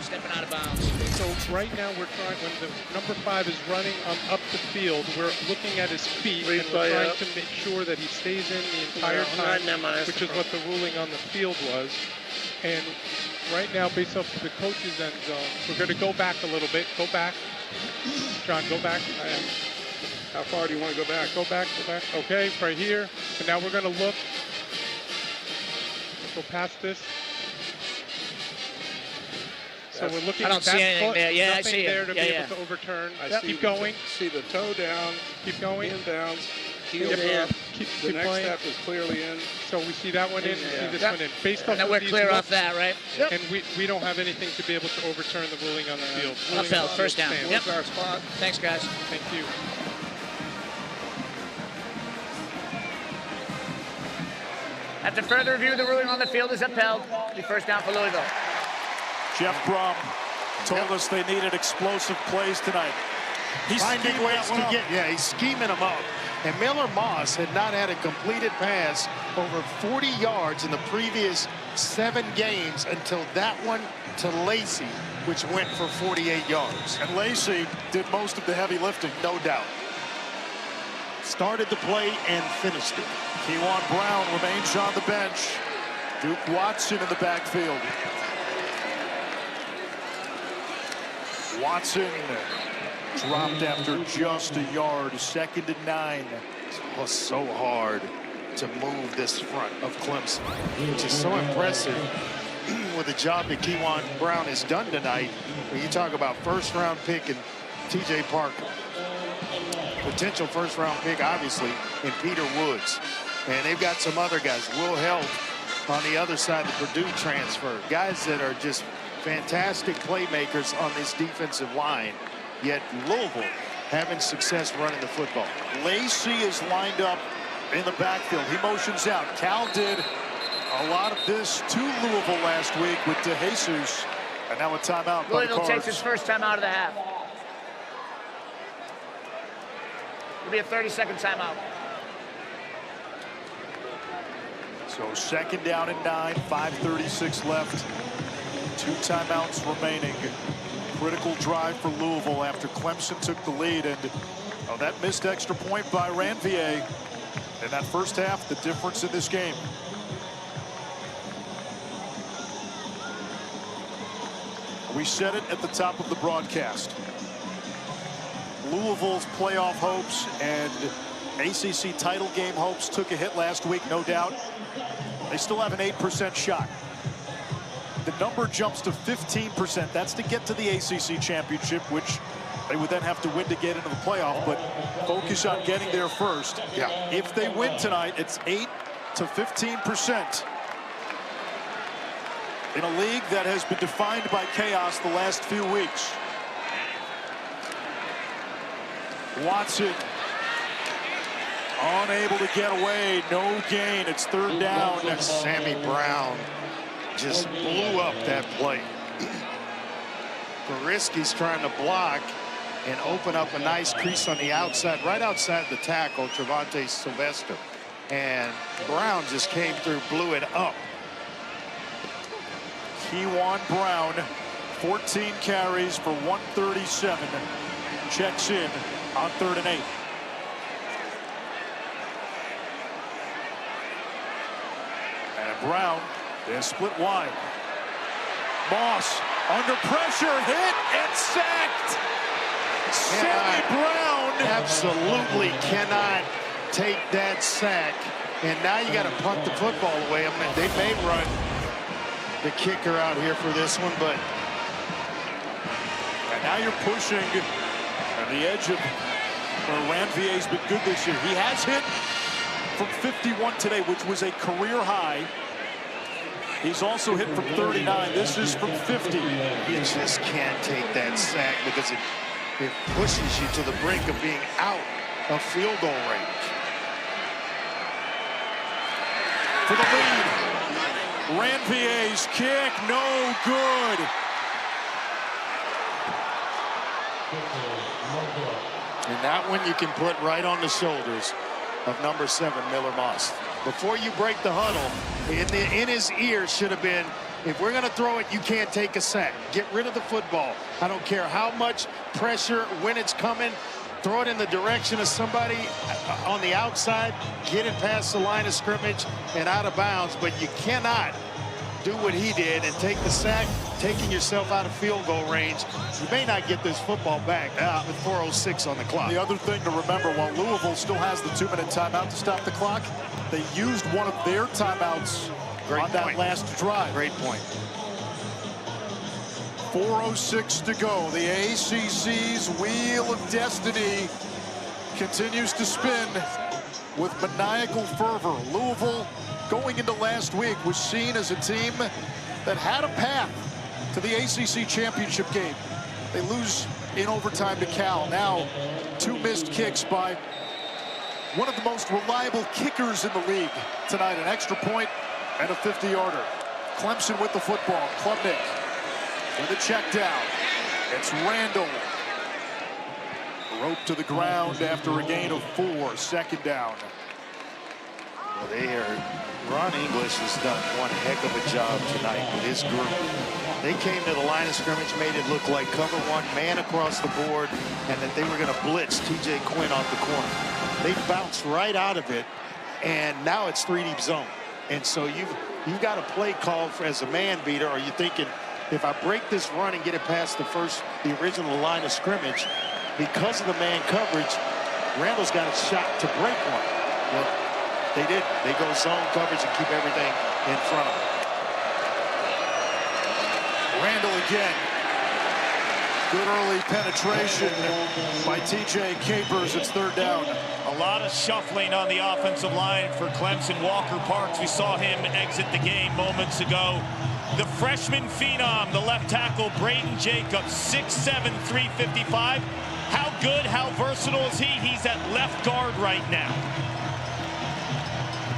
Stepping out of bounds. So right now we're trying, when the number 5 is running up the field, we're looking at his feet and we're trying to make sure that he stays in the entire time, which is what the ruling on the field was. And right now, based off of the coach's end zone, we're going to go back a little bit. Go back. John, go back. How far do you want to go back? Go back, go back. Okay, right here. And now we're going to look. Go past this. So we're looking I don't at that see anything foot. there. Yeah, I Nothing see there it. to Yeah, be yeah. able to overturn. I Keep going. See the toe down. Keep going. Inbounds. Heel Yeah. up. Keep The next playing. step is clearly in. So we see that one in, we see this one in. Based off Now of we're these clear looks, off that, right? And we don't have anything to be able to overturn the ruling on the field. Ruling Upheld, on the first field down. stands. Yep. Our spot. Thanks, guys. Thank you. After further review, the ruling on the field is upheld. The first down for Louisville. Jeff Brom told us they needed explosive plays tonight. He's finding scheming ways that one to up. get, yeah, he's scheming them up. And Miller Moss had not had a completed pass over 40 yards in the previous 7 games until that one to Lacey, which went for 48 yards. And Lacey did most of the heavy lifting. No doubt. Started the play and finished it. Kewan Brown remains on the bench. Duke Watson in the backfield. Watson dropped after just a yard. 2nd and 9. It was so hard to move this front of Clemson, which is so impressive with the job that Kewan Brown has done tonight. When you talk about first-round pick and TJ Parker, potential first-round pick, obviously, in Peter Woods. And they've got some other guys. Will Held on the other side, the Purdue transfer. Guys that are just fantastic playmakers on this defensive line. Yet Louisville having success running the football. Lacey is lined up in the backfield. He motions out. Cal did a lot of this to Louisville last week with DeJesus. And now a timeout by the Louisville Cards. takes his first time out of the half. It'll be a 30-second timeout. So 2nd down and 9, 5:36 left. 2 timeouts remaining. Critical drive for Louisville after Clemson took the lead, and that missed extra point by Ranvier in that first half, the difference in this game. We said it at the top of the broadcast. Louisville's playoff hopes and ACC title game hopes took a hit last week, no doubt. They still have an 8% shot. The number jumps to 15%. That's to get to the ACC championship, which they would then have to win to get into the playoff, but focus on getting there first. Yeah. If they win tonight, it's 8 to 15%. In a league that has been defined by chaos the last few weeks. Watson unable to get away, no gain. It's 3rd down. Sammy Brown just blew up that play. Goriski's trying to block and open up a nice crease on the outside, right outside the tackle, Trevante Sylvester. And Brown just came through, blew it up. Kewan Brown, 14 carries for 137. Checks in on 3rd and 8. And Brown is split wide. Moss under pressure, hit and sacked. Sammy Brown absolutely cannot take that sack. And now you got to punt the football away. I mean, they may run the kicker out here for this one, but and now you're pushing at the edge of Ranvier's been good this year. He has hit from 51 today, which was a career high. He's also hit from 39. This is from 50. You just can't take that sack because it pushes you to the brink of being out of field goal range. For the lead. Ranvier's kick, no good. And that one you can put right on the shoulders of number 7, Miller Moss. Before you break the huddle, in his ear should have been, if we're going to throw it, you can't take a sack. Get rid of the football. I don't care how much pressure, when it's coming, throw it in the direction of somebody on the outside, get it past the line of scrimmage and out of bounds, but you cannot do what he did and take the sack, taking yourself out of field goal range. You may not get this football back with 4:06 on the clock. The other thing to remember, while Louisville still has the 2-minute timeout to stop the clock, they used one of their timeouts on that last drive. Great point. 4:06 to go. The ACC's wheel of destiny continues to spin with maniacal fervor. Louisville, going into last week, was seen as a team that had a path to the ACC championship game. They lose in overtime to Cal. Now, 2 missed kicks by one of the most reliable kickers in the league tonight. An extra point and a 50-yarder. Clemson with the football. Klubnik with a check down. It's Randall. Rope to the ground after a gain of 4. Second down. Well, Ron English has done one heck of a job tonight with his group. They came to the line of scrimmage, made it look like cover 1, man across the board, and that they were going to blitz TJ Quinn off the corner. They bounced right out of it, and now it's 3-deep zone. And so you've got a play call as a man beater. Are you thinking, if I break this run and get it past the original line of scrimmage, because of the man coverage, Randall's got a shot to break one. Well, they did. They go zone coverage and keep everything in front of them. Randall again. Good early penetration by TJ Capers. It's 3rd down. A lot of shuffling on the offensive line for Clemson. Walker Parks, we saw him exit the game moments ago. The freshman phenom, the left tackle, Braden Jacobs, 6'7", 355. How good, how versatile is he? He's at left guard right now.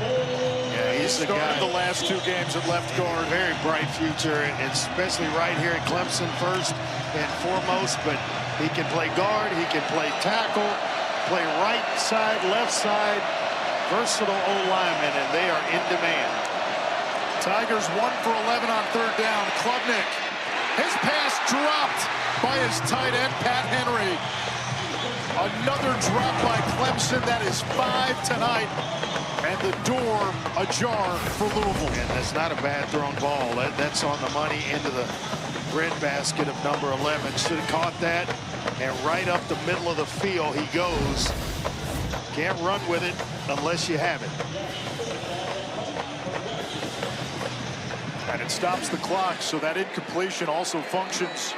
Yeah, he's the guy. The last 2 games at left guard. Very bright future, and especially right here at Clemson first and foremost. But he can play guard, he can play tackle, play right side, left side. Versatile O-lineman, and they are in demand. Tigers 1 for 11 on 3rd down. Klubnik. His pass dropped by his tight end, Pat Henry. Another drop by Clemson. That is 5 tonight. And the door ajar for Louisville. And that's not a bad thrown ball. That's on the money into the breadbasket of number 11. Should have caught that. And right up the middle of the field he goes. Can't run with it unless you have it. And it stops the clock, so that incompletion also functions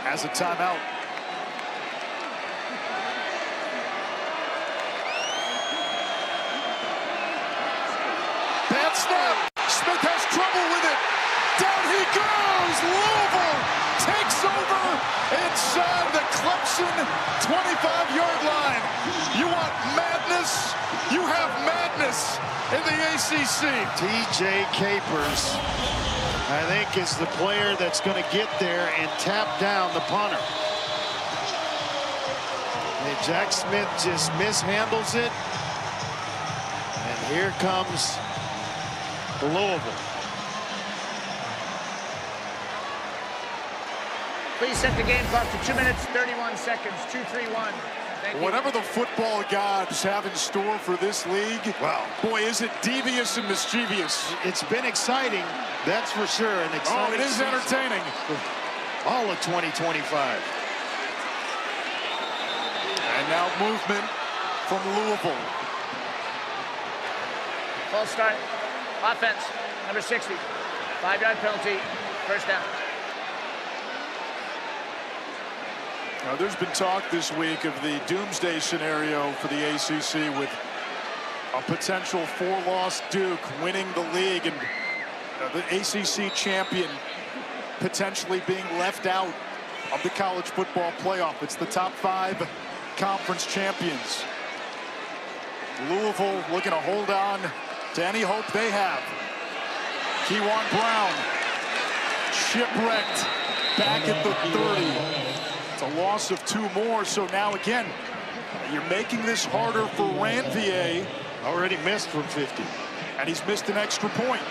as a timeout. Bad snap. Smith has trouble with it. Down he goes. Louisville takes over inside the Clemson 25-yard line. You want madness? You have madness in the ACC. TJ Capers, I think, is the player that's going to get there and tap down the punter. And Jack Smith just mishandles it. And here comes Louisville. Please set the game clock to 2 minutes, 31 seconds, 2-3-1. Whatever the football gods have in store for this league, wow, boy, is it devious and mischievous. It's been exciting, that's for sure. An exciting it is entertaining. All of 2025. And now movement from Louisville. False start. Offense, number 60. 5-yard penalty, 1st down. Now, there's been talk this week of the doomsday scenario for the ACC with a potential 4-loss Duke winning the league. And the ACC champion potentially being left out of the college football playoff. It's the top 5 conference champions. Louisville looking to hold on to any hope they have. Keywan Brown shipwrecked back at the 30. It's a loss of 2 more, so now again, you're making this harder for Ranvier. Already missed from 50. And he's missed an extra point.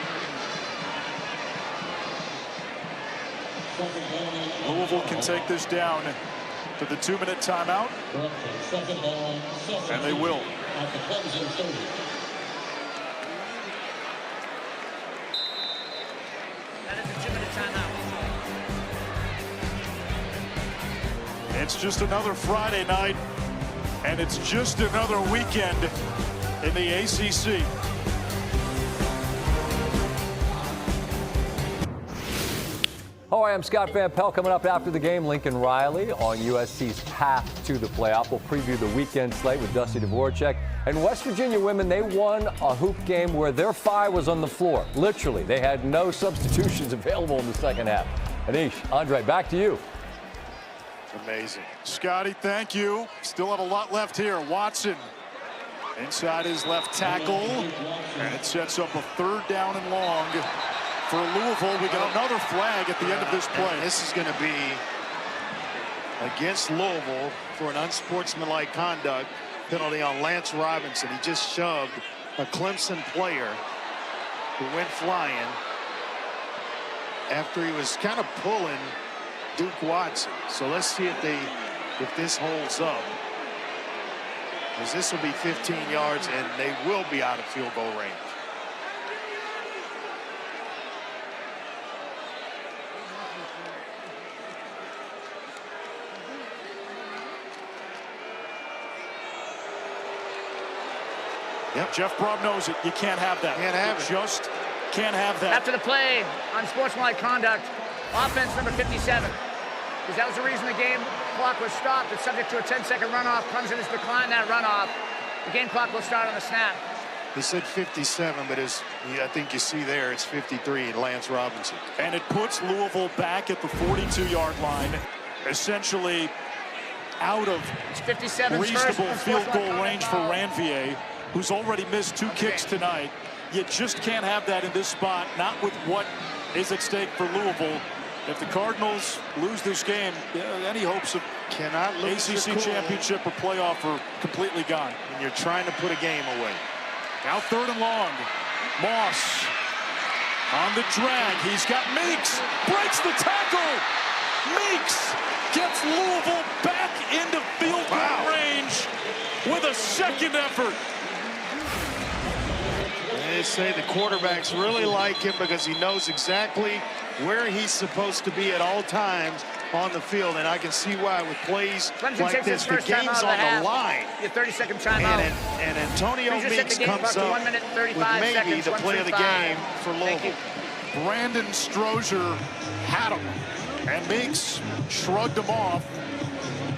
Louisville can take this down to the 2-minute timeout. And they will. It's just another Friday night, and it's just another weekend in the ACC. Hi, I'm Scott Van Pelt. Coming up after the game, Lincoln Riley on USC's path to the playoff. We'll preview the weekend slate with Dusty Dvorak. And West Virginia women, they won a hoop game where their 5 was on the floor. Literally, they had no substitutions available in the second half. Anish, Andre, back to you. Amazing. Scotty, thank you. Still have a lot left here. Watson inside his left tackle. And it sets up a 3rd down and long for Louisville. We got another flag at the end of this play. And this is going to be against Louisville for an unsportsmanlike conduct penalty on Lance Robinson. He just shoved a Clemson player who went flying after he was kind of pulling Duke Watson. So let's see if this holds up, because this will be 15 yards and they will be out of field goal range. Yep. Jeff Braun knows it. You can't have that. Can't have it. Just can't have that. After the play, unsportsmanlike conduct, offense number 57. Because that was the reason the game clock was stopped. It's subject to a 10-second runoff. Clemson has declined that runoff. The game clock will start on the snap. He said 57, but I think you see there, it's 53, Lance Robinson. And it puts Louisville back at the 42-yard line, essentially out of reasonable field goal range for Ranvier, who's already missed 2 kicks tonight. You just can't have that in this spot, not with what is at stake for Louisville. If the Cardinals lose this game, any hopes of ACC championship or playoff are completely gone. And you're trying to put a game away. Now 3rd and long. Moss on the drag. He's got Meeks. Breaks the tackle. Meeks gets Louisville back into field goal range with a 2nd effort. They say the quarterbacks really like him because he knows exactly where he's supposed to be at all times on the field, and I can see why with plays like this. The game's on the line. Your 30-second timeout. And Antonio Meeks comes up with maybe the play of the game for Louisville. Brandon Strozier had him, and Meeks shrugged him off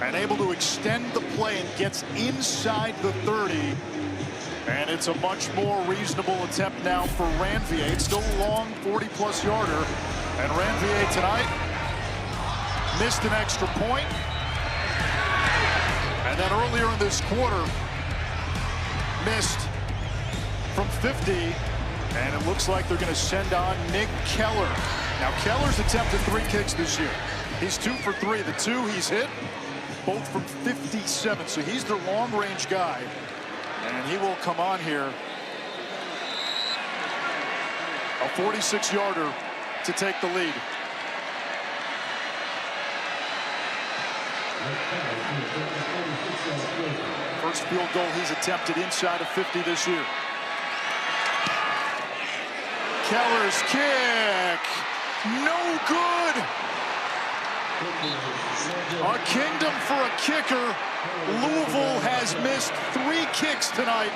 and able to extend the play and gets inside the 30. And it's a much more reasonable attempt now for Ranvier. It's still a long 40-plus yarder. And Ranvier tonight missed an extra point. And then earlier in this quarter, missed from 50. And it looks like they're going to send on Nick Keller. Now, Keller's attempted 3 kicks this year. He's 2 for 3. The 2 he's hit, both from 57. So he's their long-range guy. And he will come on here. A 46-yarder to take the lead. First field goal he's attempted inside of 50 this year. Keller's kick. No good. A kingdom for a kicker. Louisville has missed 3 kicks tonight,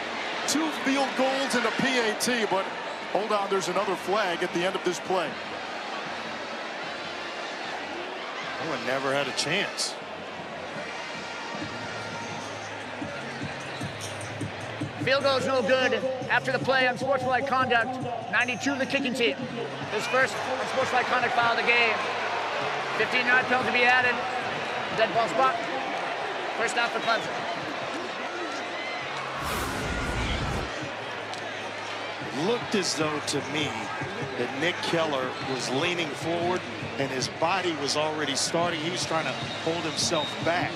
2 field goals and a PAT, but hold on, there's another flag at the end of this play. Owen never had a chance. Field goal is no good. After the play, unsportsmanlike conduct, 92 the kicking team. His first unsportsmanlike conduct foul of the game. 15-yard penalty to be added. Dead ball spot. First down for Clemson. Looked as though to me that Nick Keller was leaning forward and his body was already starting. He was trying to hold himself back,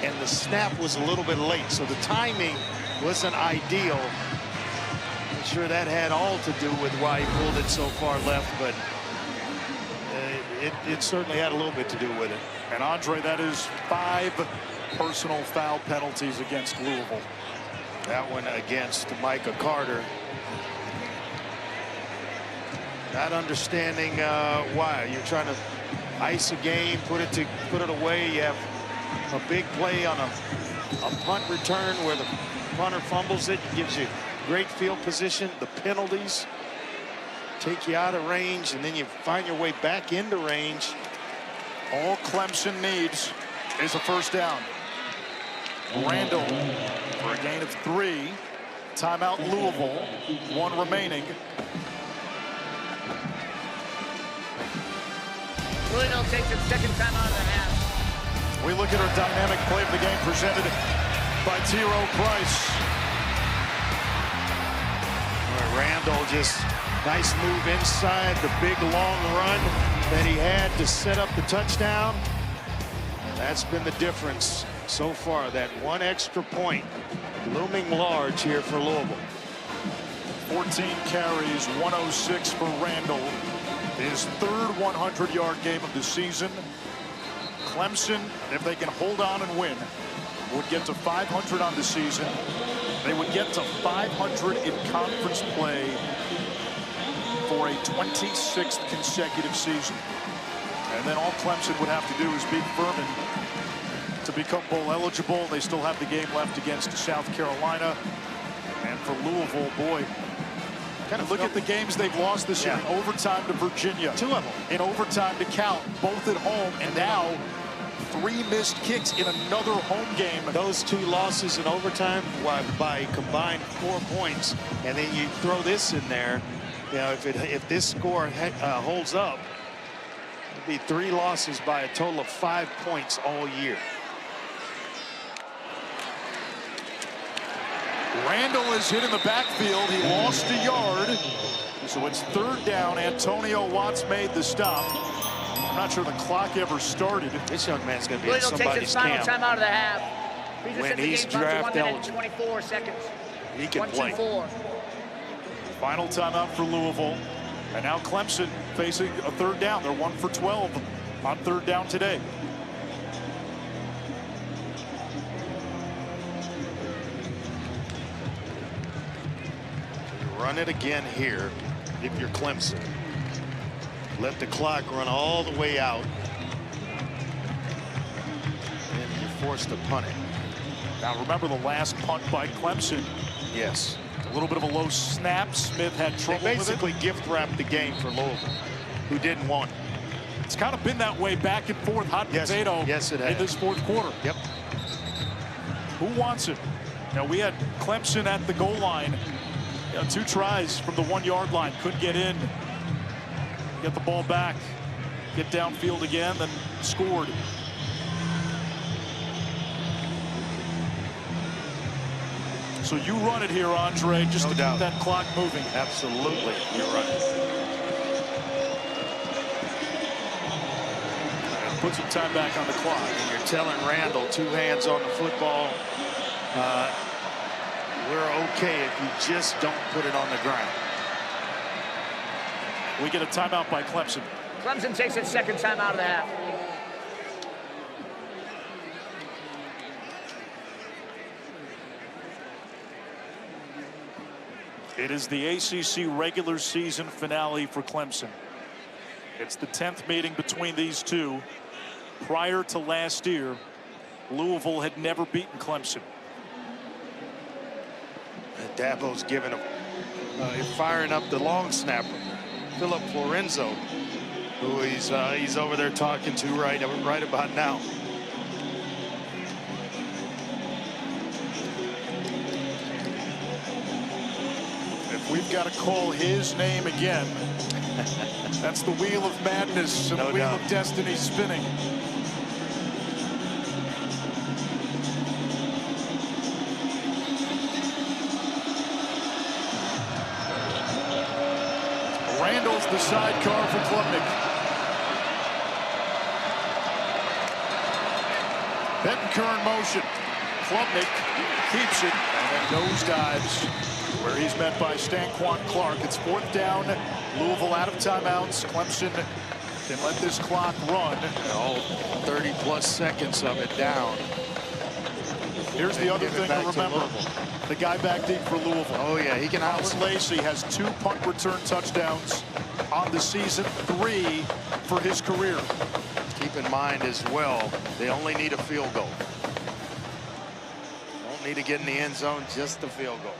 and the snap was a little bit late, so the timing wasn't ideal. I'm sure that had all to do with why he pulled it so far left, but it certainly had a little bit to do with it. And Andre, that is 5 personal foul penalties against Louisville. That one against Micah Carter. Not understanding why. You're trying to ice a game, put it away. You have a big play on a punt return where the punter fumbles it. It gives you great field position. The penalties take you out of range, and then you find your way back into range. All Clemson needs is a first down. Randall for a gain of 3. Timeout Louisville. 1 remaining. Louisville takes its second timeout of the half. We look at our dynamic play of the game presented by T-Row Price. Randall just nice move inside, the big long run that he had to set up the touchdown. That's been the difference so far, that 1 extra point looming large here for Louisville. 14 carries, 106 for Randall. His 3rd 100-yard game of the season. Clemson, if they can hold on and win, would get to 500 on the season. They would get to 500 in conference play for a 26th consecutive season. And then all Clemson would have to do is beat Furman to become bowl eligible. They still have the game left against South Carolina. And for Louisville, boy, kind of look at the games they've lost this year. In overtime to Virginia. 2 of them. In overtime to Cal, both at home. And now 3 missed kicks in another home game. Those 2 losses in overtime by combined 4 points. And then you throw this in there. You know, if this score holds up, it'd be 3 losses by a total of 5 points all year. Randall is hit in the backfield. He lost a yard. So it's 3rd down. Antonio Watts made the stop. I'm not sure the clock ever started. This young man's going to be in Louisville takes its final camp. time out of the half. When he's draft eligible. 24 seconds. He can play. 1-2-4. Final timeout for Louisville. And now Clemson facing a 3rd down. They're 1 for 12 on 3rd down today. Run it again here if you're Clemson. Let the clock run all the way out. And you're forced to punt it. Now remember the last punt by Clemson. Yes. A little bit of a low snap. Smith had trouble with it. They basically gift wrapped the game for Louisville, who didn't want it. It's kind of been that way back and forth, hot potato. Yes, it has. In this 4th quarter. Yep. Who wants it? Now we had Clemson at the goal line. 2 tries from the 1-yard line. Couldn't get in. Get the ball back. Get downfield again, then scored. So you run it here, Andre, just to keep that clock moving. Absolutely. You're right. Put some time back on the clock. And you're telling Randall, 2 hands on the football. We're okay if you just don't put it on the ground. We get a timeout by Clemson. Clemson takes its 2nd timeout of the half. It is the ACC regular season finale for Clemson. It's the 10th meeting between these two. Prior to last year, Louisville had never beaten Clemson. Dabo's giving him, firing up the long snapper, Philip Florenzo, who he's over there talking to right about now. if we've got to call his name again, that's the wheel of madness and the wheel of destiny spinning. Randall's the sidecar for Klubnik. Bettencourt in motion. Klubnik keeps it and then nosedives where he's met by Stanquan Clark. It's 4th down. Louisville out of timeouts. Clemson can let this clock run. All 30+ seconds of it down. Here's the other thing to remember. The guy back deep for Louisville. Oh, yeah, he can Colin Lacey has 2 punt return touchdowns on the season, 3 for his career. Keep in mind as well, they only need a field goal. Don't need to get in the end zone, just the field goal.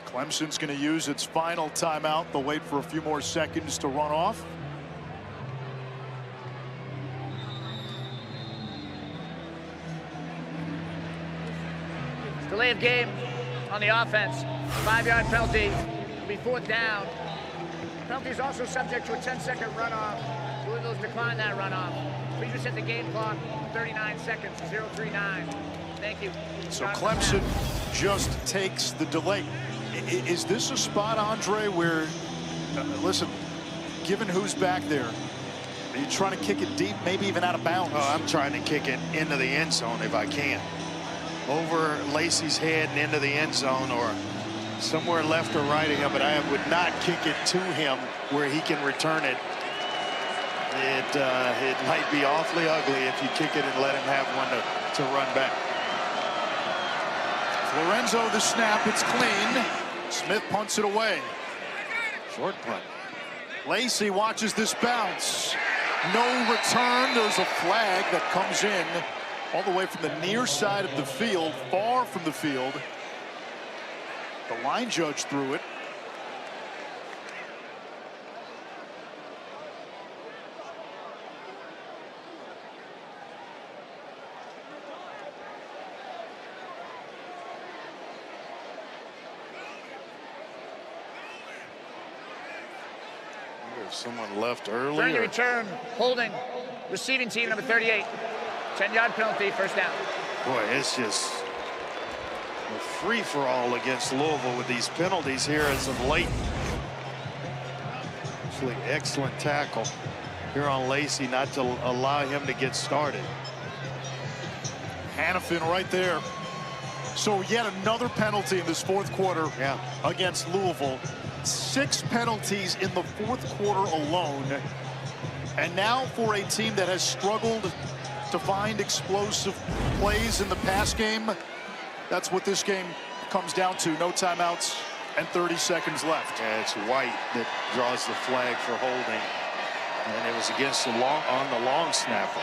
Clemson's going to use its final timeout. They'll wait for a few more seconds to run off. Delay of game on the offense. 5-yard penalty. It'll be 4th down. Penalty is also subject to a 10-second runoff. Louisville's declined that runoff. We just hit the game clock. 39 seconds. 0:39. Thank you. So Clemson just takes the delay. Is this a spot, Andre, where, listen, given who's back there, are you trying to kick it deep, maybe even out of bounds? Oh, I'm trying to kick it into the end zone if I can. Over Lacey's head and into the end zone, or somewhere left or right of him, but I would not kick it to him where he can return it. It might be awfully ugly if you kick it and let him have one to run back. Lorenzo the snap, it's clean. Smith punts it away. Short punt. Lacey watches this bounce. No return. There's a flag that comes in all the way from the near side of the field, far from the field. The line judge threw it. Someone left early. Trying to return, holding, receiving team number 38. 10-yard penalty, 1st down. Boy, it's just a free-for-all against Louisville with these penalties here as of late. Actually, excellent tackle here on Lacey not to allow him to get started. Hannafin right there. So yet another penalty in this 4th quarter against Louisville. 6 penalties in the 4th quarter alone. And now for a team that has struggled to find explosive plays in the pass game, that's what this game comes down to. No timeouts and 30 seconds left. Yeah, it's White that draws the flag for holding. And it was against the long snapper.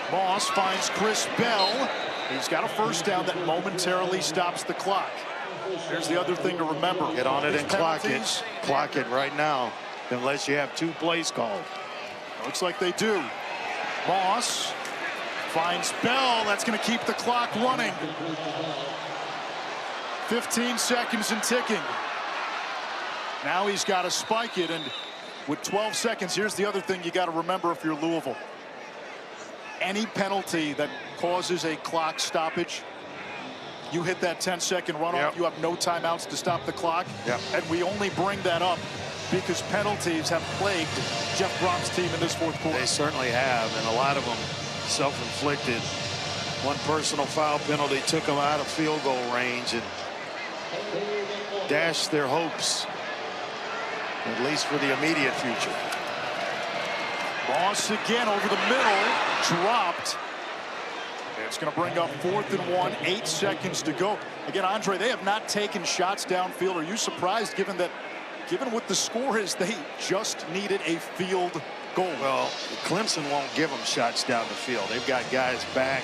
Moss finds Chris Bell. He's got a 1st down that momentarily stops the clock. There's the other thing to remember. Get on it and clock it. Clock it right now, unless you have 2 plays called. Looks like they do. Moss finds Bell. That's going to keep the clock running. 15 seconds and ticking. Now he's got to spike it, and with 12 seconds, here's the other thing you got to remember if you're Louisville. Any penalty that causes a clock stoppage, you hit that 10-second runoff, you have no timeouts to stop the clock. And we only bring that up because penalties have plagued Jeff Brom's team in this 4th quarter. They certainly have, and a lot of them self-inflicted. One personal foul penalty took them out of field goal range and dashed their hopes, at least for the immediate future. Moss again over the middle, dropped. It's going to bring up 4th and 1, 8 seconds to go. Again, Andre, they have not taken shots downfield. Are you surprised, given what the score is, they just needed a field goal? Well, Clemson won't give them shots down the field. They've got guys back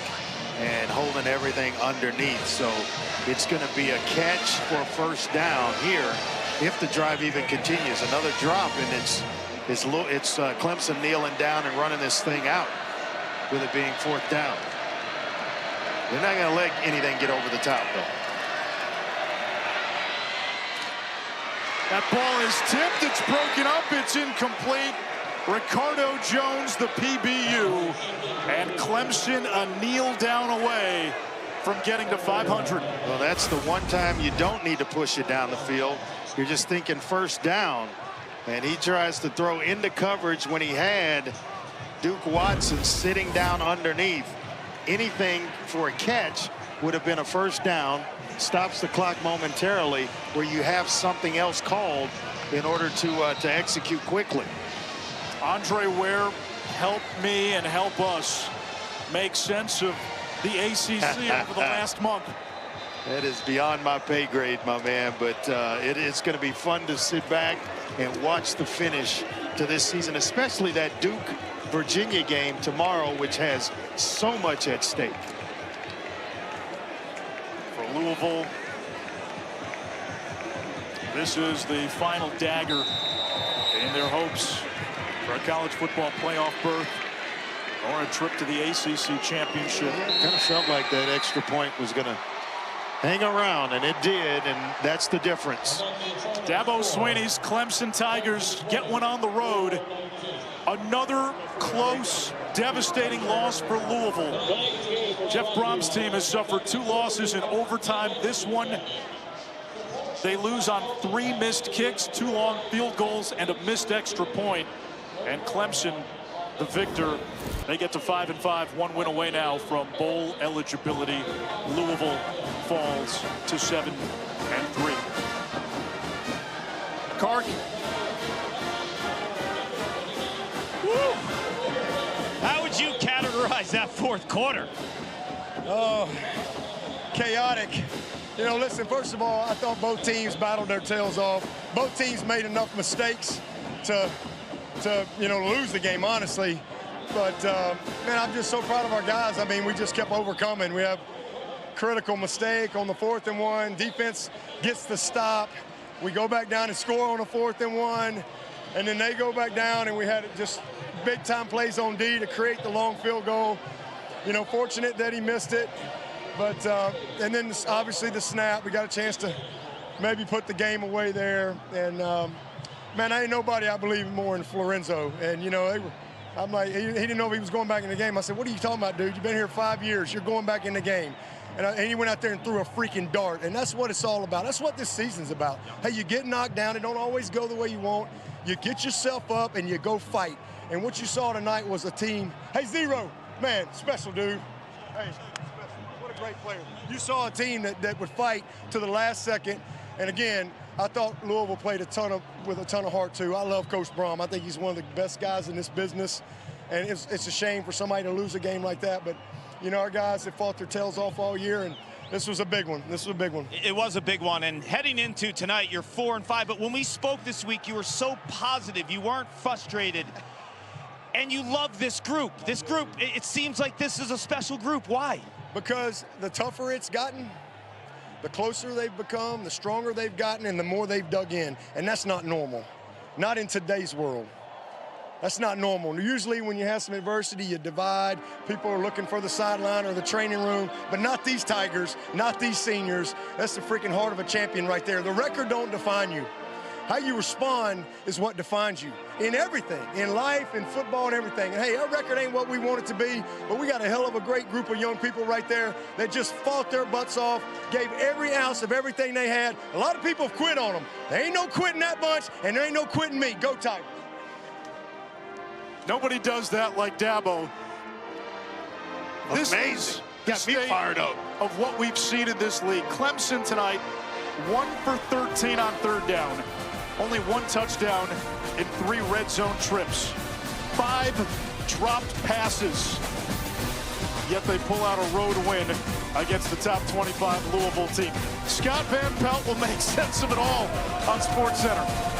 and holding everything underneath. So it's going to be a catch for a 1st down here if the drive even continues. Another drop, and it's Clemson kneeling down and running this thing out. with it being 4th down. They're not going to let anything get over the top, though. That ball is tipped. It's broken up. It's incomplete. Ricardo Jones, the PBU, and Clemson a kneel down away from getting to 500. Well, that's the one time you don't need to push it down the field. You're just thinking 1st down, and he tries to throw into coverage when he had Duke Watson sitting down underneath. Anything for a catch would have been a 1st down. Stops the clock momentarily, where you have something else called in order to execute quickly. Andre Ware, help me and help us make sense of the ACC over the last month. That is beyond my pay grade, my man, but it's going to be fun to sit back and watch the finish to this season, especially that Duke-Virginia game tomorrow, which has so much at stake. For Louisville, this is the final dagger in their hopes for a college football playoff berth or a trip to the ACC championship. It kind of felt like that extra point was going to hang around, and it did, and that's the difference. Dabo Swinney's Clemson Tigers get one on the road. Another close, devastating loss for Louisville. Jeff Brom's team has suffered 2 losses in overtime. This one, they lose on 3 missed kicks, 2 long field goals, and a missed extra point. And Clemson, the victor, they get to 5-5, 1 win away now from bowl eligibility. Louisville falls to 7-3. Kark. Woo. How would you categorize that 4th quarter? Oh, chaotic. You know, listen, first of all, I thought both teams battled their tails off. Both teams made enough mistakes to you know, lose the game, honestly. But, man, I'm just so proud of our guys. I mean, we just kept overcoming. We have critical mistake on the 4th and 1. Defense gets the stop. We go back down and score on the 4th and 1. And then they go back down, and we had just big-time plays on D to create the long field goal. You know, fortunate that he missed it. But, and then obviously the snap. We got a chance to maybe put the game away there. And, man, I ain't nobody I believe more in Florenzo. And, you know, I'm like, he didn't know if he was going back in the game. I said, what are you talking about, dude? You've been here 5 years. You're going back in the game. And he went out there and threw a freaking dart. And that's what it's all about. That's what this season's about. Hey, you get knocked down. It don't always go the way you want. You get yourself up and you go fight. And what you saw tonight was a team. Hey, Zero, man, special, dude. Hey, special. What a great player. You saw a team that would fight to the last second. And, again, I thought Louisville played with a ton of heart, too. I love Coach Brom. I think he's one of the best guys in this business. And it's a shame for somebody to lose a game like that. But, you know, our guys have fought their tails off all year, and this was a big one. This was a big one. It was a big one. And heading into tonight, you're 4-5. But when we spoke this week, you were so positive. You weren't frustrated. And you love this group. This group, it seems like this is a special group. Why? Because the tougher it's gotten, the closer they've become, the stronger they've gotten, and the more they've dug in. And that's not normal. Not in today's world. That's not normal. Usually when you have some adversity, you divide. People are looking for the sideline or the training room, but not these Tigers, not these seniors. That's the freaking heart of a champion right there. The record don't define you. How you respond is what defines you in everything, in life, in football, and everything. And hey, our record ain't what we want it to be, but we got a hell of a great group of young people right there that just fought their butts off, gave every ounce of everything they had. A lot of people have quit on them. There ain't no quitting that bunch, and there ain't no quitting me. Go Tigers. Nobody does that like Dabo. This amazing. Got me fired up. Of what we've seen in this league. Clemson tonight, 1 for 13 on 3rd down. Only 1 touchdown in 3 red zone trips. 5 dropped passes. Yet they pull out a road win against the top 25 Louisville team. Scott Van Pelt will make sense of it all on SportsCenter.